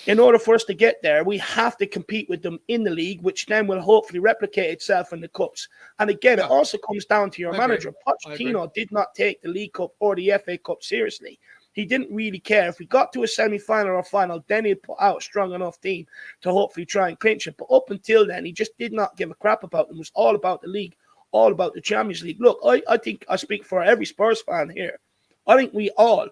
F: in order for us to get there, we have to compete with them in the league, which then will hopefully replicate itself in the cups. And again, it also comes down to your manager. Pochettino did not take the League Cup or the FA Cup seriously. He didn't really care. If we got to a semi-final or final, then he'd put out a strong enough team to hopefully try and clinch it. But up until then, he just did not give a crap about them. It was all about the league, all about the Champions League. Look, I think I speak for every Spurs fan here. I think we all,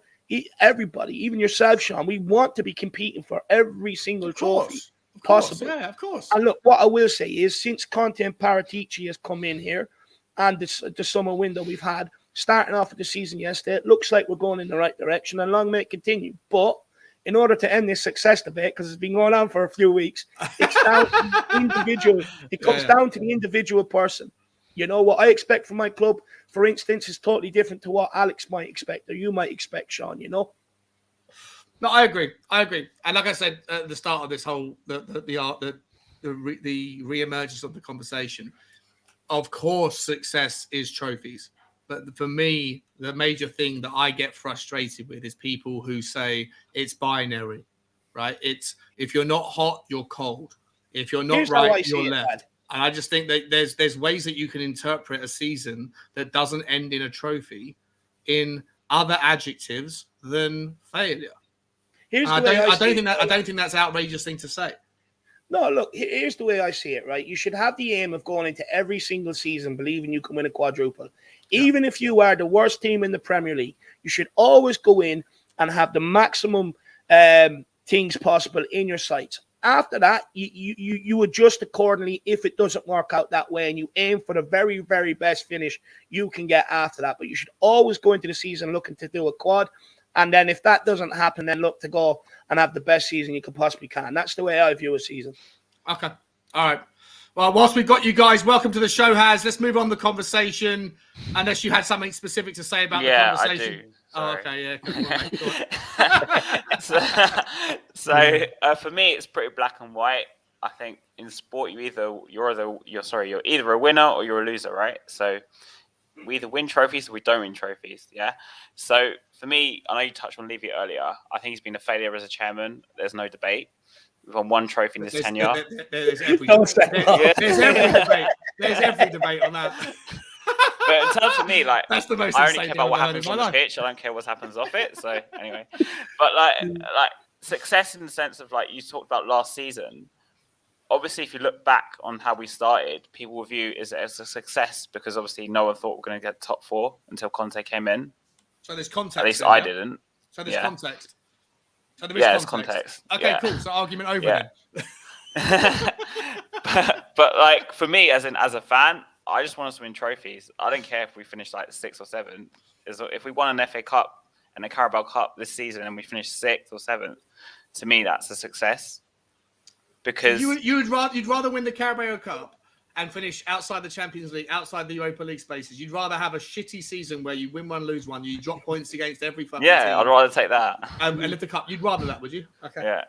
F: everybody, even yourself, Sean, we want to be competing for every single trophy possible.
A: Yeah, of course.
F: And look, what I will say is, since Conte and Paratici has come in here, and the summer window we've had, starting off with the season yesterday, it looks like we're going in the right direction, and long may it continue. But in order to end this success debate, because it's been going on for a few weeks, it's down to the individual. It comes down to the individual person. You know, what I expect from my club, for instance, is totally different to what Alex might expect or you might expect, Sean, you know?
A: No, I agree. And like I said at the start of this whole the re-emergence of the conversation, of course, success is trophies. But for me, the major thing that I get frustrated with is people who say it's binary, right? It's if you're not hot, you're cold. If you're not
F: Here's how I
A: right,
F: see
A: you're
F: it,
A: left.
F: Dad.
A: And I just think that there's ways that you can interpret a season that doesn't end in a trophy in other adjectives than failure.
F: I don't
A: think that's an outrageous thing to say.
F: No, look, here's the way I see it, right? You should have the aim of going into every single season believing you can win a quadruple. Even if you are the worst team in the Premier League, you should always go in and have the maximum things possible in your sights. After that, you adjust accordingly if it doesn't work out that way, and you aim for the very, very best finish you can get after that. But you should always go into the season looking to do a quad. And then if that doesn't happen, then look to go and have the best season you can possibly can. That's the way I view a season.
A: Okay. All right. Well, whilst we've got you guys, welcome to the show, Haz. Let's move on the conversation, unless you had something specific to say about the conversation.
G: I do.
A: Oh, okay, yeah.
G: So for me, it's pretty black and white. I think in sport, you're either a winner or you're a loser, right? So we either win trophies or we don't win trophies. Yeah. So for me, I know you touched on Levy earlier. I think he's been a failure as a chairman. There's no debate. We've won one trophy in his tenure.
A: There's every debate. There's every debate on that.
G: But in terms of me, like,
A: that's the most
G: I only care about what happens on the pitch. I don't care what happens off it. So anyway, but like success in the sense of, like, you talked about last season. Obviously, if you look back on how we started, people will view it as a success because obviously no one thought we were going to get top 4 until Conte came in.
A: So there's context.
G: At least I didn't.
A: So there's context. So
G: there is context.
A: Okay, cool. So argument over then.
G: but like for me, as a fan, I just want us to win trophies. I don't care if we finish like 6th or 7th. If we won an FA Cup and a Carabao Cup this season and we finish 6th or 7th, to me that's a success. Because
A: you'd rather win the Carabao Cup and finish outside the Champions League, outside the Europa League spaces. You'd rather have a shitty season where you win one, lose one, you drop points against every fucking team.
G: I'd rather take that.
A: And lift the cup. You'd rather that, would you? Okay.
G: Yeah.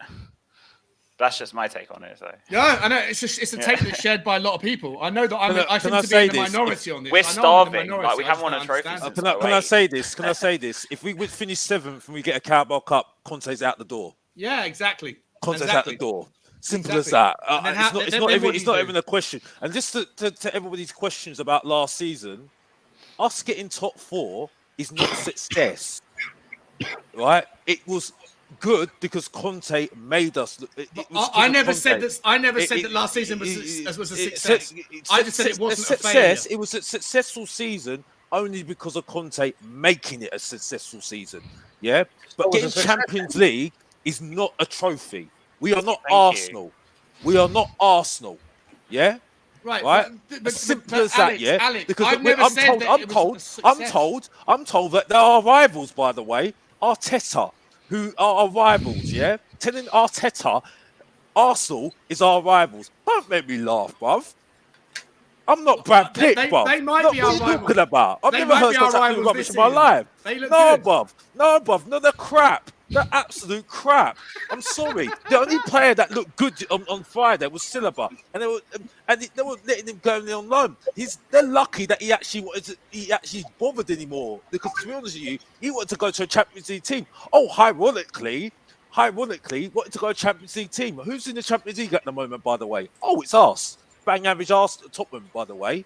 G: That's just my take on it. So.
A: Yeah, I know. It's a take that's shared by a lot of people. I know that I seem to be in the minority on this.
G: We're starving. Like, we haven't won a trophy since
C: Can I say this? Can I say this? If we would finish 7th and we get a Carabao Cup, Conte's out the door.
A: Yeah, exactly.
C: Conte's out the door. Simple as that. It's not even a question. And just to everybody's questions about last season, us getting top 4 is not success, right? It was good because Conte made us.
A: I never said that. I never said that last season was a success. I just said it wasn't a failure.
C: It was a successful season only because of Conte making it a successful season. Yeah, but getting Champions League is not a trophy. We are not Arsenal. We are not Arsenal. Yeah?
A: Right.
C: But simple as that, yeah?
A: Alex,
C: because I'm told that there are rivals, by the way. Arteta, who are our rivals, yeah? Telling Arteta, Arsenal is our rivals. Don't make me laugh, bruv. I'm not Brad Pitt, bruv.
A: They might be our rivals.
C: What are you talking about? I've never heard such rubbish in my life. No, bruv. No, they're crap. They're absolute crap. I'm sorry. The only player that looked good on Friday was Silva, and they were letting him go on loan. They're lucky that he actually bothered anymore. Because to be honest with you, he wanted to go to a Champions League team. Oh, ironically, wanted to go to a Champions League team. Who's in the Champions League at the moment, by the way? Oh, it's us. Bang average Tottenham, by the way.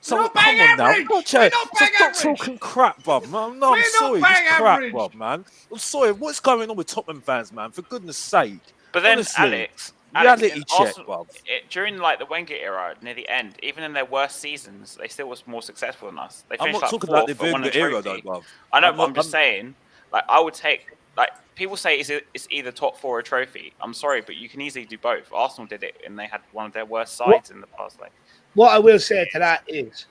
C: So come on now, stop talking crap, bruv. No, I'm sorry, it's crap, bruv, man. I'm sorry. What's going on with Tottenham fans, man? For goodness' sake.
G: But then,
C: honestly,
G: Alex,
C: reality check, bruv.
G: During like the Wenger era, near the end, even in their worst seasons, they still was more successful than us. They
C: I'm
G: finished
C: not
G: like
C: talking about the
G: 4th, but won a
C: Wenger era,
G: trophy.
C: though, bruv.
G: I know, but I'm just saying. Like, I would take. Like, people say it's either top 4 or a trophy. I'm sorry, but you can easily do both. Arsenal did it, and they had one of their worst sides in the past. Like,
F: what I will say to that is,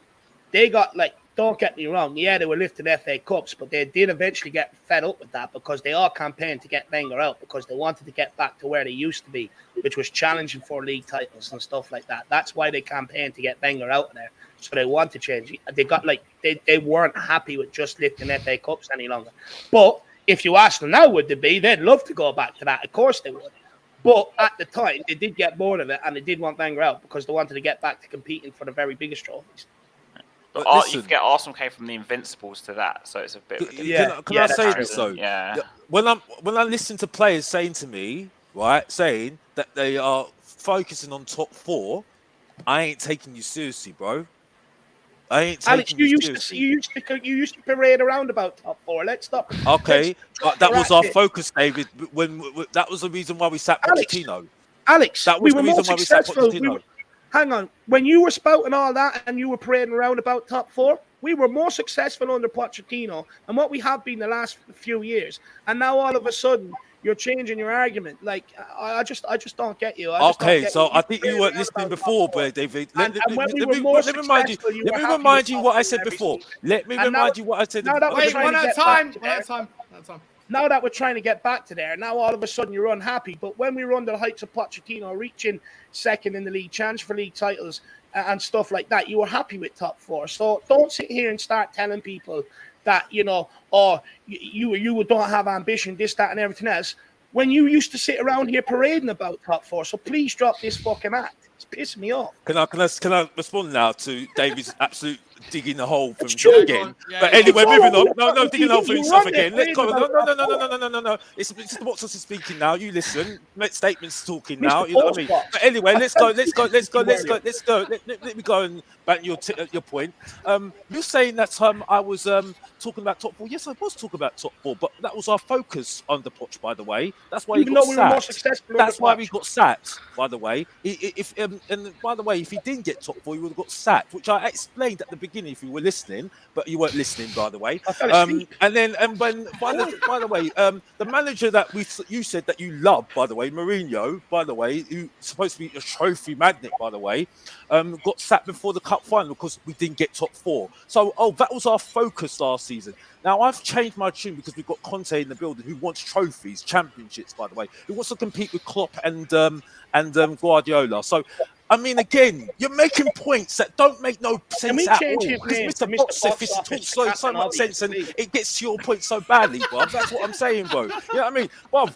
F: they got like don't get me wrong. Yeah, they were lifting FA Cups, but they did eventually get fed up with that because they all campaigned to get Wenger out because they wanted to get back to where they used to be, which was challenging for league titles and stuff like that. That's why they campaigned to get Wenger out of there. So they want to change. They got they weren't happy with just lifting FA Cups any longer. But if you ask them now, would they be? They'd love to go back to that. Of course they would. But at the time, they did get bored of it, and they did want Wenger out because they wanted to get back to competing for the very biggest trophies.
G: But you forget Arsenal came from the Invincibles to that, so it's a bit.
C: Can I say this though?
G: Yeah.
C: When I listen to players saying to me, right, saying that they are focusing on top 4, I ain't taking you seriously, bro. I ain't taking
F: Alex, you used to parade around about top 4. Let's stop.
C: Okay, but that was our focus, David. When that was the reason why we sat Pochettino.
F: Alex,
C: that was the reason why we sat Pochettino.
F: Hang on. When you were spouting all that and you were parading around about top 4, we were more successful under Pochettino and what we have been the last few years. And now all of a sudden you're changing your argument. Like I just don't get you. I
C: think you weren't listening before, David. Let me remind you what I said before. Let me remind you what I said.
A: Wait, one at a time.
F: Now that we're trying to get back to there, now all of a sudden you're unhappy. But when we were under the heights of Pochettino, reaching second in the league, chance for league titles and stuff like that, you were happy with top 4. So don't sit here and start telling people that, you don't have ambition, this, that, and everything else, when you used to sit around here parading about top 4. So please drop this fucking act. It's pissing me off.
C: Can I respond now to David's absolute digging the hole from again?
A: Yeah,
C: but anyway, moving on. No, digging the hole for himself again. Let's go. No. It's the boxers is speaking now. You listen. Make statements talking now. You know what I mean? But anyway, let's go. Let me go and back your point. You're saying that I was talking about top 4. Yes, I was talking about top 4, but that was our focus on the Poch, by the way. That's why we got sacked. That's why we got sacked, by the way. And by the way, if he didn't get top 4, he would have got sacked, which I explained at the beginning if you were listening, but you weren't listening, by the way. And when by the way, the manager that you said that you love, by the way, Mourinho, by the way, who's supposed to be a trophy magnet, by the way, got sacked before the cup final because we didn't get top 4. So, that was our focus last season. Now I've changed my tune because we've got Conte in the building who wants trophies, championships, by the way, who wants to compete with Klopp and Guardiola. So, I mean, again, you're making points that don't make no sense at all. Because Mr. Box talks so much sense and it gets to your point so badly, Bob. That's what I'm saying, bro. You know what I mean, Bob?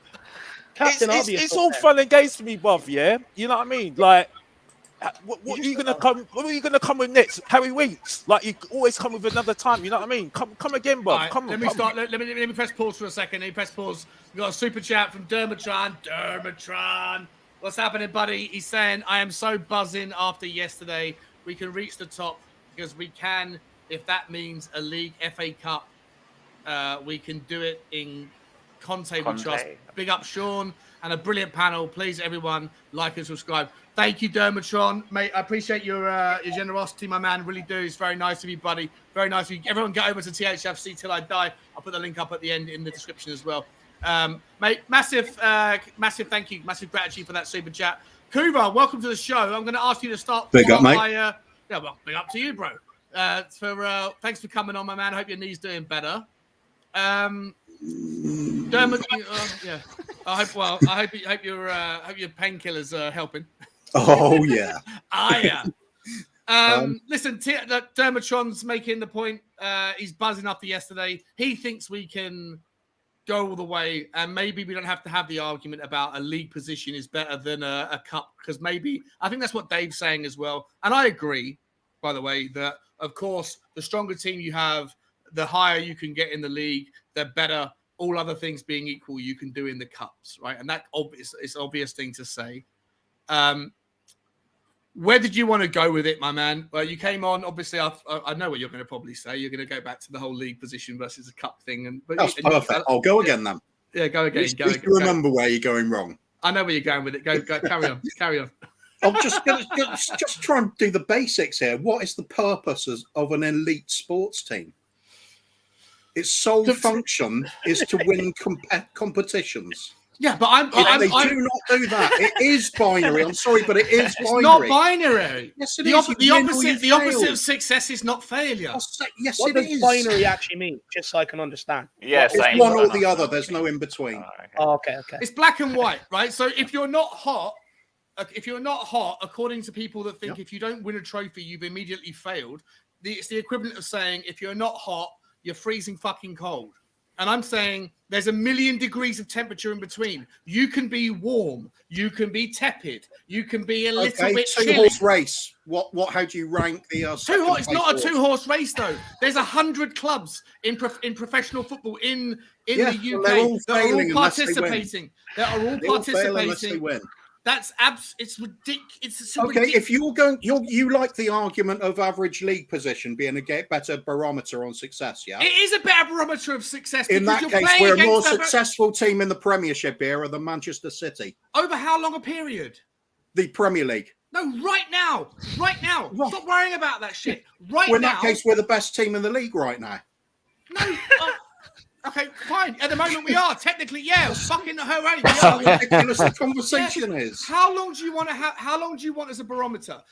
C: It's all fun and games for me, Bob. Yeah, you know what I mean, like. What are you gonna come? What are you gonna come with next? Harry Winks, like you always come with another time. You know what I mean? Come again, Bob.
A: Right,
C: come.
A: Let me press pause for a second. Let me press pause. We got a super chat from Dermatron. What's happening, buddy? He's saying, "I am so buzzing after yesterday. We can reach the top because we can. If that means a league, FA Cup, we can do it in Conte. We trust. Big up, Sean." And a brilliant panel. Please, everyone, like and subscribe. Thank you, Dermatron. Mate, I appreciate your generosity, my man. Really do. It's very nice of you, buddy. Very nice of you. Everyone get over to THFC Till I Die. I'll put the link up at the end in the description as well. Mate, massive thank you. Massive gratitude for that super chat. Kuva, welcome to the show. I'm going to ask you to start.
H: Big up, mate.
A: Big up to you, bro. Thanks for coming on, my man. I hope your knee's doing better. Dermot, yeah. I hope your painkillers are helping.
H: Oh yeah.
A: Yeah. Listen, Dermatron's making the point. He's buzzing after yesterday. He thinks we can go all the way, and maybe we don't have to have the argument about a league position is better than a cup, because maybe I think that's what Dave's saying as well, and I agree. By the way, that of course the stronger team you have, the higher you can get in the league, the better. All other things being equal, you can do in the cups, right? And that it's obvious thing to say. Where did you want to go with it, my man? Well, you came on. Obviously, I know what you're going to probably say. You're going to go back to the whole league position versus a cup thing.
H: That's perfect. I'll go again then.
A: Yeah, go again.
H: Remember where you're going wrong.
A: I know where you're going with it. Go. Carry on. Carry on.
H: I'm just try and do the basics here. What is the purpose of an elite sports team? Its sole function is to win competitions.
A: Yeah, but
H: They do not do that. It is binary. I'm sorry, but it is binary.
A: It's not binary.
H: Yes, it
A: the
H: is.
A: the opposite of success is not failure.
H: Yes,
F: What
H: it
F: does
H: is.
F: binary actually mean? Just so I can understand.
G: Yeah,
H: It's
G: same.
H: one or the other. There's no in between.
G: Okay.
F: Oh, okay.
A: It's black and white, right? So if you're not hot, according to people that think if you don't win a trophy, you've immediately failed. It's the equivalent of saying if you're not hot, you're freezing fucking cold. And I'm saying there's 1,000,000 degrees of temperature in between. You can be warm. You can be tepid. You can be a little bit chilly.
H: Two-horse race. How do you rank the
A: Two-horse? It's not a two-horse race, though. There's 100 clubs in professional football in the UK that are all participating.
H: Unless they win.
A: That's it's ridiculous. It's
H: okay. If you're going, you like the argument of average league position being a better barometer on success, yeah?
A: It is a better barometer of success.
H: In that case, we're a more successful team in the Premiership era than Manchester City.
A: Over how long a period?
H: The Premier League.
A: No, right now. Right now. Stop worrying about that shit.
H: In that case, we're the best team in the league right now.
A: No. Okay, fine. At the moment, we are technically, fucking hooray.
H: That's how ridiculous the conversation is.
A: How long do you want to have? How long do you want as a barometer?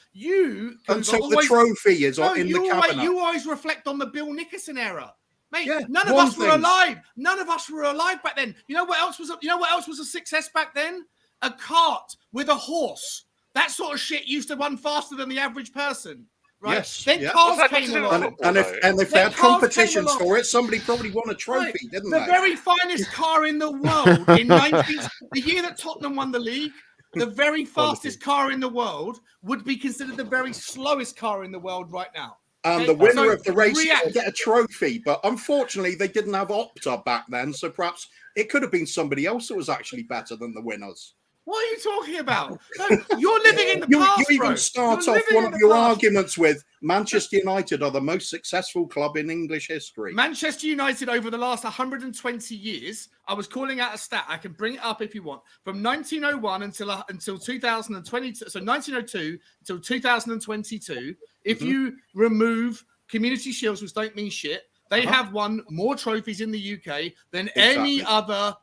H: Until the trophy is in the cabinet.
A: You always reflect on the Bill Nickerson era, mate. None of us were alive. None of us were alive back then. You know what else was? A success back then? A cart with a horse. That sort of shit used to run faster than the average person. Right.
H: Yes.
A: Then cars came along.
H: And if they had competitions for it, somebody probably won a trophy, didn't they?
A: The very finest car in the world the year that Tottenham won the league, the very fastest car in the world would be considered the very slowest car in the world right now.
H: And the winner of the race will get a trophy. But unfortunately, they didn't have Opta back then. So perhaps it could have been somebody else that was actually better than the winners.
A: What are you talking about? No, you're living in the past,
H: You even start off one of your arguments with Manchester United are the most successul club in English history.
A: Manchester United over the last 120 years, I was calling out a stat. I can bring it up if you want. From 1901 until 2022, so 1902 until 2022, if you remove Community Shields, which don't mean shit, they have won more trophies in the UK than any other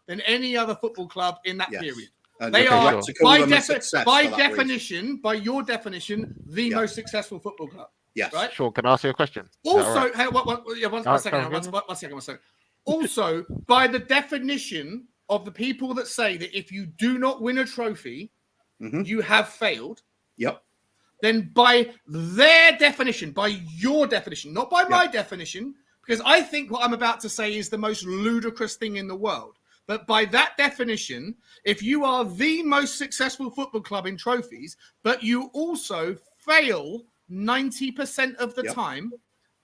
A: football club in that period. They are, by your definition, the most successful football club.
D: Yes.
A: Right?
D: Sure. Can I ask you a question?
A: Also, one second. Also, by the definition of the people that say that if you do not win a trophy, you have failed.
H: Yep.
A: Then by their definition, by your definition, not by my definition, because I think what I'm about to say is the most ludicrous thing in the world. But by that definition, if you are the most successful football club in trophies, but you also fail 90% of the time,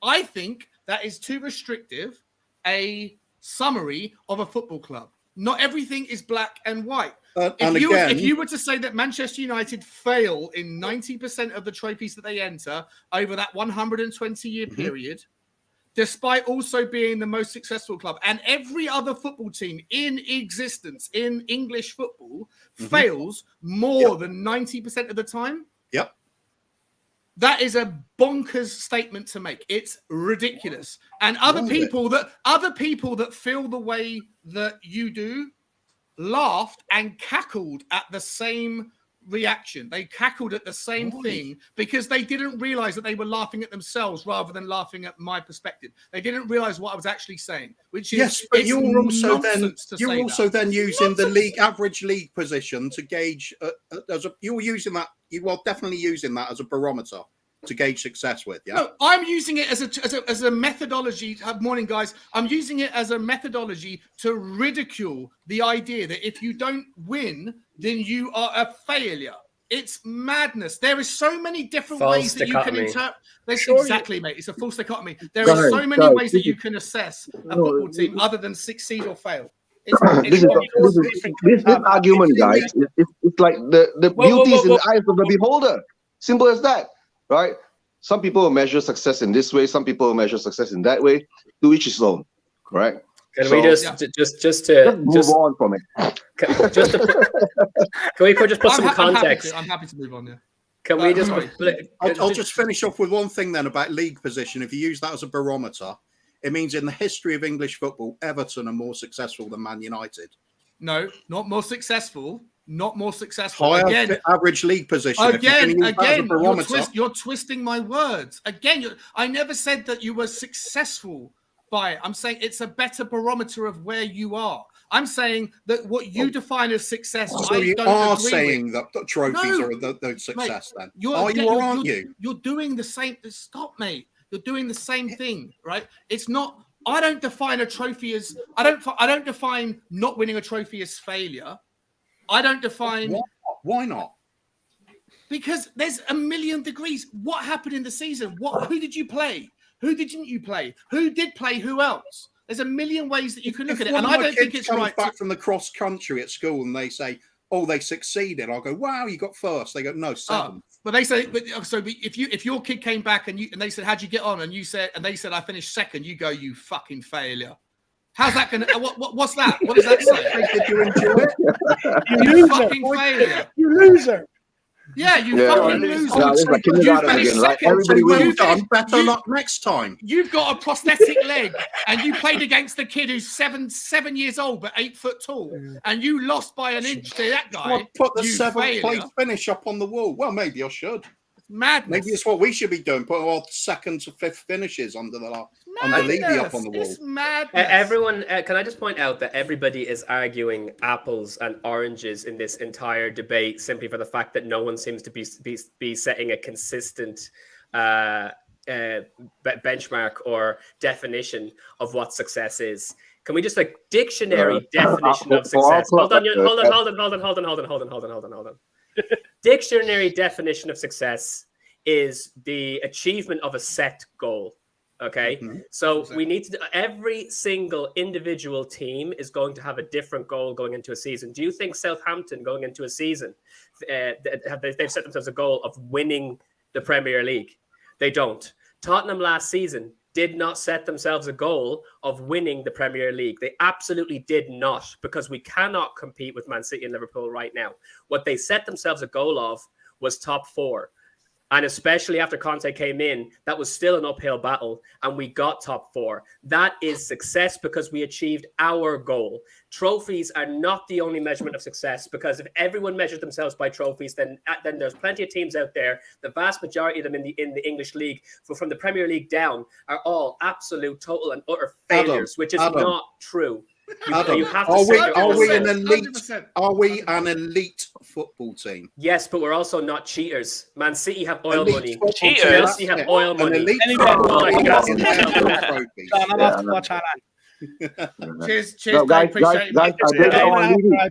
A: I think that is too restrictive a summary of a football club. Not everything is black and white. If you were to say that Manchester United fail in 90% of the trophies that they enter over that 120-year period, despite also being the most successful club, and every other football team in existence in English football fails more than 90% of the time.
H: Yep.
A: That is a bonkers statement to make. It's ridiculous. And other people that feel the way that you do laughed and cackled at the same reaction. They cackled at the same thing because they didn't realize that they were laughing at themselves rather than laughing at my perspective. They didn't realize what I was actually saying, which is
H: but you're also then using the league average league position to gauge you're using that. You are definitely using that as a barometer to gauge success with. Yeah.
A: No, I'm using it as a methodology. Morning, guys. I'm using it as a methodology to ridicule the idea that if you don't win, then you are a failure. It's madness. There is so many different ways that you can interpret. Exactly, mate. It's a false dichotomy. There are so many ways that you can assess a football team other than succeed or fail.
E: This argument, guys. It's like the beauty is in the eyes of the beholder. Simple as that. Right? Some people will measure success in this way. Some people will measure success in that way. To each his own. Correct?
I: Can we just move
E: on from it?
I: Can we just put some context?
A: I'm happy to move on. Yeah.
I: Can we just?
H: I'll just finish off with one thing then about league position. If you use that as a barometer, it means in the history of English football, Everton are more successful than Man United.
A: No, not more successful. Not more successful.
H: Higher
A: Again,
H: average league position.
A: Again,
H: barometer.
A: you're twisting my words. Again, I never said that you were successful by it. I'm saying it's a better barometer of where you are. I'm saying that what you define as success.
H: So you are saying that trophies are the success,
A: mate,
H: then? Are you or aren't you?
A: You're doing the same. Stop, mate. You're doing the same thing, right? It's not. I don't define a trophy as. I don't define not winning a trophy as failure. I don't define.
H: Why not?
A: Because there's a million degrees. What happened in the season? Who did you play? Who didn't you play? Who did play? Who else? There's a million ways that you can look at it, and I don't think it's right.
H: Back from the cross country at school, and they say, "Oh, they succeeded." I'll go, "Wow, you got first." They go, "No, seventh."
A: But they say, if your kid came back and they said, "How'd you get on?" and they said, "I finished second," you go, "You fucking failure." How's that gonna? What's that? What does that say?
H: Did you enjoy it?
A: You fucking failure.
F: You loser.
A: Yeah, you fucking loser.
B: You finished
H: second. Everybody will done. Better luck next time.
A: You've got a prosthetic leg, and you played against the kid who's seven years old but 8 foot tall, and you lost by an inch to that guy.
H: I'll put the 7th place finish up on the wall. Well, maybe I should.
A: Madness.
H: Maybe it's what we should be doing. Put our 2nd to 5th finishes under the Levy up on the wall.
A: It's madness.
I: Everyone, can I just point out that everybody is arguing apples and oranges in this entire debate simply for the fact that no one seems to be setting a consistent benchmark or definition of what success is. Can we just dictionary definition of success? Hold on. Dictionary definition of success is the achievement of a set goal. Okay, so we need to. Every single individual team is going to have a different goal going into a season. Do you think Southampton going into a season, they've set themselves a goal of winning the Premier League? They don't. Tottenham last season did not set themselves a goal of winning the Premier League. They absolutely did not, because we cannot compete with Man City and Liverpool right now. What they set themselves a goal of was top 4. And especially after Conte came in, that was still an uphill battle, and we got top 4. That is success because we achieved our goal. Trophies are not the only measurement of success, because if everyone measured themselves by trophies, then there's plenty of teams out there. The vast majority of them in the English league, from the Premier League down, are all absolute, total, and utter failures, which is not true. You have to
H: are we an elite football team?
I: Yes, but we're also not cheaters. Man City have oil money.
G: Cheaters?
I: Chelsea have oil money.
A: Cheers,
J: no, guys,
A: appreciate
J: guys,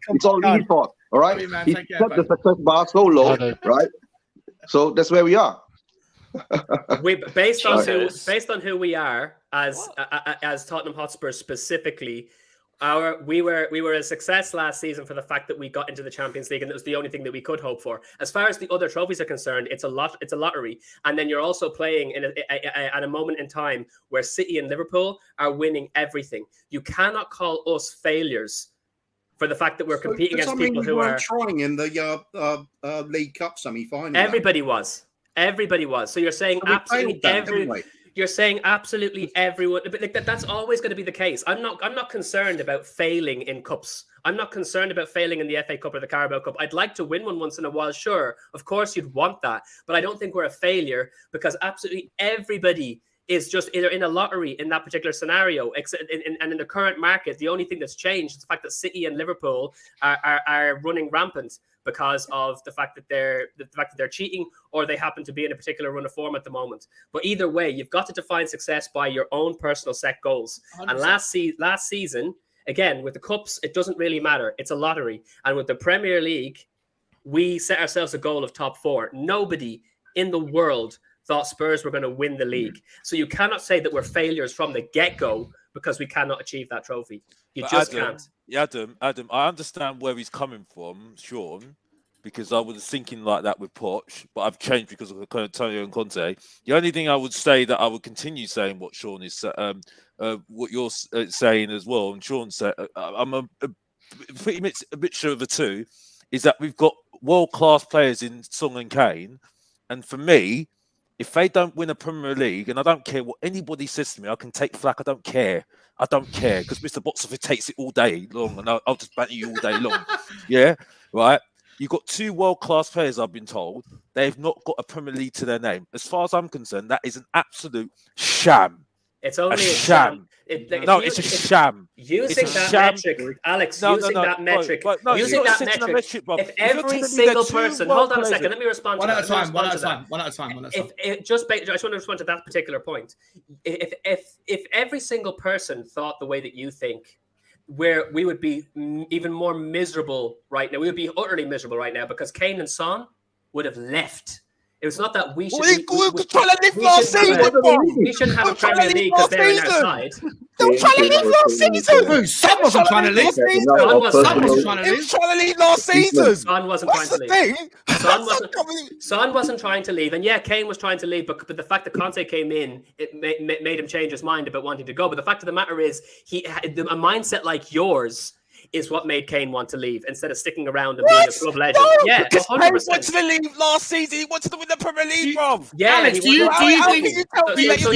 J: it's all Lee's fault. All right, he set the success bar so low, right? So that's where we are.
I: Based on who we are as Tottenham Hotspur specifically. We were a success last season for the fact that we got into the Champions League, and it was the only thing that we could hope for. As far as the other trophies are concerned, it's a lottery, and then you're also playing at a moment in time where City and Liverpool are winning everything. You cannot call us failures for the fact that we're competing against people who are
H: trying in the League Cup semi-final.
I: Everybody was. So you're saying absolutely You're saying absolutely everyone, but that's always going to be the case. I'm not concerned about failing in cups. I'm not concerned about failing in the FA Cup or the Carabao Cup. I'd like to win one once in a while, sure. Of course, you'd want that, but I don't think we're a failure because absolutely everybody is just either in a lottery in that particular scenario. And in the current market, the only thing that's changed is the fact that City and Liverpool are running rampant because of the fact that they're cheating, or they happen to be in a particular run of form at the moment. But either way, you've got to define success by your own personal set goals. 100%. And last season, again, with the cups, it doesn't really matter. It's a lottery. And with the Premier League, we set ourselves a goal of top 4. Nobody in the world thought Spurs were going to win the league. So you cannot say that we're failures from the get-go because we cannot achieve that trophy. You just can't.
C: Yeah, Adam, I understand where he's coming from, Sean, because I was thinking like that with Poch, but I've changed because of Antonio and Conte. The only thing I would say that I would continue saying what Sean is, what you're saying as well, and Sean said, I'm a mixture of the two, is that we've got world-class players in Son and Kane, and for me, If they don't win a Premier League, and I don't care what anybody says to me, I can take flack. I don't care. I don't care because Mr. Box Office takes it all day long, and I'll just banter you all day long. Yeah, right. You've got 2 world-class players. I've been told they've not got a Premier League to their name. As far as I'm concerned, that is an absolute sham.
I: It's only a
C: sham. It's a sham.
I: Using that metric, Alex. Using that metric. If every single person, hold on a second, let me respond.
A: One at a time. I just
I: want to respond to that particular point. If every single person thought the way that you think, where we would be even more miserable right now. We would be utterly miserable right now because Kane and Son would have left. It was not that we should. We shouldn't have a Premier League because they're in our side.
C: They were trying to leave last season.
A: Son wasn't trying to leave.
C: Son was trying to leave last season.
I: Son wasn't trying to leave. Son wasn't trying to leave, and yeah, Kane was trying to leave. But the fact that Conte came in, it made him change his mind about wanting to go. But the fact of the matter is, a mindset like yours is what made Kane want to leave instead of sticking around and being a club legend. Yeah, 100%.
C: Kane wanted to leave last season. He wanted to win the Premier League, bro.
I: Yeah,
A: Alex, do you think
I: he had to go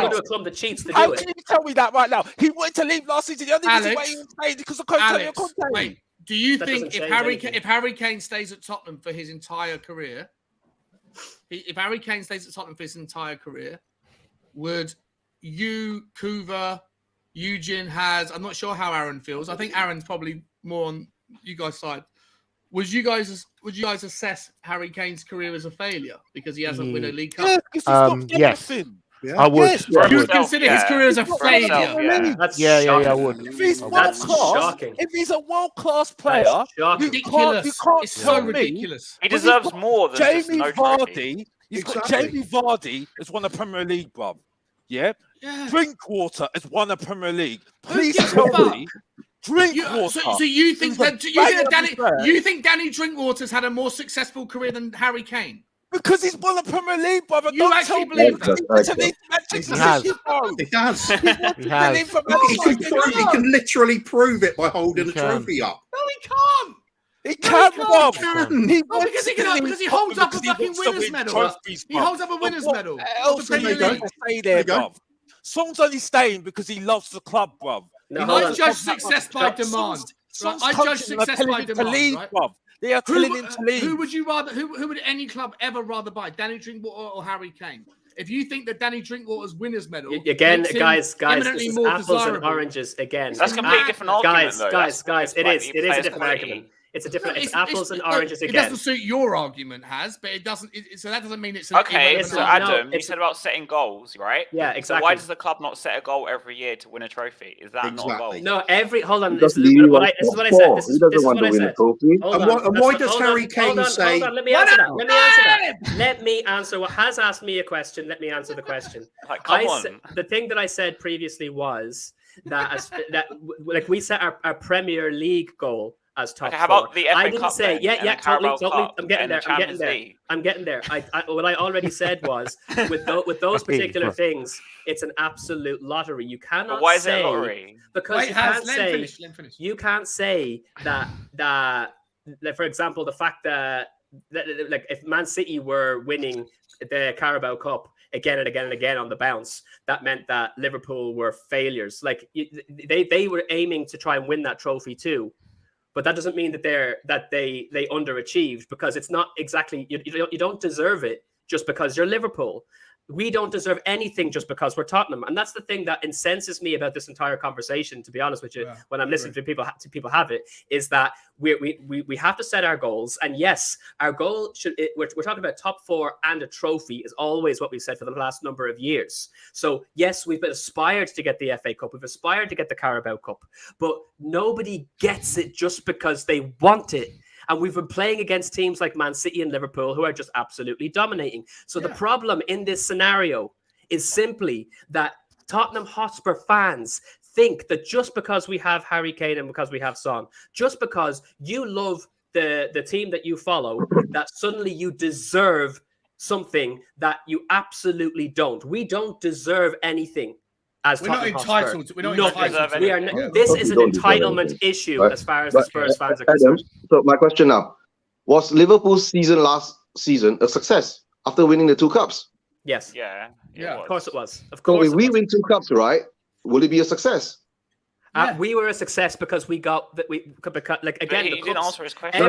I: to a club that cheats to do it?
C: How can you tell me that right now? He wanted to leave last season. The only reason why he was staying because of Conte.
A: Wait, do you think if Harry Kane stays at Tottenham for his entire career, would you, Kuva, Eugene I'm not sure how Aaron feels. I think Aaron's probably more on you guys' side. Would you guys assess Harry Kane's career as a failure because he hasn't won a League Cup?
D: Yes. I would.
A: Yes. You would consider his career as a failure?
D: I would.
C: If he's a world-class player,
A: ridiculous. It's so ridiculous.
G: He deserves more than
C: Jamie
G: just no
C: Vardy. He's got Jamie Vardy has won a Premier League, bruv. Yeah. Drinkwater has won a Premier League. Please tell me, Drinkwater.
A: So you think Danny Drinkwater's had a more successful career than Harry Kane?
C: Because he's won a Premier League, brother.
A: You actually believe that?
D: He has.
H: He can literally prove it by holding the trophy up.
A: No, he can't.
C: He can't, Bob.
A: Because he holds up a fucking winner's medal. He holds up a winner's medal.
C: Stay there, Bob. Son's only staying because he loves the club, bruv.
A: I judge success by demand. I judge success by demand.
C: They are telling him to leave.
A: Who would you rather? Who would any club ever rather buy? Danny Drinkwater or Harry Kane? If you think that Danny Drinkwater's winners medal
I: again, guys, this is apples and oranges again.
G: That's a completely different argument, though.
I: Guys, it is a different argument. It's apples and oranges again.
A: It doesn't suit your argument, but it doesn't. So that doesn't mean it's
G: okay. So Adam, you said about setting goals, right?
I: Yeah, exactly.
G: So why does the club not set a goal every year to win a trophy? Is that not a goal?
I: No, hold on. This is what I said. This is what I said.
H: And why does Harry Kane say?
I: Hold on. Let me answer that. Let me answer what has asked me a question. Let me answer the question.
G: Come on.
I: The thing that I said previously was that we set our Premier League goal as top
G: how about the FA
I: I didn't
G: Cup
I: say totally. I'm getting there. What I already said was with those particular things, it's an absolute lottery. You cannot
G: but why is it a lottery?
I: Because you can't say that for example, the fact that like if Man City were winning the Carabao Cup again and again and again on the bounce, that meant that Liverpool were failures. Like they were aiming to try and win that trophy too. But that doesn't mean that they underachieved, because it's not exactly you don't deserve it just because you're Liverpool. We don't deserve anything just because we're Tottenham, and that's the thing that incenses me about this entire conversation. To be honest with you, when I'm listening to people have it, is that we have to set our goals, and yes, our goal we're talking about top 4 and a trophy is always what we've said for the last number of years. So yes, we've been aspired to get the FA Cup, we've aspired to get the Carabao Cup, but nobody gets it just because they want it. And we've been playing against teams like Man City and Liverpool who are just absolutely dominating. So the problem in this scenario is simply that Tottenham Hotspur fans think that just because we have Harry Kane and because we have Son, just because you love the team that you follow, that suddenly you deserve something that you absolutely don't. We don't deserve anything. We're not entitled to anything. This is an entitlement issue as far as the Spurs fans are concerned.
J: So my question now, was Liverpool's season last season a success after winning the 2 cups?
I: Yes.
G: Yeah.
I: Of course it was. Of
J: So
I: course.
J: if we win 2 cups, right, will it be a success?
I: We were a success because we got that. We like again.
G: He didn't answer his question.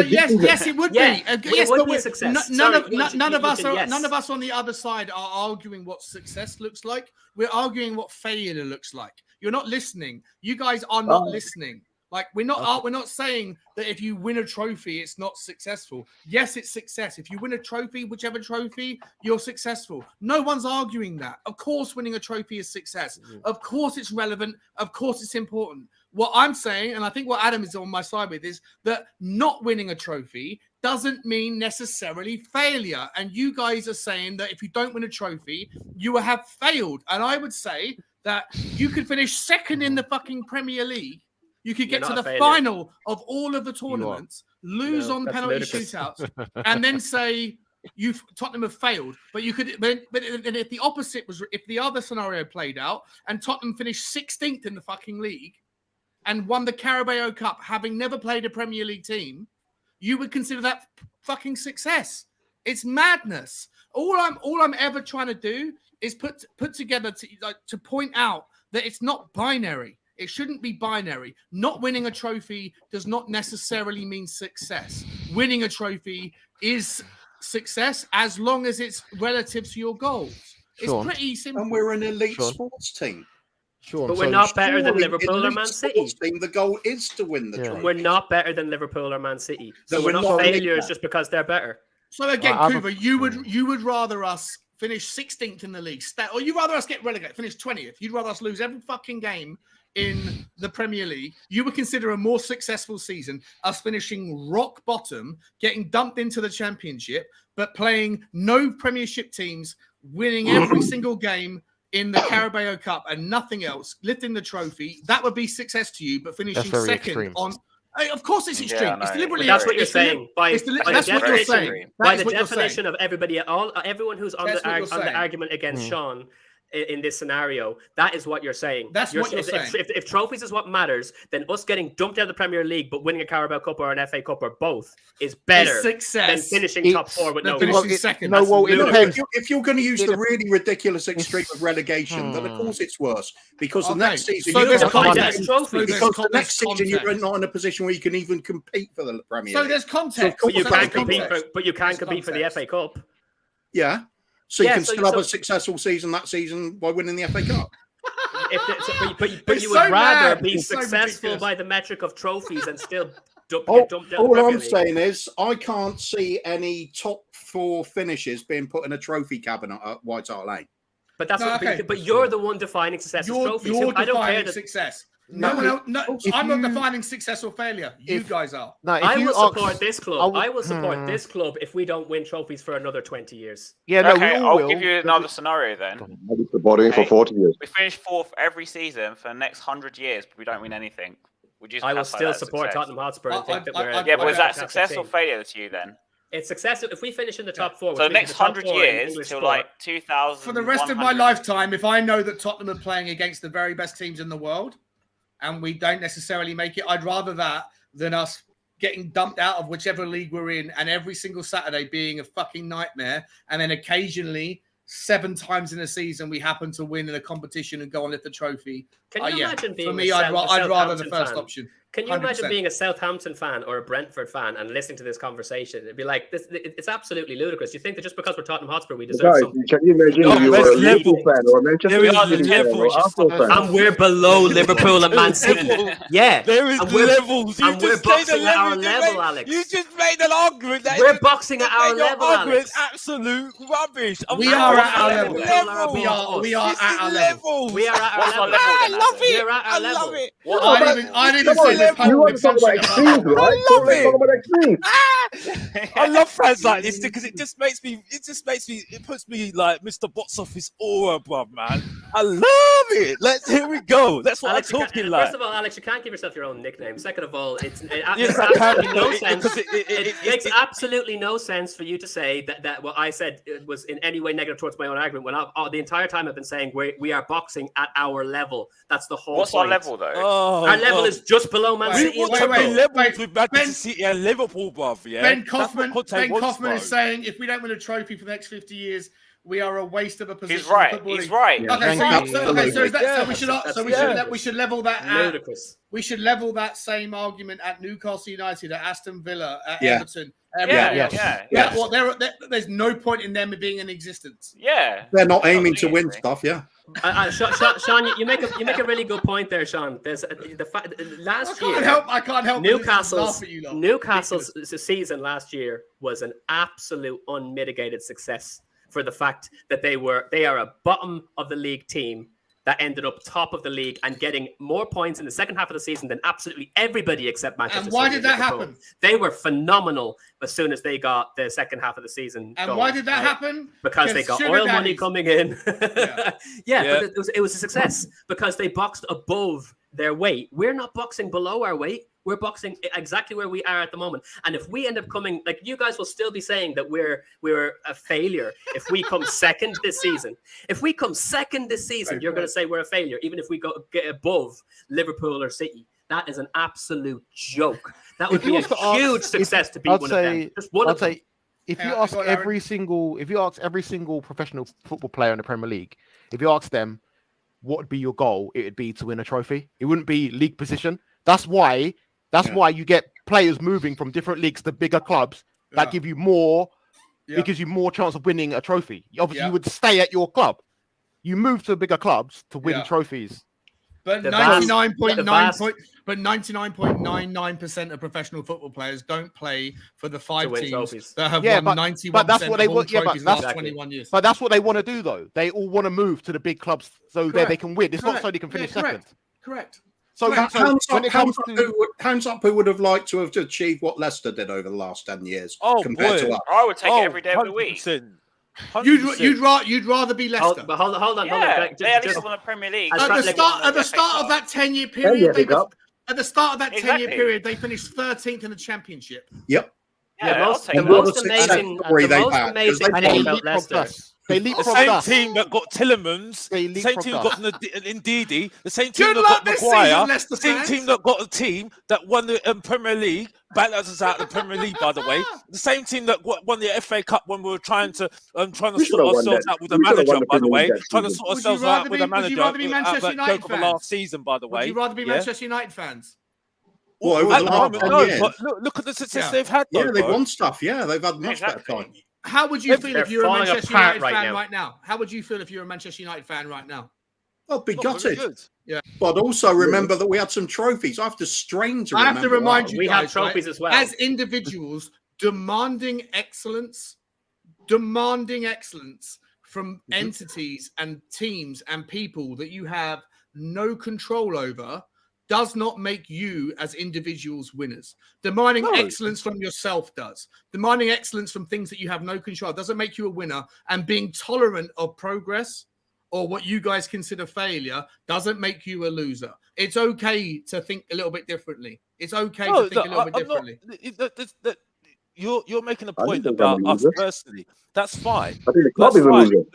A: Yes, it would be.
I: It would be a success.
A: None of us on the other side are arguing what success looks like. We're arguing what failure looks like. You're not listening. You guys are not listening. Like we're not saying that if you win a trophy, it's not successful. Yes, it's success. If you win a trophy, whichever trophy, you're successful. No one's arguing that. Of course, winning a trophy is success. Of course, it's relevant. Of course, it's important. What I'm saying, and I think what Adam is on my side with, is that not winning a trophy doesn't mean necessarily failure. And you guys are saying that if you don't win a trophy, you have failed. And I would say that you could finish second in the fucking Premier League. You could get to the final of all of the tournaments, lose on penalty shootouts, and then say Tottenham have failed. But you could, but if the opposite was, if the other scenario played out and Tottenham finished 16th in the fucking league and won the Carabao Cup, having never played a Premier League team, you would consider that fucking success. It's madness. All I'm ever trying to do is put together to point out that it's not binary. It shouldn't be binary. Not winning a trophy does not necessarily mean success. Winning a trophy is success as long as it's relative to your goals. It's pretty simple.
H: And we're an elite sports team.
I: But we're not better than Liverpool or Man City.
H: Team, the goal is to win the trophy.
I: We're not better than Liverpool or Man City. So we're not failures just because they're better.
A: So again, Kuba, you would rather us finish 16th in the league, or you'd rather us get relegated, finish 20th. You'd rather us lose every fucking game in the Premier League. You would consider a more successful season us finishing rock bottom, getting dumped into the Championship, but playing no Premiership teams, winning every single game in the Carabao Cup and nothing else, lifting the trophy. That would be success to you, but finishing second
D: extreme.
A: on. Of course, it's extreme.
G: Yeah,
A: it's deliberately.
I: That's what you're saying.
A: That's what you're saying.
I: By the definition of everyone who's on the argument against Sean in this scenario, that is what you're saying.
A: That's what you're saying.
I: If trophies is what matters, then us getting dumped out of the Premier League but winning a Carabao Cup or an FA Cup or both is better than finishing top four with no
A: finishing second.
D: No, well, it depends.
H: If you're going to use the really ridiculous extreme of relegation, then of course it's worse because the next season you're not in a position where you can even compete for the Premier League.
A: So there's context.
I: But you can compete for the FA Cup.
H: Yeah. So you can still have a successful season that season by winning the FA Cup.
I: But you would rather be successful by the metric of trophies and still get dumped out.
H: All I'm saying is I can't see any top 4 finishes being put in a trophy cabinet at White Hart Lane.
I: But but you're the one defining success as trophies.
A: I don't care success. No, I'm not defining success or failure. You guys are.
I: I will support this club. I will support this club if we don't win trophies for another 20 years.
G: Yeah, no, okay, I'll give you another scenario then.
J: I'll be supporting for 40 years.
G: We finish 4th every season for the next 100 years, but we don't win anything. Would you?
I: I will still support Tottenham Hotspur and think that we're.
G: Yeah, but is that success or failure to you then?
I: It's success if we finish in the top 4.
G: So the next 100 years till like 2000.
A: For the rest of my lifetime, if I know that Tottenham are playing against the very best teams in the world, and we don't necessarily make it, I'd rather that than us getting dumped out of whichever league we're in and every single Saturday being a fucking nightmare. And then occasionally 7 times in a season, we happen to win in a competition and go and lift the trophy.
I: Can you imagine being
A: for me, I'd rather the first option.
I: Can you imagine being a Southampton fan or a Brentford fan and listening to this conversation? It'd be like, it's absolutely ludicrous. You think that just because we're Tottenham Hotspur, we deserve something?
J: Can you imagine if you were a Liverpool fan or a Manchester United fan or Arsenal fan?
I: And we're below Liverpool and Man City. Yeah.
C: There is levels.
I: And we're boxing at our level, Alex.
C: You just made an argument.
I: We're boxing at our level, Alex.
C: Absolute rubbish.
A: We are at our level. We are at our level.
I: We are at our level.
C: I love it.
I: We're at our level.
A: I didn't say
J: you want to talk about extremes, right?
C: I love it.
J: Talk about extremes.
C: I love fans like this because it puts me like Mr. Box Office aura, bruv, man. I love it. Here we go. That's what
I: Alex,
C: I'm talking like.
I: First of all, Alex, you can't give yourself your own nickname. Second of all, it makes absolutely no sense. It makes absolutely no sense for you to say that what I said was in any way negative towards my own argument when the entire time I've been saying we are boxing at our level. That's the whole
G: point. What's our level, though?
I: Our level is just below Man City.
C: We want to be levels with Manchester City and Liverpool, bruv. Yeah.
A: Ben Kaufman is saying if we don't win a trophy for the next 50 years, we are a waste of a position.
G: He's right.
A: In football
G: He's
A: league.
G: right.
A: Okay, so we should level that.
I: Ludicrous.
A: We should level that same argument at Newcastle United, at Aston Villa, at
H: Yeah.
G: Yeah.
A: Everton. Well, there's no point in them being in existence.
G: Yeah.
H: They're not aiming to win stuff. Yeah.
I: Sean, you make a really good point there, Sean. There's the fact last year.
A: I can't help.
I: Newcastle's season last year was an absolute unmitigated success for the fact that they are a bottom of the league team that ended up top of the league and getting more points in the second half of the season than absolutely everybody except Manchester City.
A: And why did that happen?
I: They were phenomenal as soon as they got the second half of the season.
A: And why did that happen?
I: Because they got oil money coming in. But it was a success because they boxed above their weight. We're not boxing below our weight. We're boxing exactly where we are at the moment. And if we end up coming, like you guys will still be saying that we're a failure if we come second this season. If we come second this season, you're going to say we're a failure, even if we get above Liverpool or City. That is an absolute joke. That would be a huge success to beat one of them. Just one of them.
D: If you ask every single professional football player in the Premier League, if you ask them what would be your goal, it would be to win a trophy. It wouldn't be league position. That's why you get players moving from different leagues to bigger clubs that give you more. It gives you more chance of winning a trophy. Obviously, you would stay at your club. You move to bigger clubs to win trophies.
A: But 99.99% of professional football players don't play for the five teams that have won 91%
D: but that's what they
A: of all
D: want.
A: trophies last 21 years.
D: But that's what they want to do, though. They all want to move to the big clubs so that they can win. It's not so they can finish second.
A: Correct.
H: So hands up who would have liked to have achieved what Leicester did over the last 10 years compared to us.
G: I would take it every day of the week.
C: 100%.
A: You'd rather be Leicester.
I: But hold on.
G: They at least won the Premier League.
A: At the start of that 10-year period, they finished 13th in the Championship.
H: Yep.
I: The most amazing thing about Leicester.
D: They leapfrogged
C: the same team that got Tillemans, the same team that got Ndidi, the same team that got Maguire, the same team that got a team that won the Premier League. Bailed us out of the Premier League, by the way. The same team that won the FA Cup when we were trying to sort ourselves out with the manager, by the way. Trying to sort ourselves out with the manager.
A: Would you rather be Manchester United fans?
C: Last season, by the way.
A: Would you rather be Manchester United fans?
H: Well, over the last 10 years.
C: But look at the success they've had.
H: Yeah, they've won stuff. Yeah, they've had much better time.
A: How would you feel if you were a Manchester United fan right now? How would you feel if you were a Manchester United fan right now?
H: I'd be gutted. Yeah. But also remember that we had some trophies. I have to strain to remember.
A: I have to remind you,
I: we have trophies as well.
A: As individuals, demanding excellence from entities and teams and people that you have no control over does not make you as individuals winners. Demanding excellence from yourself does. Demanding excellence from things that you have no control doesn't make you a winner. And being tolerant of progress or what you guys consider failure doesn't make you a loser. It's okay to think a little bit differently. It's okay to think a little bit differently.
C: You're making a point about us personally. That's fine.
J: I think the club is a loser.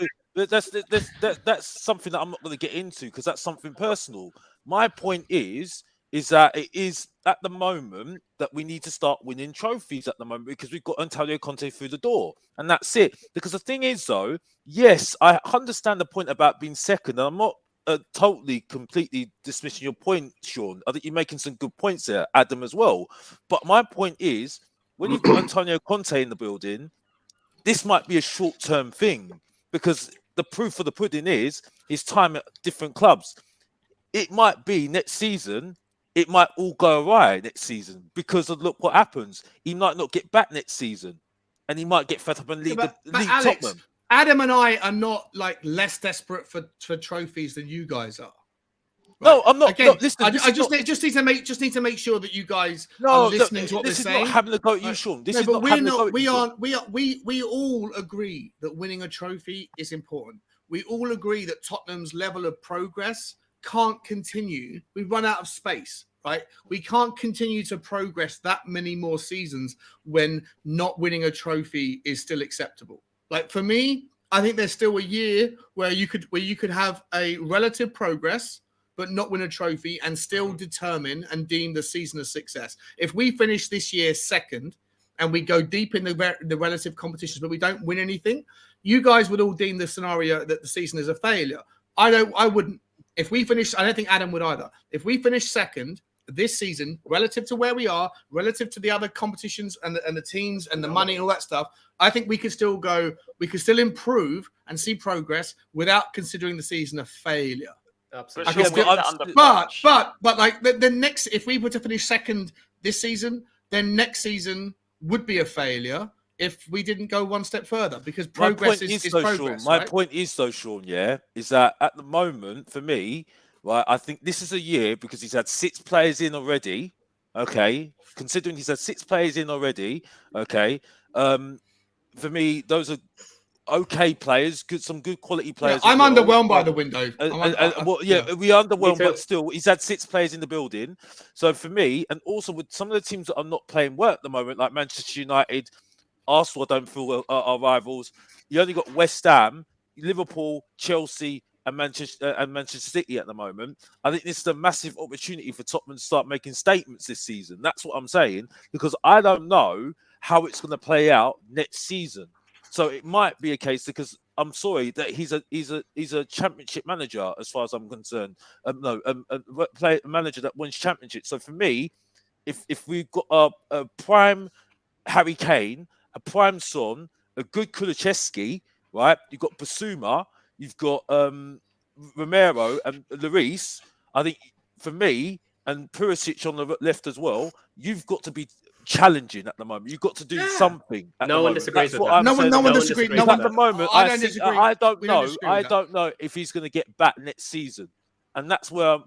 C: That's something that I'm not going to get into because that's something personal. My point is that it is at the moment that we need to start winning trophies at the moment because we've got Antonio Conte through the door, and that's it. Because the thing is, though, yes, I understand the point about being second, and I'm not completely dismissing your point, Sean. I think you're making some good points there, Adam, as well. But my point is, when you've got Antonio Conte in the building, this might be a short-term thing because the proof of the pudding is his time at different clubs. It might be next season, it might all go awry next season because of look what happens. He might not get back next season and he might get fed up and leave leave
A: Alex,
C: Tottenham.
A: Adam and I are not like less desperate for trophies than you guys are.
C: Right? No, I'm not.
A: Again,
C: Look, listen,
A: I just need to make sure that you guys are
C: no,
A: listening
C: look,
A: to what we're
C: this is
A: saying.
C: not having a go at you, Sean. This
A: No,
C: is
A: but
C: not
A: we're
C: having a go
A: not.
C: at
A: We
C: you,
A: aren't. We all agree that winning a trophy is important. We all agree that Tottenham's level of progress can't continue. We run out of space, right? We can't continue to progress that many more seasons when not winning a trophy is still acceptable. Like for me, I think there's still a year where you could have a relative progress but not win a trophy and still determine and deem the season a success. If we finish this year second and we go deep in the relative competitions, but we don't win anything, you guys would all deem the scenario that the season is a failure. I wouldn't. If we finish, I don't think Adam would either. If we finish second this season, relative to where we are, relative to the other competitions and the teams and the money and all that stuff, I think we could still improve and see progress without considering the season a failure.
I: Absolutely.
A: But like the next, if we were to finish second this season, then next season would be a failure if we didn't go one step further, because progress is progress.
C: My point is though, Sean, is that at the moment for me, right, I think this is a year because he's had 6 players in already. Okay, considering he's had 6 players in already. Okay, for me, those are okay players, some good quality players.
A: I'm underwhelmed by the window.
C: We underwhelmed, but still, he's had 6 players in the building. So for me, and also with some of the teams that are not playing well at the moment, like Manchester United, Arsenal, I don't feel are rivals. You only got West Ham, Liverpool, Chelsea, and Manchester City at the moment. I think this is a massive opportunity for Tottenham to start making statements this season. That's what I'm saying, because I don't know how it's going to play out next season. So it might be a case, because I'm sorry that he's a championship manager as far as I'm concerned. A manager that wins championships. So for me, if we've got a prime Harry Kane, a prime Son, a good Kulusevski, right? You've got Basuma, you've got Romero and Lloris. I think for me, and Pulisic on the left as well, you've got to be challenging at the moment. You've got to do something.
I: No one disagrees with
A: that. No one disagrees.
C: At the moment,
A: I don't disagree.
C: I don't know if he's going to get back next season. And that's where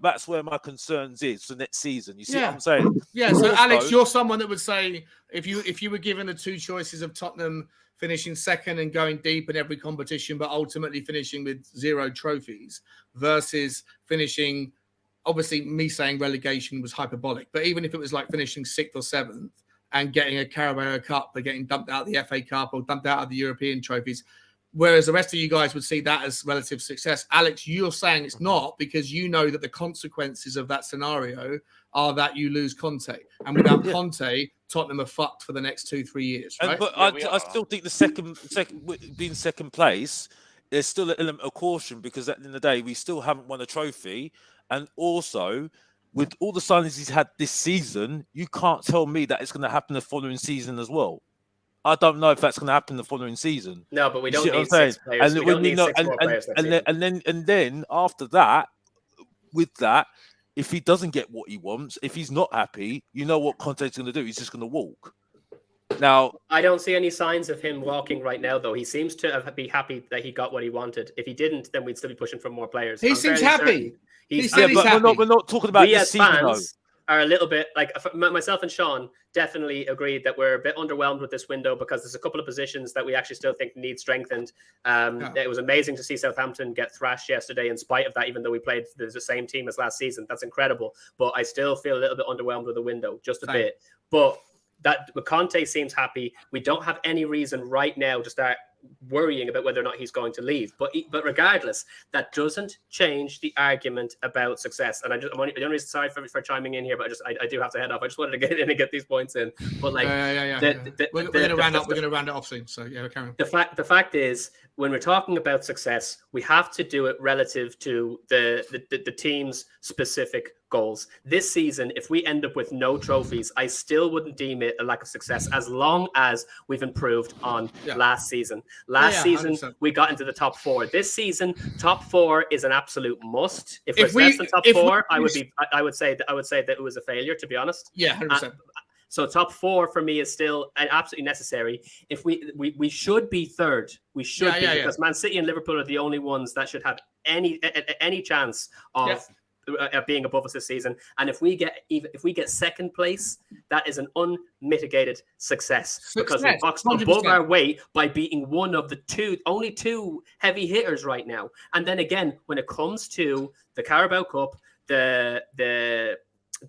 C: my concerns is for next season. You see what I'm saying?
A: Yeah. So Alex, you're someone that would say if you were given the 2 choices of Tottenham finishing second and going deep in every competition, but ultimately finishing with 0 trophies, versus finishing, obviously me saying relegation was hyperbolic, but even if it was like finishing 6th or 7th and getting a Carabao Cup, but getting dumped out of the FA Cup or dumped out of the European trophies, whereas the rest of you guys would see that as relative success. Alex, you're saying it's not, because you know that the consequences of that scenario are that you lose Conte. And without Conte, Tottenham are fucked for the next 2-3 years. Right?
C: But I still think the second being second place, there's still an element of caution, because at the end of the day, we still haven't won a trophy. And also, with all the signings he's had this season, you can't tell me that it's going to happen the following season as well. I don't know if that's going to happen the following season.
I: No, but we don't need 6 players. We don't need 6 more players next season.
C: And then after that, with that, if he doesn't get what he wants, if he's not happy, you know what Conte's going to do. He's just going to walk. Now,
I: I don't see any signs of him walking right now, though. He seems to be happy that he got what he wanted. If he didn't, then we'd still be pushing for more players.
A: He seems happy.
I: He's
A: happy.
C: We're not talking about this season, though.
I: Are a little bit like myself and Sean definitely agreed that we're a bit underwhelmed with this window, because there's a couple of positions that we actually still think need strengthened. It was amazing to see Southampton get thrashed yesterday in spite of that, even though we played the same team as last season. That's incredible. But I still feel a little bit underwhelmed with the window, just a bit. But Conte seems happy. We don't have any reason right now to start worrying about whether or not he's going to leave. But regardless, that doesn't change the argument about success. And sorry for chiming in here, but I do have to head off. I just wanted to get in and get these points in. But like,
A: we're going to round it off soon. So yeah, carry on.
I: The fact is, when we're talking about success, we have to do it relative to the team's specific goals. This season, if we end up with no trophies, I still wouldn't deem it a lack of success, as long as we've improved on last season. Last season, 100%. We got into the top 4. This season, top 4 is an absolute must. If we're less than top 4, I would say that it was a failure, to be honest.
A: Yeah, 100%.
I: So top 4 for me is still absolutely necessary. If we should be third, we should be, because Man City and Liverpool are the only ones that should have any chance of being above us this season. And if we get second place, that is an unmitigated success. Because we boxed 100%. Above our weight by beating one of the only two heavy hitters right now. And then again, when it comes to the Carabao Cup, the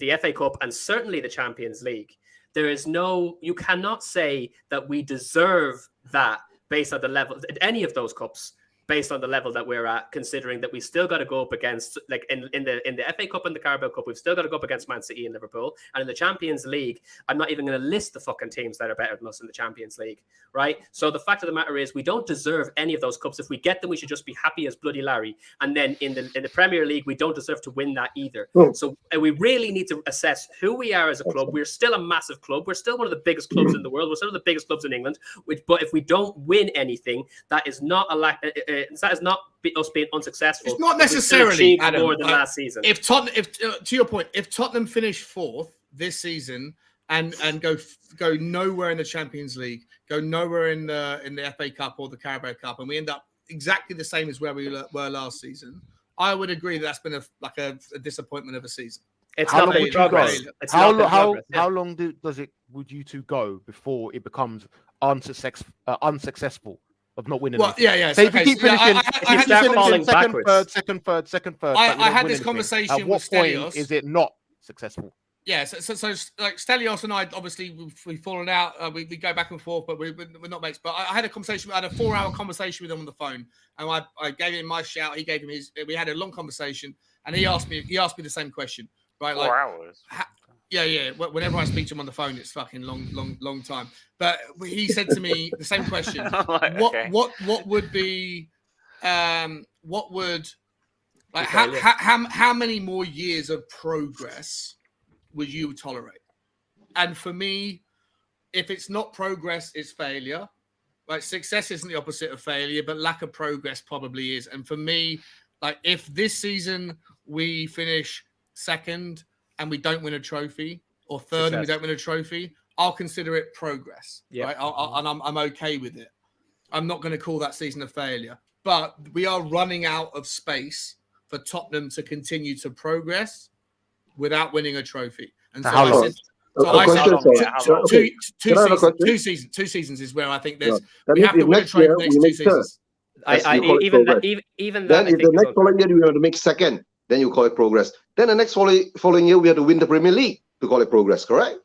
I: FA Cup, and certainly the Champions League, you cannot say that we deserve that based on the level, any of those cups. based on the level that we're at, considering that we still got to go up against, like in the FA Cup and the Carabao Cup, we've still got to go up against Man City and Liverpool. And in the Champions League, I'm not even going to list the fucking teams that are better than us in the Champions League, right? So the fact of the matter is we don't deserve any of those cups. If we get them, we should just be happy as bloody Larry. And then in the Premier League, we don't deserve to win that either. So we really need to assess who we are as a club. We're still a massive club. We're still one of the biggest clubs in the world. We're still one of the biggest clubs in England. But if we don't win anything, that is not that is not us being unsuccessful.
A: It's not necessarily Adam,
I: more than last season.
A: If Tottenham, to your point, if Tottenham finish 4th this season and go nowhere in the Champions League, go nowhere in the FA Cup or the Carabao Cup, and we end up exactly the same as where we were last season, I would agree that's been a disappointment of a season.
I: It's not been progress.
D: How long would you two go before it becomes unsuccessful of not winning?
A: Well, yeah.
D: So if you keep finishing, second, third.
A: I had this conversation
D: at what
A: with
D: point
A: Stelios.
D: is it not successful?
A: Yeah, so like Stelios and I, obviously we've fallen out. We go back and forth, but we're not mates. But I had a 4-hour conversation with him on the phone, and I gave him my shout. He gave him his. We had a long conversation, and he asked me the same question. Right,
G: 4 hours.
A: Yeah. Whenever I speak to him on the phone, it's fucking long time. But he said to me the same question. What would be how many more years of progress would you tolerate? And for me, if it's not progress, it's failure. Like success isn't the opposite of failure, but lack of progress probably is. And for me, like if this season we finish 2nd and we don't win a trophy, or 3rd and we don't win a trophy, I'll consider it progress. Yeah, right? I'm okay with it. I'm not going to call that season a failure, but we are running out of space for Tottenham to continue to progress without winning a trophy. And so two seasons is where I think we have to win a trophy next 2 seasons.
I: Even that.
J: Then if the next following year we have to make 2nd, then you call it progress. Then the next following year we have to win the Premier League to call it progress, correct?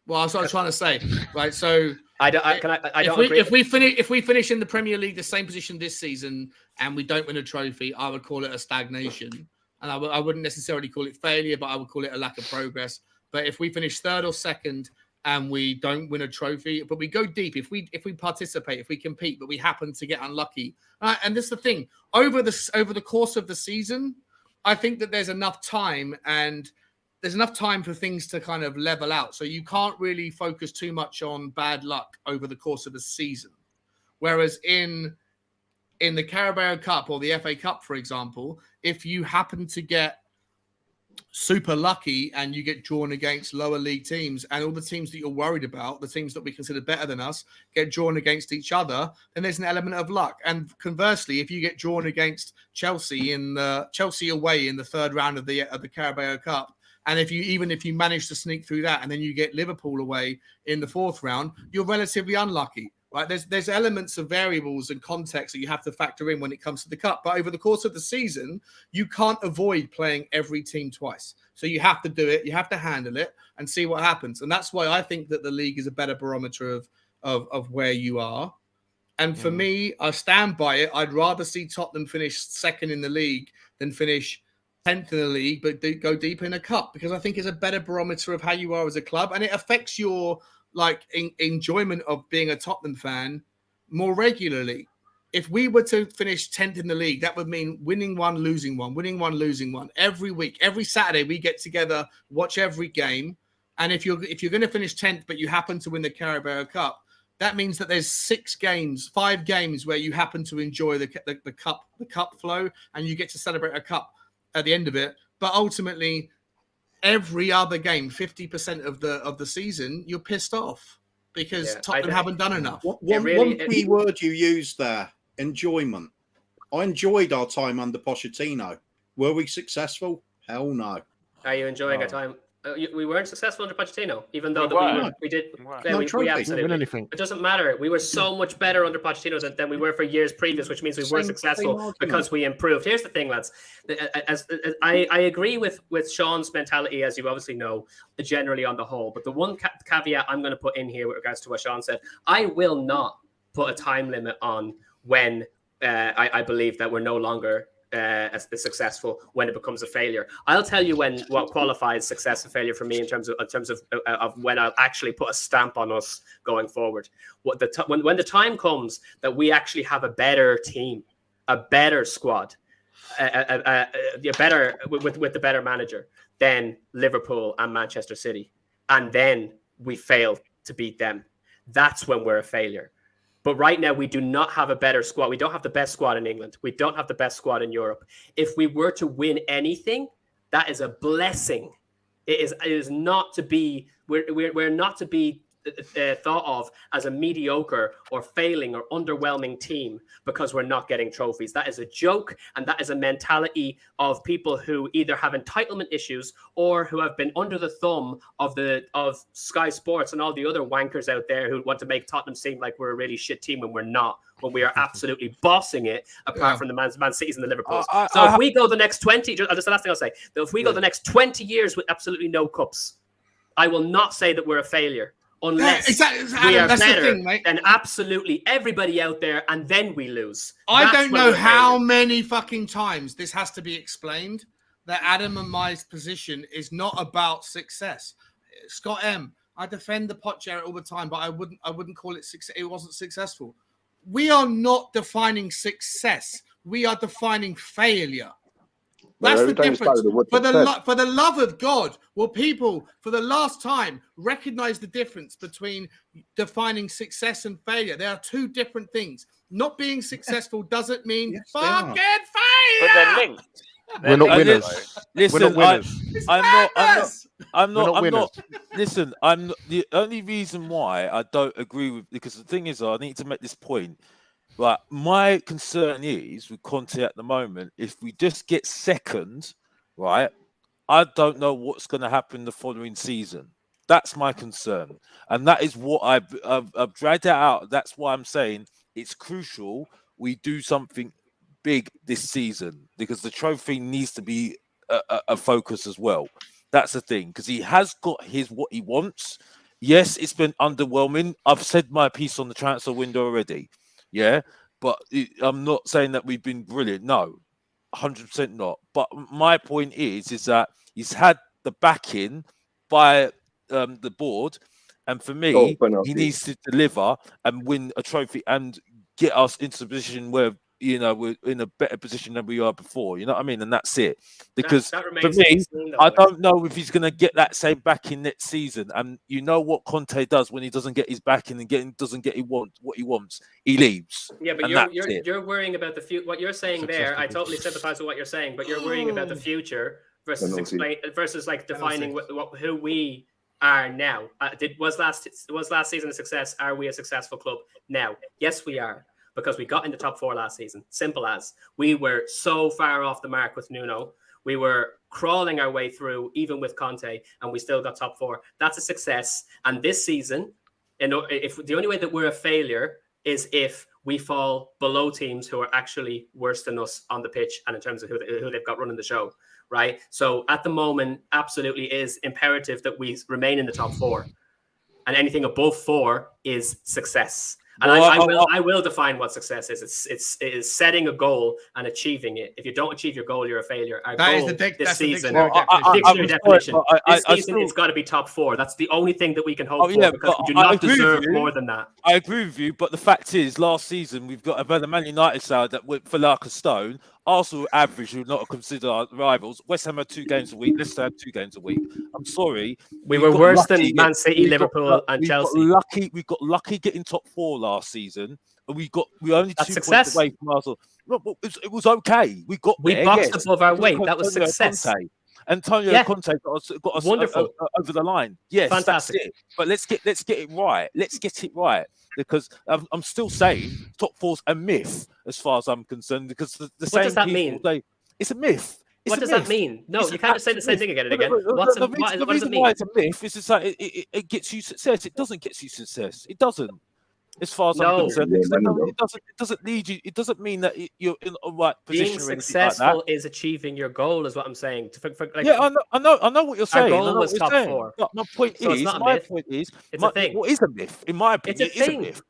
A: Well, that's what I was trying to say, right? So
I: I don't agree.
A: If we finish in the Premier League the same position this season and we don't win a trophy, I would call it a stagnation, and I wouldn't necessarily call it failure, but I would call it a lack of progress. But if we finish 3rd or 2nd and we don't win a trophy, but we go deep, if we participate, if we compete, but we happen to get unlucky, and this is the thing, over the course of the season, I think that there's enough time for things to kind of level out. So you can't really focus too much on bad luck over the course of a season. Whereas in the Carabao Cup or the FA Cup, for example, if you happen to get super lucky and you get drawn against lower league teams, and all the teams that you're worried about, the teams that we consider better than us, get drawn against each other, then there's an element of luck. And conversely, if you get drawn against Chelsea away in the 3rd round of the Carabao Cup, and if you manage to sneak through that, and then you get Liverpool away in the 4th round, you're relatively unlucky. Right? There's elements of variables and context that you have to factor in when it comes to the cup. But over the course of the season, you can't avoid playing every team twice. So you have to do it, you have to handle it and see what happens. And that's why I think that the league is a better barometer of where you are. And for me, I stand by it. I'd rather see Tottenham finish 2nd in the league than finish 10th in the league, but go deep in a cup, because I think it's a better barometer of how you are as a club, and it affects your enjoyment of being a Tottenham fan more regularly. If we were to finish 10th in the league, that would mean winning one, losing one, winning one, losing one every week. Every Saturday we get together, watch every game. And if you're going to finish 10th, but you happen to win the Carabao Cup, that means that there's 5 games where you happen to enjoy the cup flow, and you get to celebrate a cup at the end of it. But ultimately, every other game, 50% of the season, you're pissed off because Tottenham haven't done enough.
H: One key word you used there, enjoyment. I enjoyed our time under Pochettino. Were we successful? Hell no.
I: Are you enjoying our time? We weren't successful under Pochettino, even though we did. We absolutely. Anything. It doesn't matter. We were so much better under Pochettino than we were for years previous, which means we were successful because we improved. Here's the thing, lads. I agree with Sean's mentality, as you obviously know, generally on the whole. But the one caveat I'm going to put in here with regards to what Sean said, I will not put a time limit on when I believe that we're no longer as successful when it becomes a failure. I'll tell you what qualifies success and failure for me in terms of when I'll actually put a stamp on us going forward. When the time comes that we actually have a better team, a better squad, better with the better manager than Liverpool and Manchester City, and then we fail to beat them, that's when we're a failure. But right now, we do not have a better squad. We don't have the best squad in England. We don't have the best squad in Europe. If we were to win anything, that is a blessing. It is not to be. We're not to be thought of as a mediocre or failing or underwhelming team because we're not getting trophies. That is a joke, and that is a mentality of people who either have entitlement issues or who have been under the thumb of Sky Sports and all the other wankers out there who want to make Tottenham seem like we're a really shit team when we're not, when we are absolutely bossing it, apart from the Man Cities and the Liverpools. If we go the next 20, just the last thing I'll say, if we go the next 20 years with absolutely no cups, I will not say that we're a failure. Unless we are better than absolutely everybody out there, and then we lose.
A: I don't know how many fucking times this has to be explained that Adam and my position is not about success. Scott M, I defend the pot Jarrett all the time, but I wouldn't call it success. It wasn't successful. We are not defining success. We are defining failure. That's the difference. For the love of God, will people, for the last time, recognize the difference between defining success and failure? There are two different things. Not being successcul doesn't mean fucking failure.
G: But they're linked.
D: We're not winners.
C: Listen,
D: we're not winners.
C: I'm not. Listen, the only reason why I don't agree with, because the thing is, I need to make this point. But my concern is with Conte at the moment, if we just get second, right, I don't know what's going to happen the following season. That's my concern. And that is what I've dragged it out. That's why I'm saying it's crucial we do something big this season, because the trophy needs to be a focus as well. That's the thing, because he has got what he wants. Yes, it's been underwhelming. I've said my piece on the transfer window already. Yeah, but I'm not saying that we've been brilliant. No, 100% not. But my point is that he's had the backing by the board, and for me, he needs to deliver and win a trophy and get us into a position where, you know, we're in a better position than we are before. You know what I mean? And that's it. Because for me, I don't know if he's going to get that same backing next season. And you know what Conte does when he doesn't get his backing and doesn't get what he wants, he leaves.
I: Yeah, but you're worrying about the future. What you're saying there, I totally sympathize with what you're saying. But you're worrying about the future versus like defining who we are now. Was last season a success? Are we a successful club now? Yes, we are. Because we got in the top four last season. Simple as. We were so far off the mark with Nuno. We were crawling our way through, even with Conte, and we still got top four. That's a success. And this season, if the only way that we're a failure is if we fall below teams who are actually worse than us on the pitch and in terms of who they've got running the show, right? So at the moment, absolutely is imperative that we remain in the top four. And anything above four is success. And I will define what success is. It is setting a goal and achieving it. If you don't achieve your goal, you're a failure. Our goal this season, dictionary definition. This season, it's got to be top four. That's the only thing that we can hope for, because we do not deserve more than that.
C: I agree with you, but the fact is, last season we've got a Man United side that went for like a stone. Arsenal average would not consider our rivals. West Ham had 2 games a week. Leicester had 2 games a week. I'm sorry,
I: we were worse than Man City, Liverpool, and Chelsea.
C: We got lucky getting top 4 last season, and we only 2 points away from Arsenal. It was okay. We
I: boxed above our weight. That was success.
C: Antonio Conte got us
I: wonderful
C: over the line. Yes,
I: fantastic.
C: That's it. But let's get it right. Let's get it right, because I'm still saying top 4's a myth as far as I'm concerned. Because the same.
I: What does that mean?
C: It's a myth.
I: What does that mean? No, you can't just say the same thing again and again. What does it mean?
C: Why it's a myth is like it gets you success. It doesn't get you success. It doesn't. As far as I'm concerned, it doesn't lead you. It doesn't mean that you're in a right position.
I: Being successful like is achieving your goal, is what I'm saying.
C: I know what you're saying.
I: Our goal was top 4.
C: But my point is,
I: it's a thing.
C: What is a myth? In my opinion,
I: it's a thing.
C: It's a myth.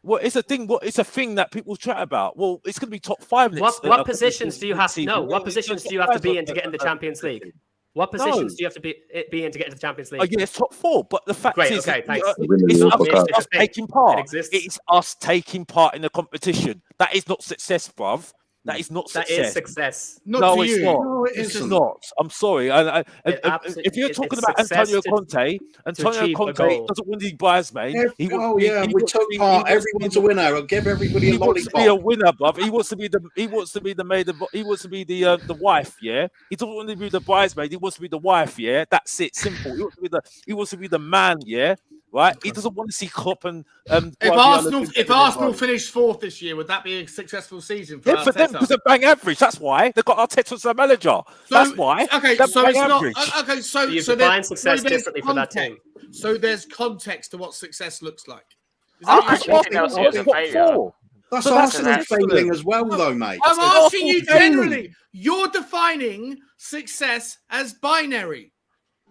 C: Well, it's a thing. It's a thing that people chat about. Well, it's going to be top 5.
I: What positions do you have to know? What positions do you have to be in to get in the Champions League? What positions do you have to be in to get into the Champions League?
C: Oh, yeah, it's top 4. But the fact is,
I: okay, thanks.
C: It's us taking part.
I: It exists.
C: It's us taking part in the competition. That is not success, bruv. That is not success.
I: That is success.
C: No, it's not.
H: No, it
C: It's
H: isn't.
C: not. I'm sorry. If you're talking about Antonio Conte doesn't win the bridesmaid.
H: We took part. Everyone's a winner. I'll give everybody a lollipop.
C: He wants to be a winner, bruv. He wants to be the maid. He wants to be the wife. Yeah. He doesn't want to be the bridesmaid. He wants to be the wife. Yeah. That's it. Simple. He wants to be the man. Yeah. Right, he doesn't want to see Klopp and
A: if Arsenal finish 4th this year, would that be a successful season for Arteta?
C: For them because they're bang average. That's why they've got Arteta as their manager. That's why.
A: Okay,
C: they're
A: so it's
C: average.
A: not. Okay, so
I: you
A: so
I: define success differently for that team.
A: So there's context to what success looks like.
H: That's Arsenal failing as well, though, mate.
A: I'm asking you generally. You're defining success as binary.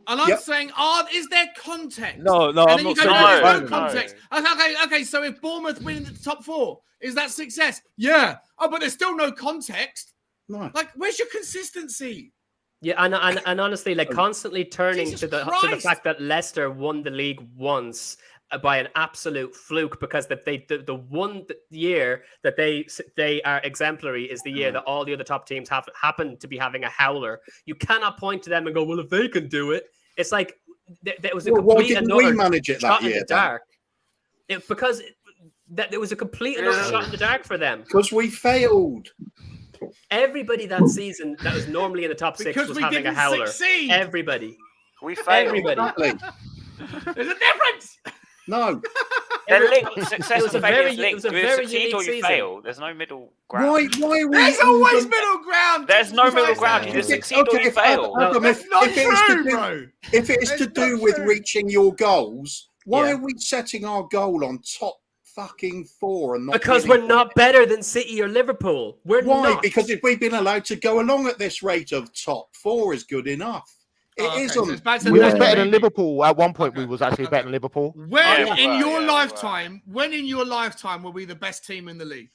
A: And I'm saying, is there context?
C: No,
A: and
C: I'm
A: then
C: not
A: you
C: saying
A: no context. Okay, so if Bournemouth win in the top 4, is that success? Yeah. Oh, but there's still no context.
H: No.
A: Like, where's your consistency?
I: Yeah, and honestly, like constantly turning to the fact that Leicester won the league once by an absolute fluke because the one year that they are exemplary is the year that all the other top teams happen to be having a howler. You cannot point to them and go, well, if they can do it, it's like there was a complete another shot in the dark. Because there was a complete another shot in the dark for them.
H: Because we failed.
I: Everybody that season that was normally in the top 6 was having a howler.
A: Succeed.
I: Everybody.
G: We failed.
I: Everybody.
H: Exactly.
A: There's a difference.
H: No.
G: They're linked. Success and failure is
I: it
G: linked.
I: was a
G: You
I: very
G: succeed or you
I: unique
G: fail. There's no middle ground.
H: Why are we?
A: There's always middle ground.
G: There's no middle ground. You just succeed or you fail.
A: That's not true, bro.
H: If it is to do with reaching your goals, why are we setting our goal on top fucking 4 and not?
I: Because we're not better than City or Liverpool. Why?
H: Not. Because if we've been allowed to go along at this rate of top 4 is good enough. It isn't.
D: We was better than Liverpool at one point. We was actually better than Liverpool.
A: When in your lifetime were we the best team in the league?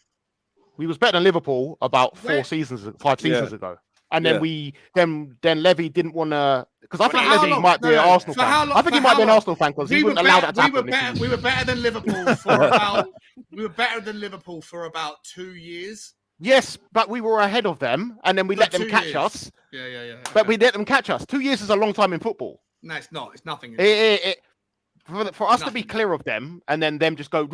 D: We was better than Liverpool about 5 seasons ago. And then then Levy didn't want to, because I think Levy might be an Arsenal fan. I think he might be an Arsenal fan because he wouldn't allow that to happen.
A: We were better than Liverpool for about 2 years.
D: Yes, but we were ahead of them, and then we let them catch us.
A: Yeah.
D: But we let them catch us. 2 years is a long time in football.
A: No, it's not. It's nothing.
D: For us to be clear of them, and then them just go,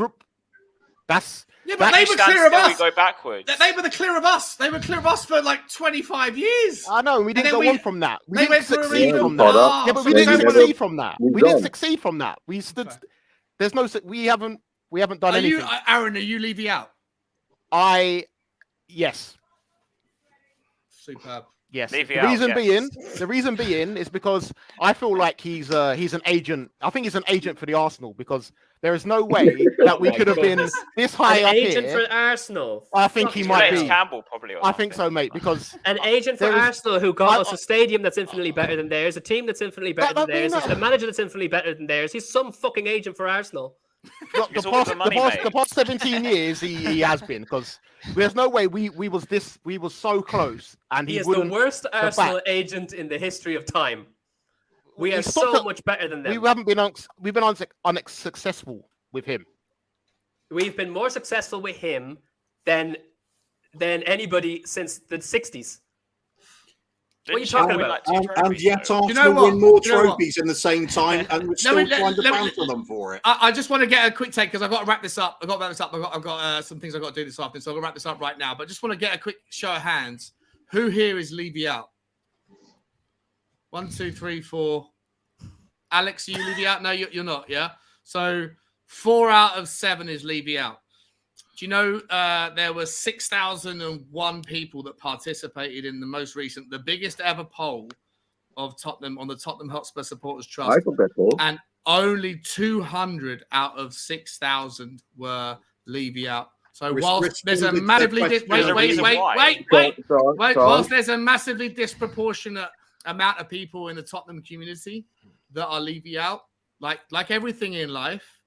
D: that's...
A: Yeah, but they were clear of us.
G: We go backwards.
A: They were clear of us. They were clear of us for like 25 years.
D: I know. We didn't go on from that. We didn't succeed
A: from
D: that. Yeah, but we didn't succeed from that. We didn't succeed from that. We stood. There's no. We haven't done anything.
A: Aaron, are you Levy out?
D: Yes.
A: Superb.
D: Yes. The reason being is because I feel like he's an agent. I think he's an agent for the Arsenal because there is no way that we could have been this high
I: an
D: up
I: agent
D: here.
I: for Arsenal.
D: I think he might be.
G: Campbell probably.
D: I think so, mate. Because
I: an agent for Arsenal who got us a stadium that's infinitely better than theirs, a team that's infinitely better than theirs, a manager that's infinitely better than theirs. He's some fucking agent for Arsenal.
D: The past 17 years he has been, because there's no way we was so close, and
I: he is the worst Arsenal agent in the history of time. We are so much better than them.
D: We've been unsuccessful with him.
I: We've been more successful with him than anybody since the 60s. What are you talking about?
H: And yet Arsenal win more trophies in the same time, and we're still trying to banter them for it.
A: I just want to get a quick take because I've got to wrap this up. I've got some things I've got to do this afternoon, so I'm going to wrap this up right now. But just want to get a quick show of hands. Who here is Levy out? 1, 2, 3, 4. Alex, are you Levy out? No, you're not, yeah? So 4 out of 7 is Levy out. Do you know there were 6,001 people that participated in the biggest ever poll of Tottenham on the Tottenham Hotspur Supporters Trust? And only 200 out of 6,000 were Levy out. So whilst there's a massively whilst there's a massively disproportionate amount of people in the Tottenham community that are Levy out, like everything in life,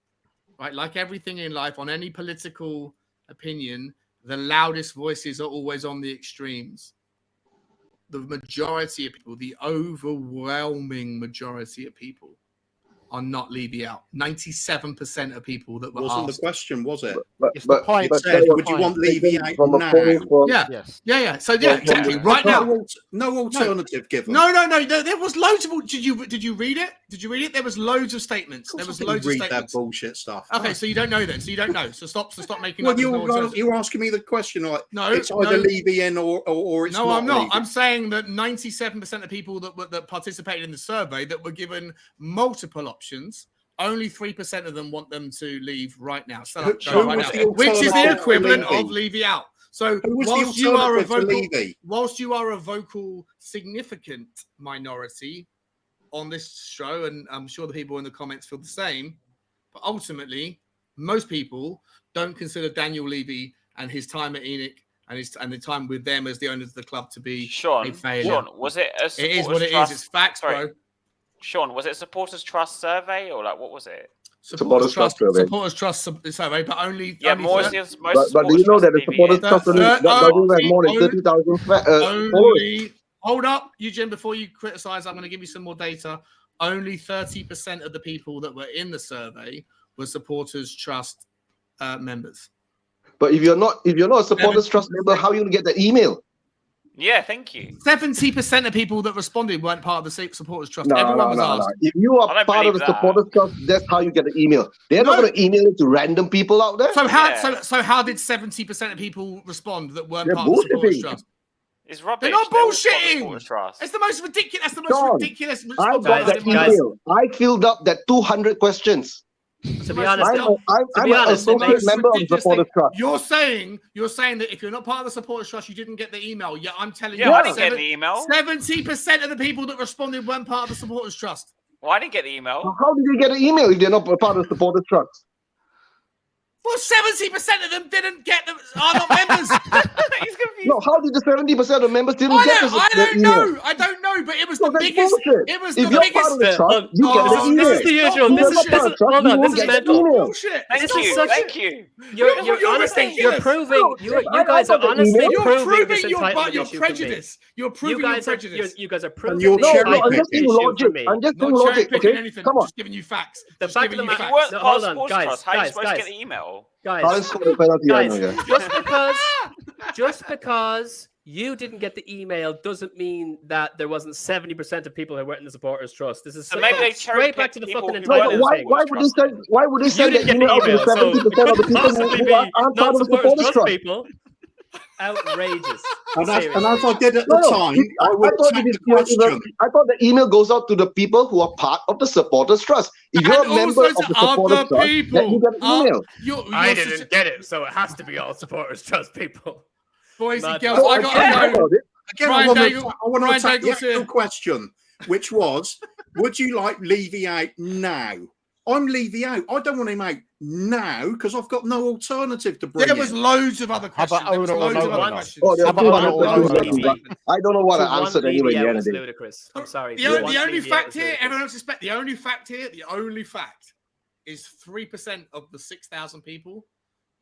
A: right? Like everything in life, on any political opinion, the loudest voices are always on the extremes. The majority of people, the overwhelming majority of people, are not Levy out. 97% of people that were
H: Wasn't
A: asked.
H: The question, was it?
D: It's the point.
H: It said, would you want Levy out now?
A: Yeah.
D: Yes.
A: Yeah. So yeah, exactly. Right now.
H: No alternative given.
A: No. There was loads of. Did you read it? Did you read it? There was loads of statements. There was loads of statements.
H: That bullshit stuff.
A: Okay, so you don't know then. So you don't know. So stop making.
H: Well, you're asking me the question like
A: no,
H: it's either Levy in or it's
A: no.
H: Not
A: I'm not.
H: Levy.
A: I'm saying that 97% of people that participated in the survey that were given multiple options. Only 3% of them want them to leave right now. So which is the equivalent of Levy out. So whilst you are a vocal, significant minority on this show, and I'm sure the people in the comments feel the same, but ultimately, most people don't consider Daniel Levy and his time at Enoch and the time with them as the owners of the club to be a failure.
G: Sean, was it a
A: It is what it is. It's facts, bro.
G: Sean, was it Supporters Trust survey or like what was it?
B: Supporters Trust survey.
A: Supporters Trust survey, but only.
G: Yeah,
A: only
B: but do you know that the Supporters Trust doesn't have more than 30,000 followers?
A: Hold up, Eugene. Before you criticise, I'm going to give you some more data. Only 30% of the people that were in the survey were Supporters Trust members.
B: But if you're not a Supporters Trust member, how are you going to get the email?
G: Yeah, thank you.
A: 70% of people that responded weren't part of the Supporters Trust. Everyone was asked.
B: If you are part of the Supporters Trust, that's how you get the email. They're not going to email it to random people out there.
A: So how did 70% of people respond that weren't part of the Supporters Trust?
G: It's rubbish.
A: They're not bullshitting. It's the most ridiculous. That's the most ridiculous.
B: I got that email. I filled up that 200 questions.
I: To be honest,
B: I'm an associate member of the Supporters Trust.
A: You're saying that if you're not part of the Supporters Trust, you didn't get the email. Yeah, I'm telling you.
G: I didn't get the email.
A: 70% of the people that responded weren't part of the Supporters Trust.
G: Well, I didn't get the email.
B: Well, how did they get an email if they're not part of the Supporters Trust?
A: Well, 70% of them didn't get them. Are not members.
G: He's confused.
B: No, how did the 70% of members didn't get the email?
A: I don't know, but it was the biggest.
B: Bullshit.
A: It was
B: if
A: the
B: you're
A: biggest.
B: Part of the trust, you get the email.
I: This is the usual. Hold on. This is mental.
A: Bullshit.
G: Thank you.
I: You're honestly. You're proving. You guys are honestly proving this entitlement
A: your prejudice. You're proving your prejudice.
I: You guys are proving.
B: I'm just saying logic. I'm just saying logic. Okay, come on.
A: Just giving you facts.
I: The fact of the matter.
G: Hold on, guys. How are you supposed to get the email?
I: Guys, just because you didn't get the email doesn't mean that there wasn't 70% of people who weren't in the Supporters Trust. This is straight back to the fucking entitlement thing.
B: Why would they send the email to 70% of the people who aren't part of the Supporters Trust?
I: People? Outrageous.
H: And as I did at the time, I
B: thought the email goes out to the people who are part of the Supporters Trust. If you're a member of the Supporters Trust, then you get an email.
I: I didn't get it, so it has to be all Supporters Trust people.
A: Boys and girls, I got to know.
H: Again, I want to attack the actual question, which was, would you like Levy out now? I'm Levy out. I don't want him out now because I've got no alternative to bring.
A: There was loads of other questions.
B: I don't know what I answered anyway.
I: It's ludicrous. I'm sorry.
A: The only fact here, everyone else expect. The only fact is 3% of the 6,000 people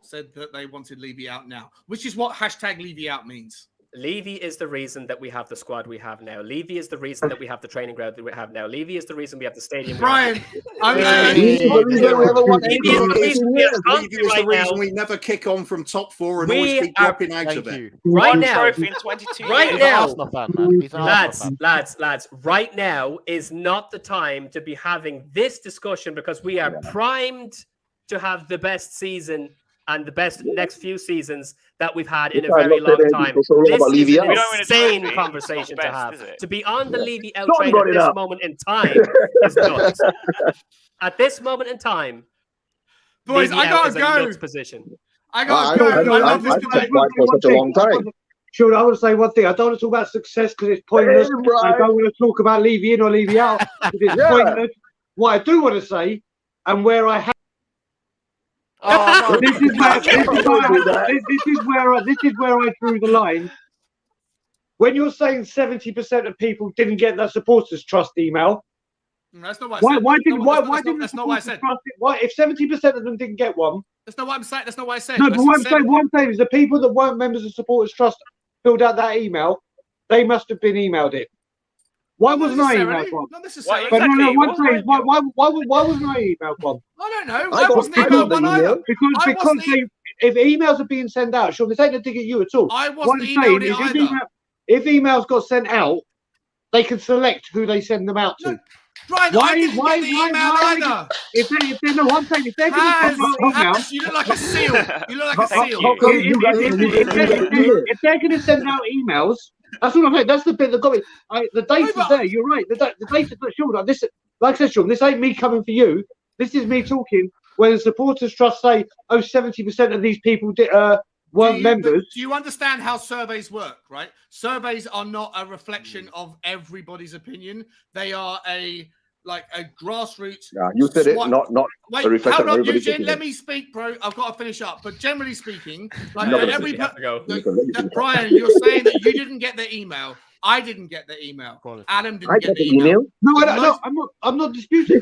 A: said that they wanted Levy out now, which is what hashtag Levy out means.
I: Levy is the reason that we have the squad we have now. Levy is the reason that we have the training ground that we have now. Levy is the reason we have the stadium.
A: Brian,
H: Levy is the reason we never kick on from top four and always keep dropping out of it.
I: Right now, lads, right now is not the time to be having this discussion because we are primed to have the best season and the best next few seasons that we've had in a very long time. This is an insane conversation to have. To be on the Levy out train at this moment in time is nuts. At this moment in time,
A: boys, I gotta go.
I: Position.
A: I gotta go. I love this debate
B: for such a long time.
K: Sure, I want to say one thing. I don't want to talk about success because it's pointless. I don't want to talk about Levy in or Levy out because it's pointless. What I do want to say, and where I have. This is where I drew the line. When you're saying 70% of people didn't get that Supporters Trust email,
A: That's not what I said. That's not what I said.
K: Why, if 70% of them didn't get one?
A: That's not what I'm saying. That's not what I said.
K: No, but what I'm saying is the people that weren't members of Supporters Trust filled out that email. They must have been emailed it. Why wasn't I emailed one?
A: Not necessarily.
K: But no, why wasn't I emailed one?
A: I don't know. Why wasn't emailed one either?
K: Because if emails are being sent out, Sean, this ain't a dig at you at all.
A: I wasn't emailed it either.
K: If emails got sent out, they can select who they send them out to.
A: No, Brian, I didn't get the email either.
K: If they're no, I'm saying if they're going to send out emails,
A: you look like a seal. You look like a seal.
K: If they're going to send out emails, that's what I'm saying. That's the bit that got me. The data's there. You're right. The data's not sure. Like this, like I said, Sean, this ain't me coming for you. This is me talking. When the Supporters Trust say, 70% of these people weren't members.
A: Do you understand how surveys work, right? Surveys are not a reflection of everybody's opinion. They are a grassroots.
J: Yeah, you said it, not
A: Wait,
J: a reflection
A: hold
J: of
A: on,
J: everybody's
A: Eugene,
J: opinion.
A: let me speak, bro. I've got to finish up. But generally speaking, Brian, you're saying that you didn't get the email. I didn't get the email. Adam didn't get the email.
K: No, I'm not disputing.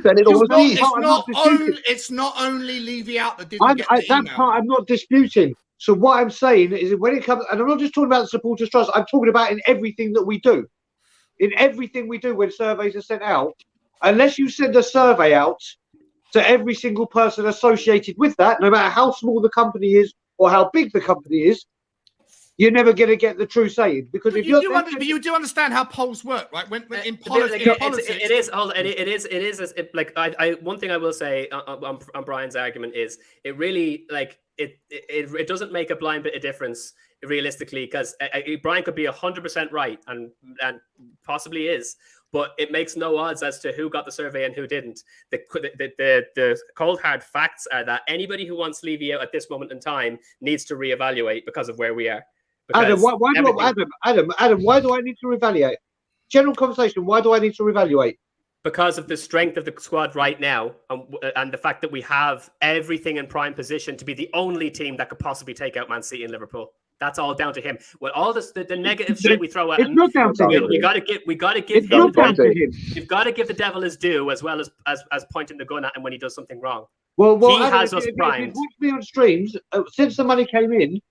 A: It's not only Levy out that didn't get the email.
K: That part I'm not disputing. So what I'm saying is when it comes, and I'm not just talking about the Supporters Trust, I'm talking about in everything that we do. In everything we do when surveys are sent out, unless you send a survey out to every single person associated with that, no matter how small the company is or how big the company is, you're never going to get the true saying. Because
A: but you do understand how polls work, right? When in politics,
I: one thing I will say on Brian's argument is it really it doesn't make a blind bit of difference realistically, because Brian could be 100% right and possibly is, but it makes no odds as to who got the survey and who didn't. The cold hard facts are that anybody who wants Levy out at this moment in time needs to reevaluate because of where we are.
K: Adam, why do I need to reevaluate? General conversation. Why do I need to reevaluate?
I: Because of the strength of the squad right now, and the fact that we have everything in prime position to be the only team that could possibly take out Man City and Liverpool. That's all down to him. With all this, the negative shit we throw at him, we got to give him. You've got to give the devil his due as well as pointing the gun at him when he does something wrong.
K: Well,
I: he has us primed.
K: If you watch me on streams since the money came in.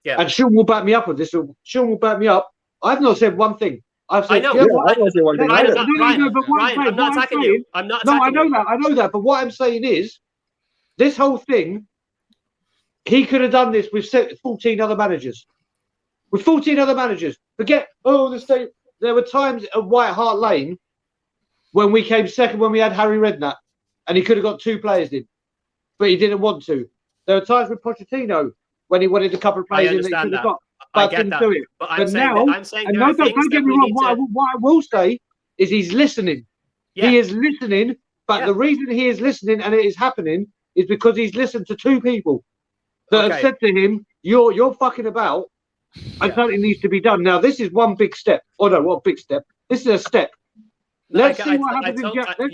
I: Yeah.
K: And Sean will back me up on this. Sean will back me up. I've not said one thing. I've said,
I: I know. I'm not attacking you. I'm not attacking you.
K: I know that. But what I'm saying is, this whole thing, he could have done this with 14 other managers. With 14 other managers. Forget, the state. There were times at White Hart Lane when we came second when we had Harry Redknapp, and he could have got 2 players in, but he didn't want to. There were times with Pochettino when he wanted a couple of players in that he could have got.
I: I get that. But I'm saying
K: don't get me wrong. What I will say is he's listening. Yeah. He is listening, but the reason he is listening and it is happening is because he's listened to 2 people that have said to him, "You're fucking about, and something needs to be done." Now, this is one big step. Oh no, what big step? This is a step. Let's see what happens.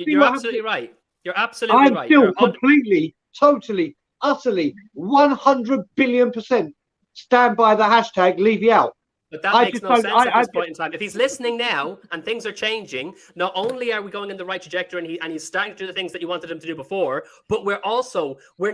I: You're absolutely right. You're absolutely right.
K: I'm still completely, totally, utterly, 100 billion% stand by the hashtag Levy out.
I: But that makes no sense at this point in time. If he's listening now and things are changing, not only are we going in the right trajectory and he's starting to do the things that you wanted him to do before, but we're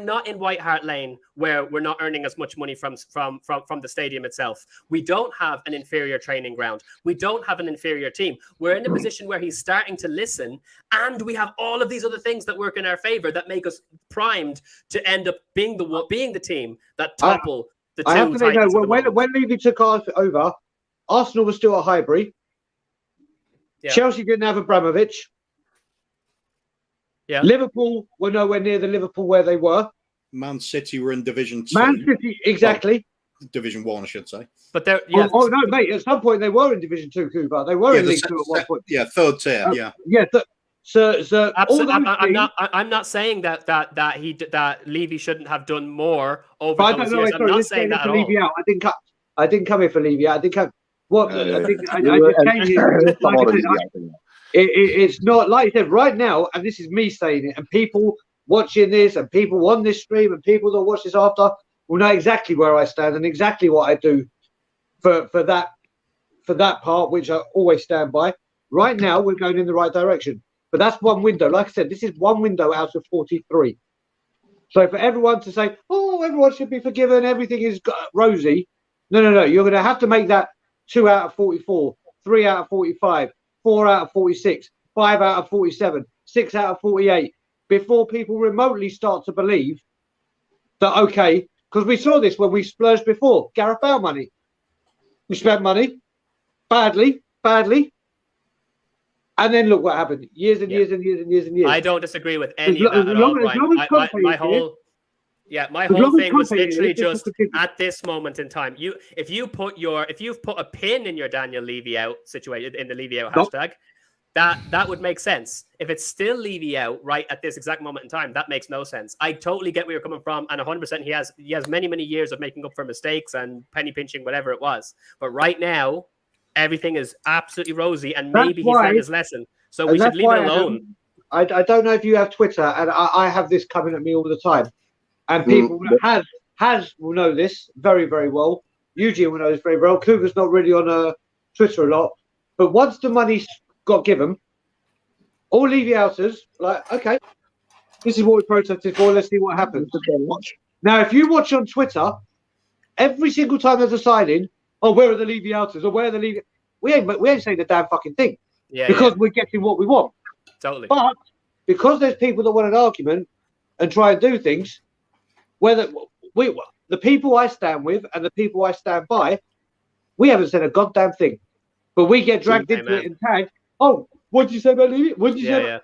I: not in White Hart Lane where we're not earning as much money from the stadium itself. We don't have an inferior training ground. We don't have an inferior team. We're in a position where he's starting to listen, and we have all of these other things that work in our favor that make us primed to end up being the team that topple.
K: I have to say, no, when Levy took over, Arsenal was still at Highbury. Yeah. Chelsea didn't have Abramovich.
I: Yeah.
K: Liverpool were nowhere near the Liverpool where they were.
H: Man City were in Division 2.
K: Man City, exactly.
H: Well, Division 1, I should say.
I: But they're
K: no, mate. At some point, they were in Division 2, Cooper. They were in League 2 at one point.
H: Yeah, third tier.
K: Yeah. So
I: absolutely. I'm not saying that Levy shouldn't have done more over those years. I'm not saying that at all.
K: Out. I didn't come here for Levy out. I didn't come. What I just changed it. It's not like you said right now, and this is me saying it, and people watching this, and people on this stream, and people that watch this after will know exactly where I stand and exactly what I do for that part, which I always stand by. Right now, we're going in the right direction. But that's one window. Like I said, this is one window out of 43. So for everyone to say, oh, everyone should be forgiven, everything is rosy. No. You're going to have to make that 2 out of 44, 3 out of 45, 4 out of 46, 5 out of 47, 6 out of 48 before people remotely start to believe that, okay, because we saw this when we splurged before. Gareth Bale money. We spent money badly. And then look what happened. Years and years.
I: I don't disagree with any of that at all, Brian. My whole thing was literally just at this moment in time. If you've put a pin in your Daniel Levy out situation in the Levy out hashtag, that would make sense. If it's still Levy out right at this exact moment in time, that makes no sense. I totally get where you're coming from, and 100% he has many years of making up for mistakes and penny pinching, whatever it was. But right now, everything is absolutely rosy, and maybe he's learned his lesson. So we should leave it alone.
K: I don't know if you have Twitter, and I have this coming at me all the time. And people will know this very, very well. Eugene will know this very well. Cougar's not really on Twitter a lot. But once the money got given, all Levy outers, like, okay, this is what we protested for. Let's see what happens. Now, if you watch on Twitter, every single time there's a signing, oh, where are the Levy outers? Or where are the Levy? We ain't saying the damn fucking thing. Because we're getting what we want.
I: Totally.
K: But because there's people that want an argument and try and do things, whether the people I stand with and the people I stand by, we haven't said a goddamn thing. But we get dragged into it and tagged. Oh, what did you say about Levy? What did you say?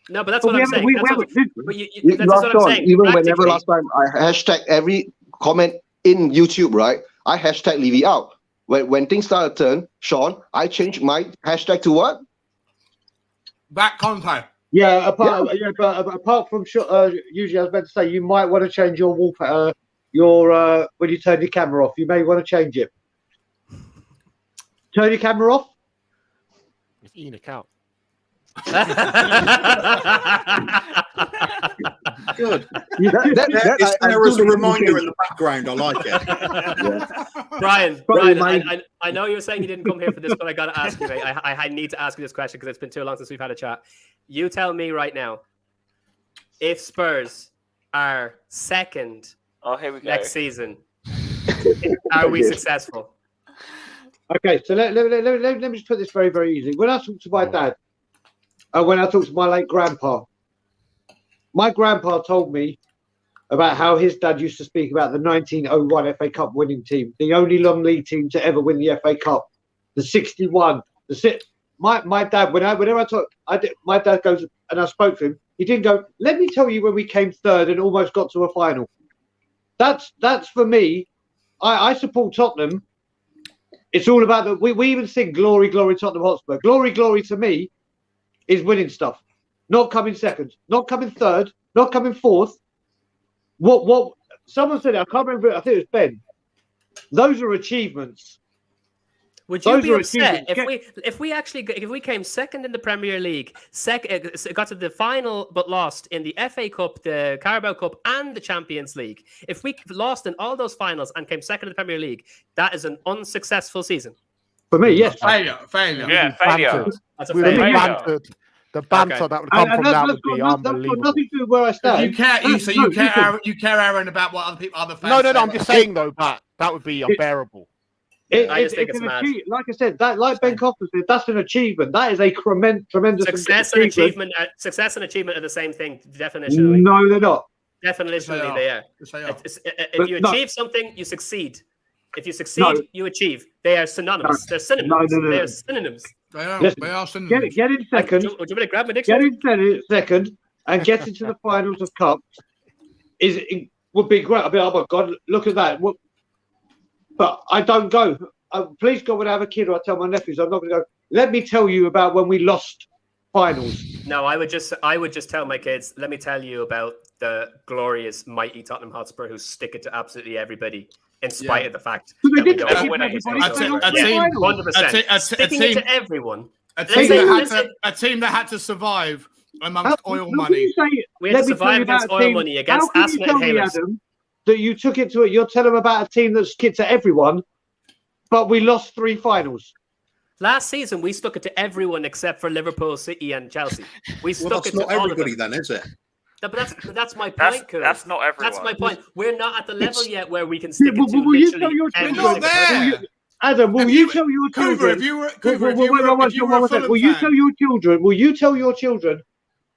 I: No, but that's what I'm saying.
J: That's what I'm saying. Even whenever last time I hashtag every comment in YouTube, right? I hashtag Levy out. When things start to turn, Sean, I changed my hashtag to what?
A: Back contact.
K: Yeah, apart from usually I was meant to say you might want to change your wallpaper, when you turn your camera off, you may want to change it. Turn your camera off.
D: It's Enoch out.
H: Good. There was a reminder in the background. I like it.
I: Brian, I know you were saying you didn't come here for this, but I got to ask you, mate. I need to ask you this question because it's been too long since we've had a chat. You tell me right now, if Spurs are second
G: here we go.
I: next season, are we successful?
K: Okay, so let me just put this very, very easy. When I talk to my dad, when I talk to my late grandpa, my grandpa told me about how his dad used to speak about the 1901 FA Cup winning team, the only non-league team to ever win the FA Cup, the 61, the 6. My dad, whenever I talk, my dad goes, and I spoke to him, he didn't go, let me tell you when we came third and almost got to a final. That's for me. I support Tottenham. It's all about we even sing glory, glory, Tottenham Hotspur. Glory, glory to me is winning stuff. Not coming second, not coming third, not coming fourth. What someone said, I can't remember, I think it was Ben. Those are achievements.
I: Would you be upset if we came second in the Premier League, got to the final but lost in the FA Cup, the Carabao Cup, and the Champions League? If we lost in all those finals and came second in the Premier League, that is an unsuccessful season.
K: For me, yes.
A: Failure.
G: Yeah, failure.
I: That's a failure.
D: The banter that would come from that would be unbelievable.
K: Nothing to do with where I stand.
A: You care, Aaron, about what other fans.
D: No. I'm just saying though, that would be unbearable.
I: I just think it's mad.
K: Like I said, like Ben Coughlin said, that's an achievement. That is a tremendous
I: success and achievement. Success and achievement are the same thing definitionally.
K: No, they're not.
I: Definitionally, they are. If you achieve something, you succeed. If you succeed, you achieve. They are synonymous. They're synonyms.
K: No.
I: They are synonyms.
A: They are synonyms.
K: Get in second.
I: Do you want me to grab my dictionary?
K: Get in second and get into the finals of cups would be great. I mean, oh my God, look at that. But I don't go. Please God, when I have a kid, or I tell my nephews, I'm not going to go. Let me tell you about when we lost finals.
I: No, I would just tell my kids. Let me tell you about the glorious, mighty Tottenham Hotspur who stick it to absolutely everybody, in spite of the fact that we don't win everybody. 100%. Sticking it to everyone.
A: A team that had to survive amongst oil money.
I: We had to survive against oil money, against asthma inhalers.
K: That you took it to it. You're telling them about a team that's kid to everyone, but we lost 3 finals.
I: Last season, we stuck it to everyone except for Liverpool, City, and Chelsea. We stuck it to
H: not
I: all
H: everybody,
I: of them.
H: then, is it?
I: But that's my point, Kurt.
G: That's not everyone.
I: That's my point. We're not at the level yet where we can stick it to
K: Will you tell
I: literally
K: your
I: every
K: children?
I: single person.
K: Adam, will you tell your children? Will you tell your children? Will you tell your children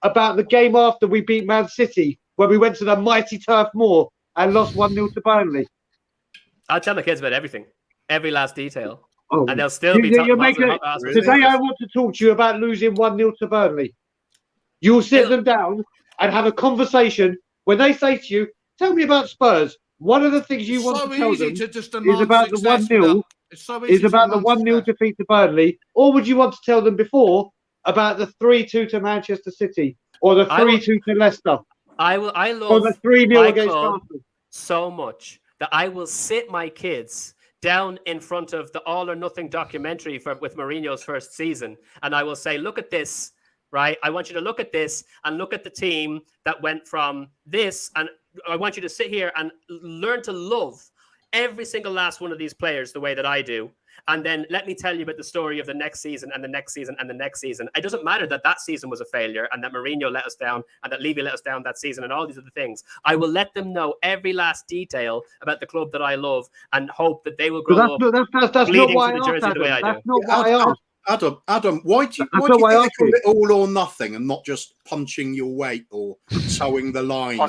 K: about the game after we beat Man City when we went to the mighty Turf Moor and lost 1-0 to Burnley?
I: I'll tell my kids about everything, every last detail,
K: Oh.
I: and they'll still be talking about
K: Today I want to talk to you about losing 1-0 to Burnley. You'll sit them down and have a conversation. When they say to you, tell me about Spurs, one of the things you want to tell them is about the 1-0 is about the 1-0 defeat to Burnley, or would you want to tell them before about the 3-2 to Manchester City or the 3-2 to Leicester?
I: I love
K: or the 3-0 against Arsenal
I: so much that I will sit my kids down in front of the All or Nothing documentary with Mourinho's first season, and I will say, look at this, right? I want you to look at this and look at the team that went from this, and I want you to sit here and learn to love every single last one of these players the way that I do. And then let me tell you about the story of the next season and the next season and the next season. It doesn't matter that season was a failure and that Mourinho let us down and that Levy let us down that season and all these other things. I will let them know every last detail about the club that I love and hope that they will grow up bleeding for the jersey the way I do.
K: That's not what I asked.
H: Adam, why do you call it all or nothing and not just punching your weight or towing the line?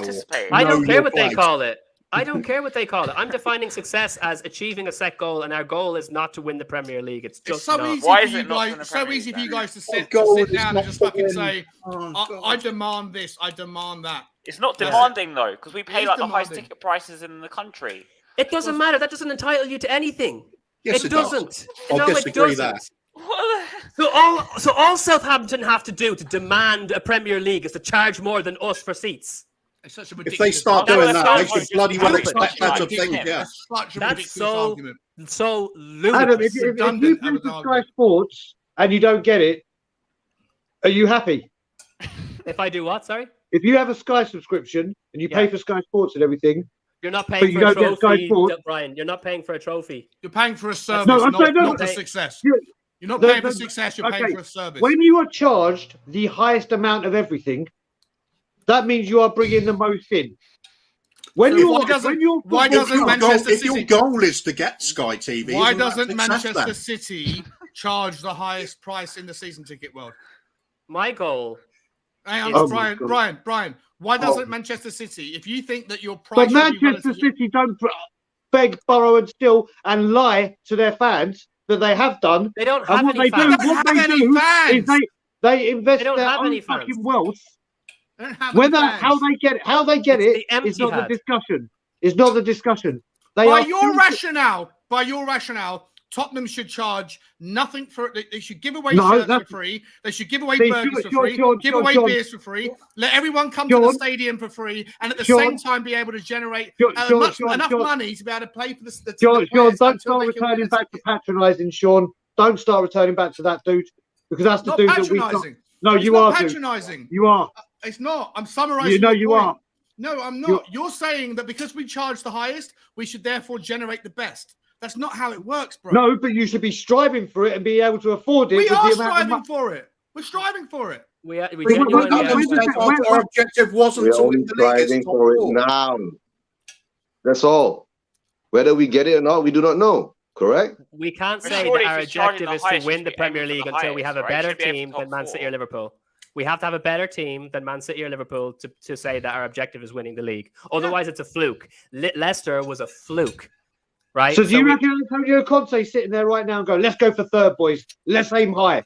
I: I don't care what they call it. I don't care what they call it. I'm defining success as achieving a set goal, and our goal is not to win the Premier League. It's just
A: so easy. Why is it not so easy for you guys to sit down and just fucking say, I demand this, I demand that.
G: It's not demanding though, because we pay like the highest ticket prices in the country.
I: It doesn't matter. That doesn't entitle you to anything.
H: Yes,
I: it doesn't.
H: I'll disagree there.
I: So all Southampton have to do to demand a Premier League is to charge more than us for seats.
A: It's such a
H: if they start doing that, they should bloody well expect better things. Yeah,
I: that's so ludicrous.
K: Adam, if you pay for Sky Sports and you don't get it, are you happy?
I: If I do what? Sorry.
K: If you have a Sky subscription and you pay for Sky Sports and everything,
I: you're not paying for a trophy, Brian. You're not paying for a trophy.
A: You're paying for a service, not for success. You're not paying for success. You're paying for a service.
K: When you are charged the highest amount of everything, that means you are bringing the most in.
A: Why doesn't Manchester City?
H: If your goal is to get Sky TV,
A: why doesn't Manchester City charge the highest price in the season ticket world?
I: My goal.
A: Hang on, Brian. Why doesn't Manchester City? If you think that your price,
K: but Manchester City don't beg, borrow, and steal and lie to their fans that they have done.
I: They don't have any fans.
K: What they do is they invest their own fucking wealth. How they get it is not the discussion. It's not the discussion.
A: By your rationale, Tottenham should charge nothing for it. They should give away shirts for free. They should give away burgers for free. Give away beers for free. Let everyone come to the stadium for free, and at the same time be able to generate enough money to be able to play for the
K: Sean, don't start returning back to patronising, Sean. Don't start returning back to that dude because that's the dude that we. No, you are
A: patronising.
K: You are.
A: It's not. I'm summarising.
K: You know you are.
A: No, I'm not. You're saying that because we charge the highest, we should therefore generate the best. That's not how it works, bro.
K: No, but you should be striving for it and be able to afford it.
A: We are striving for it. We're striving for it.
H: Our objective wasn't to win the league.
J: Striving for it now. That's all. Whether we get it or not, we do not know. Correct?
I: We can't say that our objective is to win the Premier League until we have a better team than Man City or Liverpool. We have to have a better team than Man City or Liverpool to say that our objective is winning the league. Otherwise, it's a fluke. Leicester was a fluke, right?
K: So do you reckon Antonio Conte sitting there right now and go, let's go for third, boys. Let's aim high.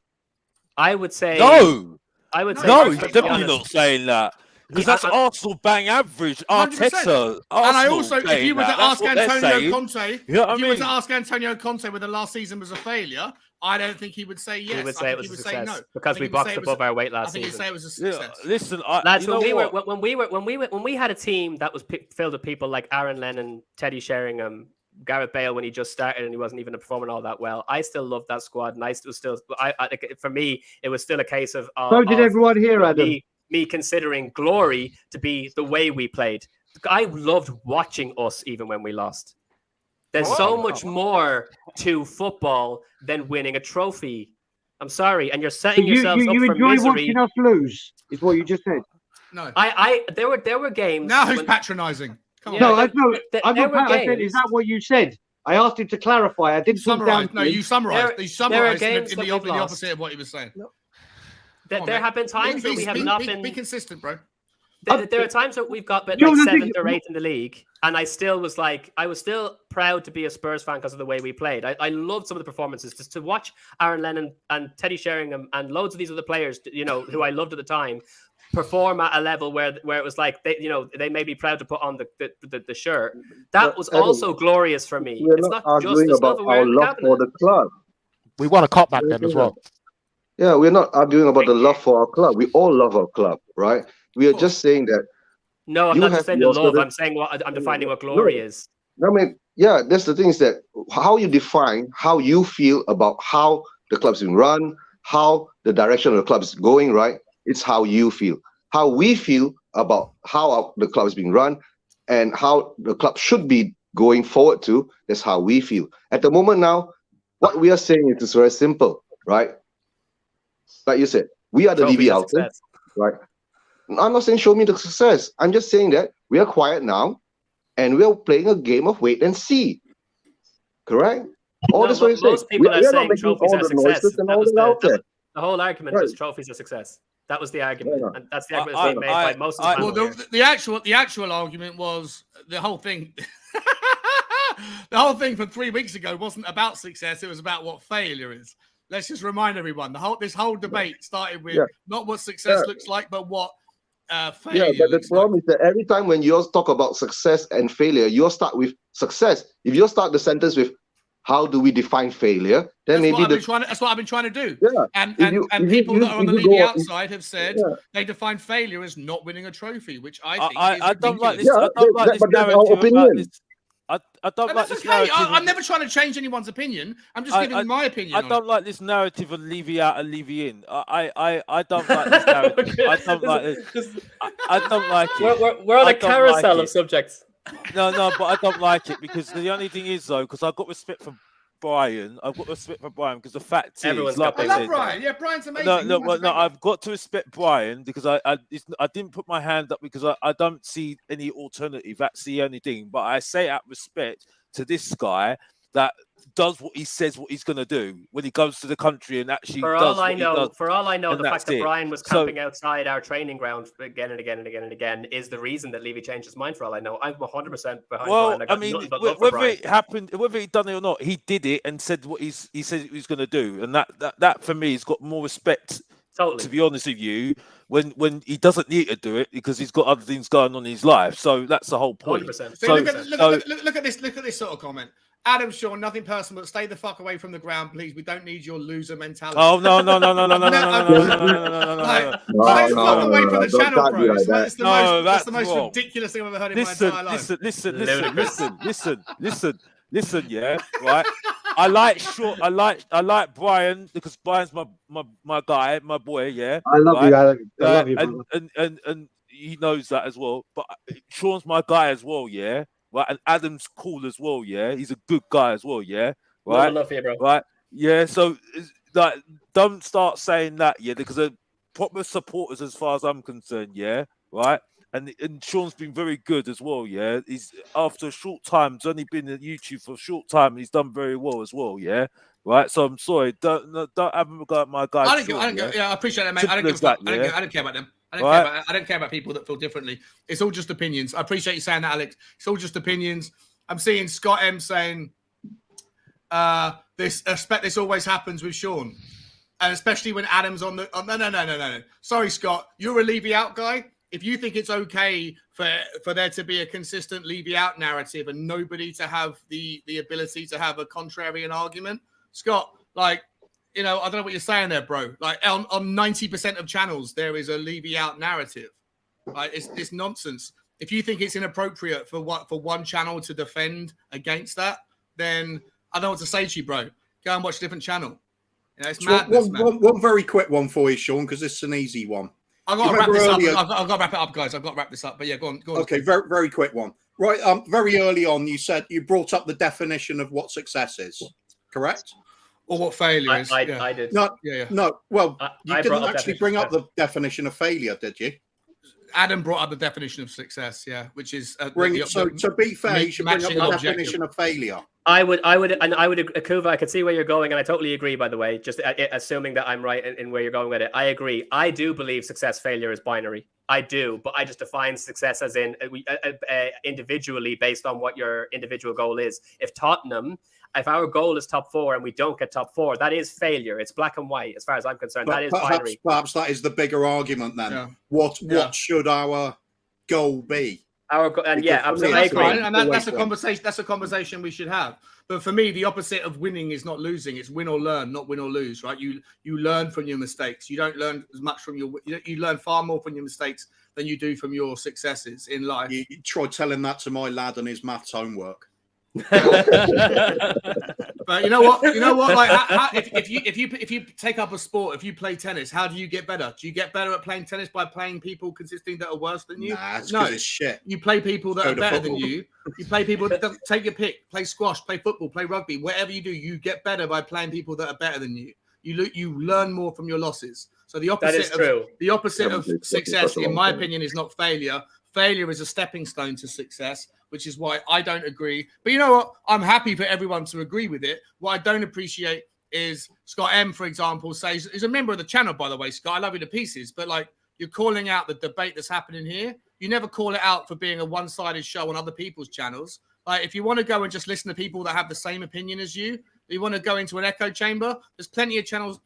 I: I would say...
C: No!
I: No,
C: he's definitely not saying that. Because that's Arsenal bang average. Arteta.
A: And I also, if you were to ask Antonio Conte, were to ask Antonio Conte whether last season was a failure, I don't think he would say yes.
I: He would say it was a success because we boxed above our weight last season.
A: I think he'd say it was a success.
C: Yeah, listen,
I: lads, when we had a team that was filled with people like Aaron Lennon, Teddy Sheringham, Gareth Bale when he just started and he wasn't even performing all that well, I still loved that squad, and for me, it was still a case of.
K: So did everyone here, Adam?
I: Me considering glory to be the way we played. I loved watching us even when we lost. There's so much more to football than winning a trophy. I'm sorry, and you're setting
K: you
I: yourselves up for
K: enjoy
I: misery.
K: watching us lose, is what you just said.
A: No.
I: There were games.
A: Now who's patronising?
K: I said, is that what you said? I asked him to clarify. I didn't
A: summarize. No, you summarized. You summarized in the opposite of what he was saying.
I: No. There have been times where we have not been.
A: Be consistent, bro.
I: There are times that we've got like 7th or 8th in the league, and I was still proud to be a Spurs fan because of the way we played. I loved some of the performances. Just to watch Aaron Lennon and Teddy Sheringham and loads of these other players, who I loved at the time, perform at a level where it was like they may be proud to put on the shirt. That was also glorious for me.
J: We're not arguing about our love for the club.
D: We won a cup back then as well.
J: Yeah, we're not arguing about the love for our club. We all love our club, right? We are just saying that.
I: No, I'm not just saying the love. I'm saying I'm defining what glory is.
J: I mean, yeah, that's the thing is that how you define how you feel about how the club's been run, how the direction of the club is going, right? It's how you feel. How we feel about how the club is being run and how the club should be going forward to, that's how we feel. At the moment now, what we are saying is very simple, right? Like you said, we are the DB outer, right? I'm not saying show me the success. I'm just saying that we are quiet now and we are playing a game of wait and see. Correct? That's what you're saying.
I: Most people are saying trophies are success.
J: The
I: whole argument was trophies are success. That was the argument. And that's the argument that's being made by most of the
A: panel. Well, the actual argument was the whole thing. The whole thing from 3 weeks ago wasn't about success. It was about what failure is. Let's just remind everyone. This whole debate started with not what success looks like, but what failure.
J: Yeah, but the problem is that every time when you talk about success and failure, you start with success. If you start the sentence with how do we define failure, then that's
A: what I've been trying to do.
J: Yeah.
A: And people that are on the league outside have said they define failure as not winning a trophy, which I think
C: I don't like this.
J: I don't like this narrative.
C: I don't like this
A: narrative. I'm never trying to change anyone's opinion. I'm just giving my opinion.
C: I don't like this narrative of Levy out and Levy in. I don't like this narrative. I don't like it. I don't like it.
I: We're on a carousel of subjects.
C: No, but I don't like it because the only thing is though, because I've got respect for Brian. I've got respect for Brian because the fact is,
A: I love Brian. Yeah, Brian's amazing.
C: No, I've got to respect Brian because I didn't put my hand up because I don't see any alternative. That's the only thing. But I say out respect to this guy that does what he says what he's going to do when he goes to the country and actually
I: for
C: does
I: all I know,
C: the
I: fact that Brian was camping outside our training ground again and again and again and again is the reason that Levy changed his mind. For all I know, I'm 100% behind Brian.
C: I mean, whether it happened, whether he done it or not, he did it and said what he said he was going to do, and that for me has got more respect.
I: Totally.
C: To be honest with you, when he doesn't need to do it because he's got other things going on in his life, so that's the whole point.
I: 100%.
A: So look at this sort of comment. Adam, Sean, nothing personal, but stay the fuck away from the ground, please. We don't need your loser mentality.
C: Oh, no.
A: Stay the fuck away from the channel, bro. That's the most ridiculous thing I've ever heard in my entire life.
C: Listen, yeah, right? I like Brian because Brian's my guy, my boy, yeah.
K: I love you, Alex. I love you, brother.
C: And he knows that as well. But Sean's my guy as well, yeah. Right, and Adam's cool as well, yeah. He's a good guy as well, yeah. Right,
I: love you, bro.
C: Right, yeah. So, like, don't start saying that, yeah, because they're proper supporters as far as I'm concerned, yeah. Right, and Sean's been very good as well, yeah. He's after a short time, he's only been at YouTube for a short time, and he's done very well as well, yeah. Right, so I'm sorry, don't have a go at my guy.
A: I appreciate that, mate. I don't care about them. I don't care about people that feel differently. It's all just opinions. I appreciate you saying that, Alex. It's all just opinions. I'm seeing Scott M saying, this always happens with Sean. And especially when Adam's on the... No. Sorry, Scott. You're a Levy out guy. If you think it's okay for there to be a consistent Levy out narrative and nobody to have the ability to have a contrarian argument, Scott, like... I don't know what you're saying there, bro. Like on 90% of channels, there is a Levy out narrative. Like it's nonsense. If you think it's inappropriate for one channel to defend against that, then I don't know what to say to you, bro. Go and watch a different channel. It's madness, man.
H: One very quick one for you, Sean, because it's an easy one.
A: I've got to wrap this up. I've got to wrap it up, guys. I've got to wrap this up. But yeah, go on.
H: Okay, very, very quick one. Right, very early on, you brought up the definition of what success is. correct?
A: Or what failure is.
I: I did.
H: No. Well, you didn't actually bring up the definition of failure, did you?
A: Adam brought up the definition of success, which is
H: so to be fair, you should bring up the definition of failure.
I: I would, Akuva, I can see where you're going, and I totally agree, by the way, just assuming that I'm right in where you're going with it. I agree. I do believe success, failure is binary. I do, but I just define success as in individually based on what your individual goal is. If our goal is top 4 and we don't get top 4, that is failure. It's black and white as far as I'm concerned. That is binary.
H: Perhaps that is the bigger argument then. Yeah. What should our goal be?
I: Absolutely, I agree.
A: And that's a conversation. That's a conversation we should have. But for me, the opposite of winning is not losing. It's win or learn, not win or lose. Right? You learn from your mistakes. You don't learn as much from you learn far more from your mistakes than you do from your successes in life.
H: You try telling that to my lad and his maths homework.
A: But you know what? Like, if you take up a sport, if you play tennis, how do you get better? Do you get better at playing tennis by playing people consistently that are worse than you?
H: Nah, it's because it's shit.
A: You play people that are better than you. You play people that take your pick. Play squash, play football, play rugby. Whatever you do, you get better by playing people that are better than you. You learn more from your losses. So the opposite of success, in my opinion, is not failure. Failure is a stepping stone to success, which is why I don't agree. But you know what? I'm happy for everyone to agree with it. What I don't appreciate is Scott M, for example, says, he's a member of the channel, by the way, Scott. I love you to pieces. But like, you're calling out the debate that's happening here. You never call it out for being a one-sided show on other people's channels. Like, if you want to go and just listen to people that have the same opinion as you want to go into an echo chamber, there's plenty of channels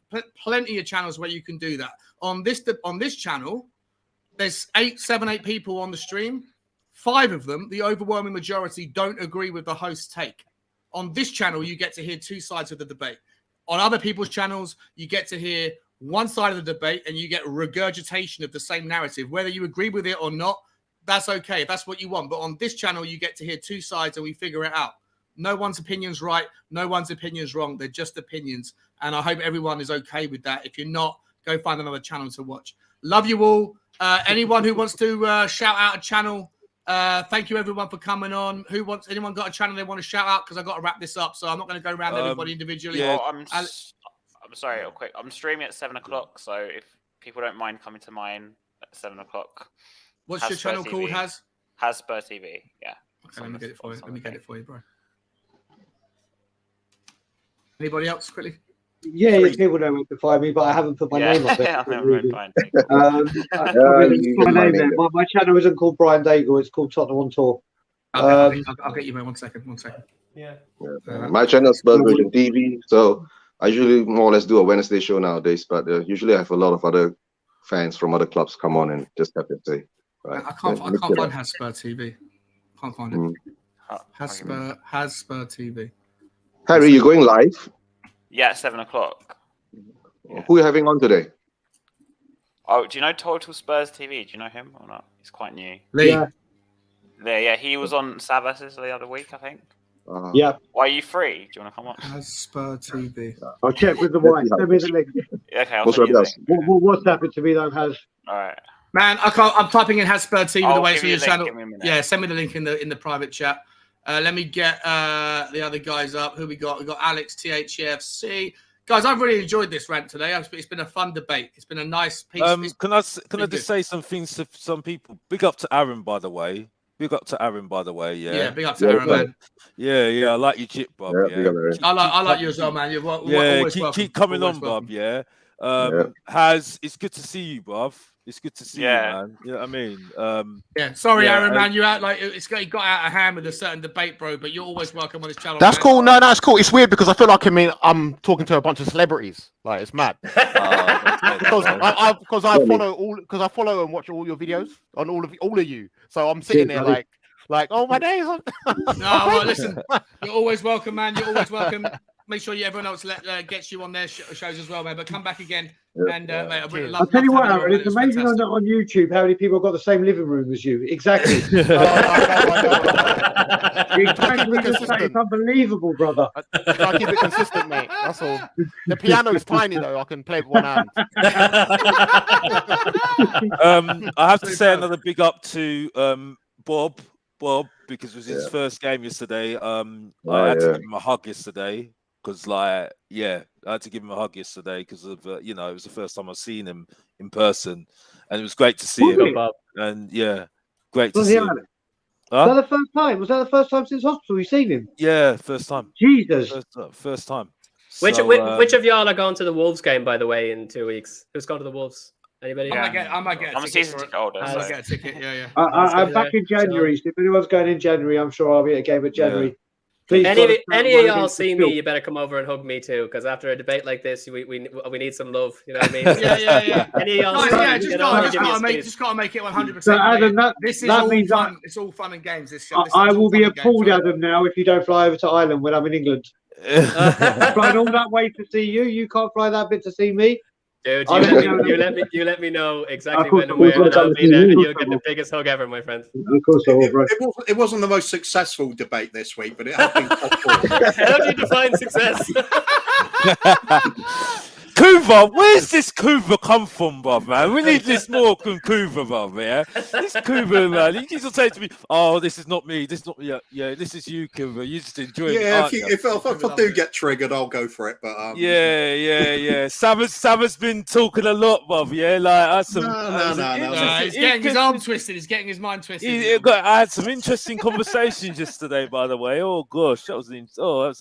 A: where you can do that. On this channel, there's 7, 8 people on the stream. 5 of them, the overwhelming majority, don't agree with the host's take. On this channel, you get to hear 2 sides of the debate. On other people's channels, you get to hear one side of the debate and you get regurgitation of the same narrative. Whether you agree with it or not, that's okay. If that's what you want. But on this channel, you get to hear 2 sides and we figure it out. No one's opinion's right. No one's opinion's wrong. They're just opinions. And I hope everyone is okay with that. If you're not, go find another channel to watch. Love you all. Anyone who wants to shout out a channel, thank you everyone for coming on. Anyone got a channel they want to shout out? Because I've got to wrap this up, so I'm not going to go around everybody individually.
G: Yeah, I'm sorry, real quick. I'm streaming at 7 o'clock, so if people don't mind coming to mine at 7 o'clock.
A: What's your channel called? Has
G: Spurs TV. Yeah.
A: Okay, let me get it for you. Let me get it for you, bro. Anybody else quickly?
K: Yeah, people know where to find me, but I haven't put my name up there. My channel isn't called Brian Daigle, it's called Tottenham on Tour.
A: I'll get you, man. One second.
J: Yeah. My channel is Spurs Version TV, so I usually more or less do a Wednesday show nowadays, but usually I have a lot of other fans from other clubs come on and just have to say. Right.
A: I can't find Hotspur TV. Can't find it. Hotspur TV.
J: Harry, you're going live?
G: Yeah, at 7 o'clock.
J: Yeah. Who are you having on today?
G: Oh, do you know Total Spurs TV? Do you know him or not? He's quite new.
A: Lee.
G: Yeah, he was on Sabbath's the other week, I think.
K: Yeah.
G: Why are you free? Do you want to come on?
A: Hotspur TV.
K: I'll check with the wife. Send me the link.
G: Okay, I'll send you the link.
K: What's happened to me though, Has?
G: All right.
A: Man, I'm typing in Hotspur TV the way it's on your channel. Yeah, send me the link in the private chat. Let me get the other guys up. Who we got? We got Alex THFC. Guys, I've really enjoyed this rant today. It's been a fun debate. It's been a nice piece.
C: Can I just say some things to some people? Big up to Aaron, by the way. Big up to Aaron, by the way. Yeah,
A: big up to Aaron, man.
C: Yeah. I like your chip, Bob. Yeah.
A: I like you as well, man. You're
C: keep coming on, Bob. Yeah. It's good to see you, Bob. It's good to see you, man. You know what I mean?
A: Sorry, Aaron, man. You out like it got out of hand with a certain debate, bro. But you're always welcome on this channel.
D: That's cool. No, that's cool. It's weird because I feel like I'm talking to a bunch of celebrities. Like it's mad. Because I follow and watch all your videos on all of you. So I'm sitting there like, oh my days.
A: No, well, listen. You're always welcome, man. You're always welcome. Make sure everyone else gets you on their shows as well, man. But come back again. And mate,
K: I'll tell you what, Aaron, it's amazing on YouTube how many people have got the same living room as you. Exactly. It's unbelievable, brother.
D: I keep it consistent, mate. That's all. The piano is tiny though. I can play with one hand.
C: I have to say another big up to Bob, because it was his first game yesterday. I had to give him a hug yesterday. because, like, yeah, I had to give him a hug yesterday because of it was the first time I've seen him in person, and it was great to see him. And yeah, great to see him.
K: Was that the first time? Was that the first time since hospital you've seen him?
C: Yeah, first time.
K: Jesus,
C: first time.
I: Which of y'all are going to the Wolves game, by the way, in 2 weeks? Who's going to the Wolves? Anybody?
G: Yeah.
A: I might get a ticket.
G: I'm a season ticket holder.
A: I might get a ticket. Yeah.
K: I'm back in January. So if anyone's going in January, I'm sure I'll be at a game in January.
C: Yeah.
K: Please,
I: any of y'all see me, you better come over and hug me too, because after a debate like this, we need some love. You know what I mean?
A: Yeah.
I: Any of y'all
A: just gotta make it 100%.
K: So Adam,
A: this is all fun. It's all fun and games. This show.
K: I will be appalled, Adam, now if you don't fly over to Ireland when I'm in England. Flying all that way to see you. You can't fly that bit to see me.
I: Dude, you let me know exactly when and where, and I'll be there, and you'll get the biggest hug ever, my friend.
K: Of course I will, bro.
H: It wasn't the most successful debate this week, but it has been.
I: How do you define success?
C: Kuva, where's this Kuva come from, bruv, man? We need this more from Kuva, bruv, yeah? This Kuva, man, he keeps on saying to me, oh, this is not me, this is not me. Yeah, this is you, Kuva. You just enjoy it.
H: Yeah, if I do get triggered, I'll go for it. But
C: yeah. Sam's been talking a lot, bruv, yeah? Like,
A: No. He's getting his arm twisted, he's getting his mind twisted.
C: I had some interesting conversations yesterday, by the way. Oh, gosh, that was an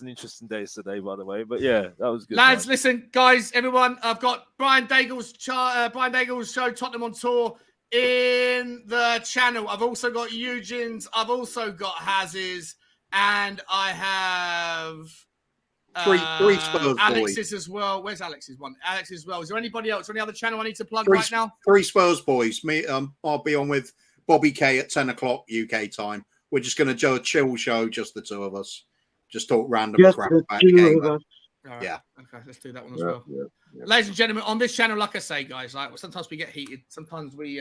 C: interesting day yesterday, by the way. But yeah, that was good.
A: Lads, listen, guys, everyone, I've got Brian Daigle's show, Tottenham on Tour, in the channel. I've also got Eugene's, I've also got Haz's, and I have
H: three Spurs
A: Alex's
H: boys
A: as well. Where's Alex's one? Alex as well. Is there anybody else? Any other channel I need to plug right now?
H: Three Spurs boys. Me, I'll be on with Bobby K at 10 o'clock UK time. We're just going to do a chill show, just the two of us. Just talk random crap about the game.
A: Right.
H: Yeah.
A: Okay, let's do that one as well. Yeah. Ladies and gentlemen, on this channel, like I say, guys, like sometimes we get heated, sometimes we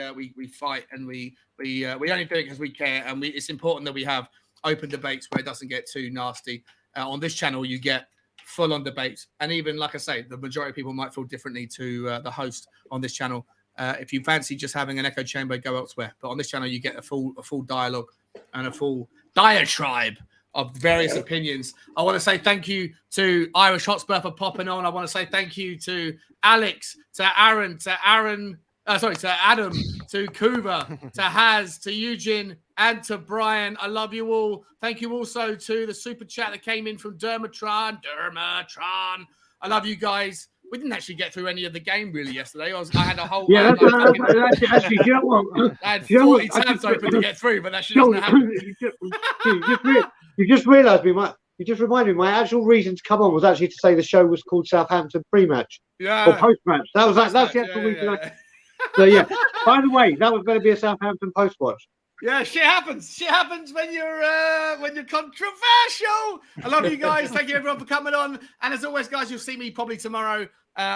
A: fight, and we only do it because we care, and it's important that we have open debates where it doesn't get too nasty. On this channel, you get full-on debates, and even like I say, the majority of people might feel differently to the host on this channel. If you fancy just having an echo chamber, go elsewhere. But on this channel, you get a full dialogue and a full diatribe of various opinions. I want to say thank you to Irish Hotspur for popping on. I want to say thank you to Alex, to Aaron, to Adam, to Kuva, to Haz, to Eugene, and to Brian. I love you all. Thank you also to the super chat that came in from Dermatron. I love you guys. We didn't actually get through any of the game really yesterday. I had a whole
K: actually, you know what?
A: I had 40 tabs open to get through, but that shit doesn't happen.
K: You just realised you just reminded me. My actual reason to come on was actually to say the show was called Southampton pre-match or post-match. That's the actual reason. So yeah. By the way, that was going to be a Southampton post-watch.
A: Yeah, shit happens. Shit happens when you're controversial. I love you guys. Thank you everyone for coming on. And as always, guys, you'll see me probably tomorrow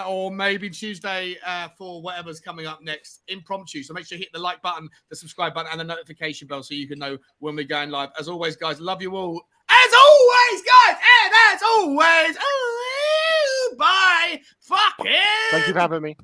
A: or maybe Tuesday for whatever's coming up next, impromptu. So make sure you hit the like button, the subscribe button, and the notification bell so you can know when we're going live. As always, guys, love you all. As always, guys, and as always, bye. Fuck it.
D: Thank you for having me.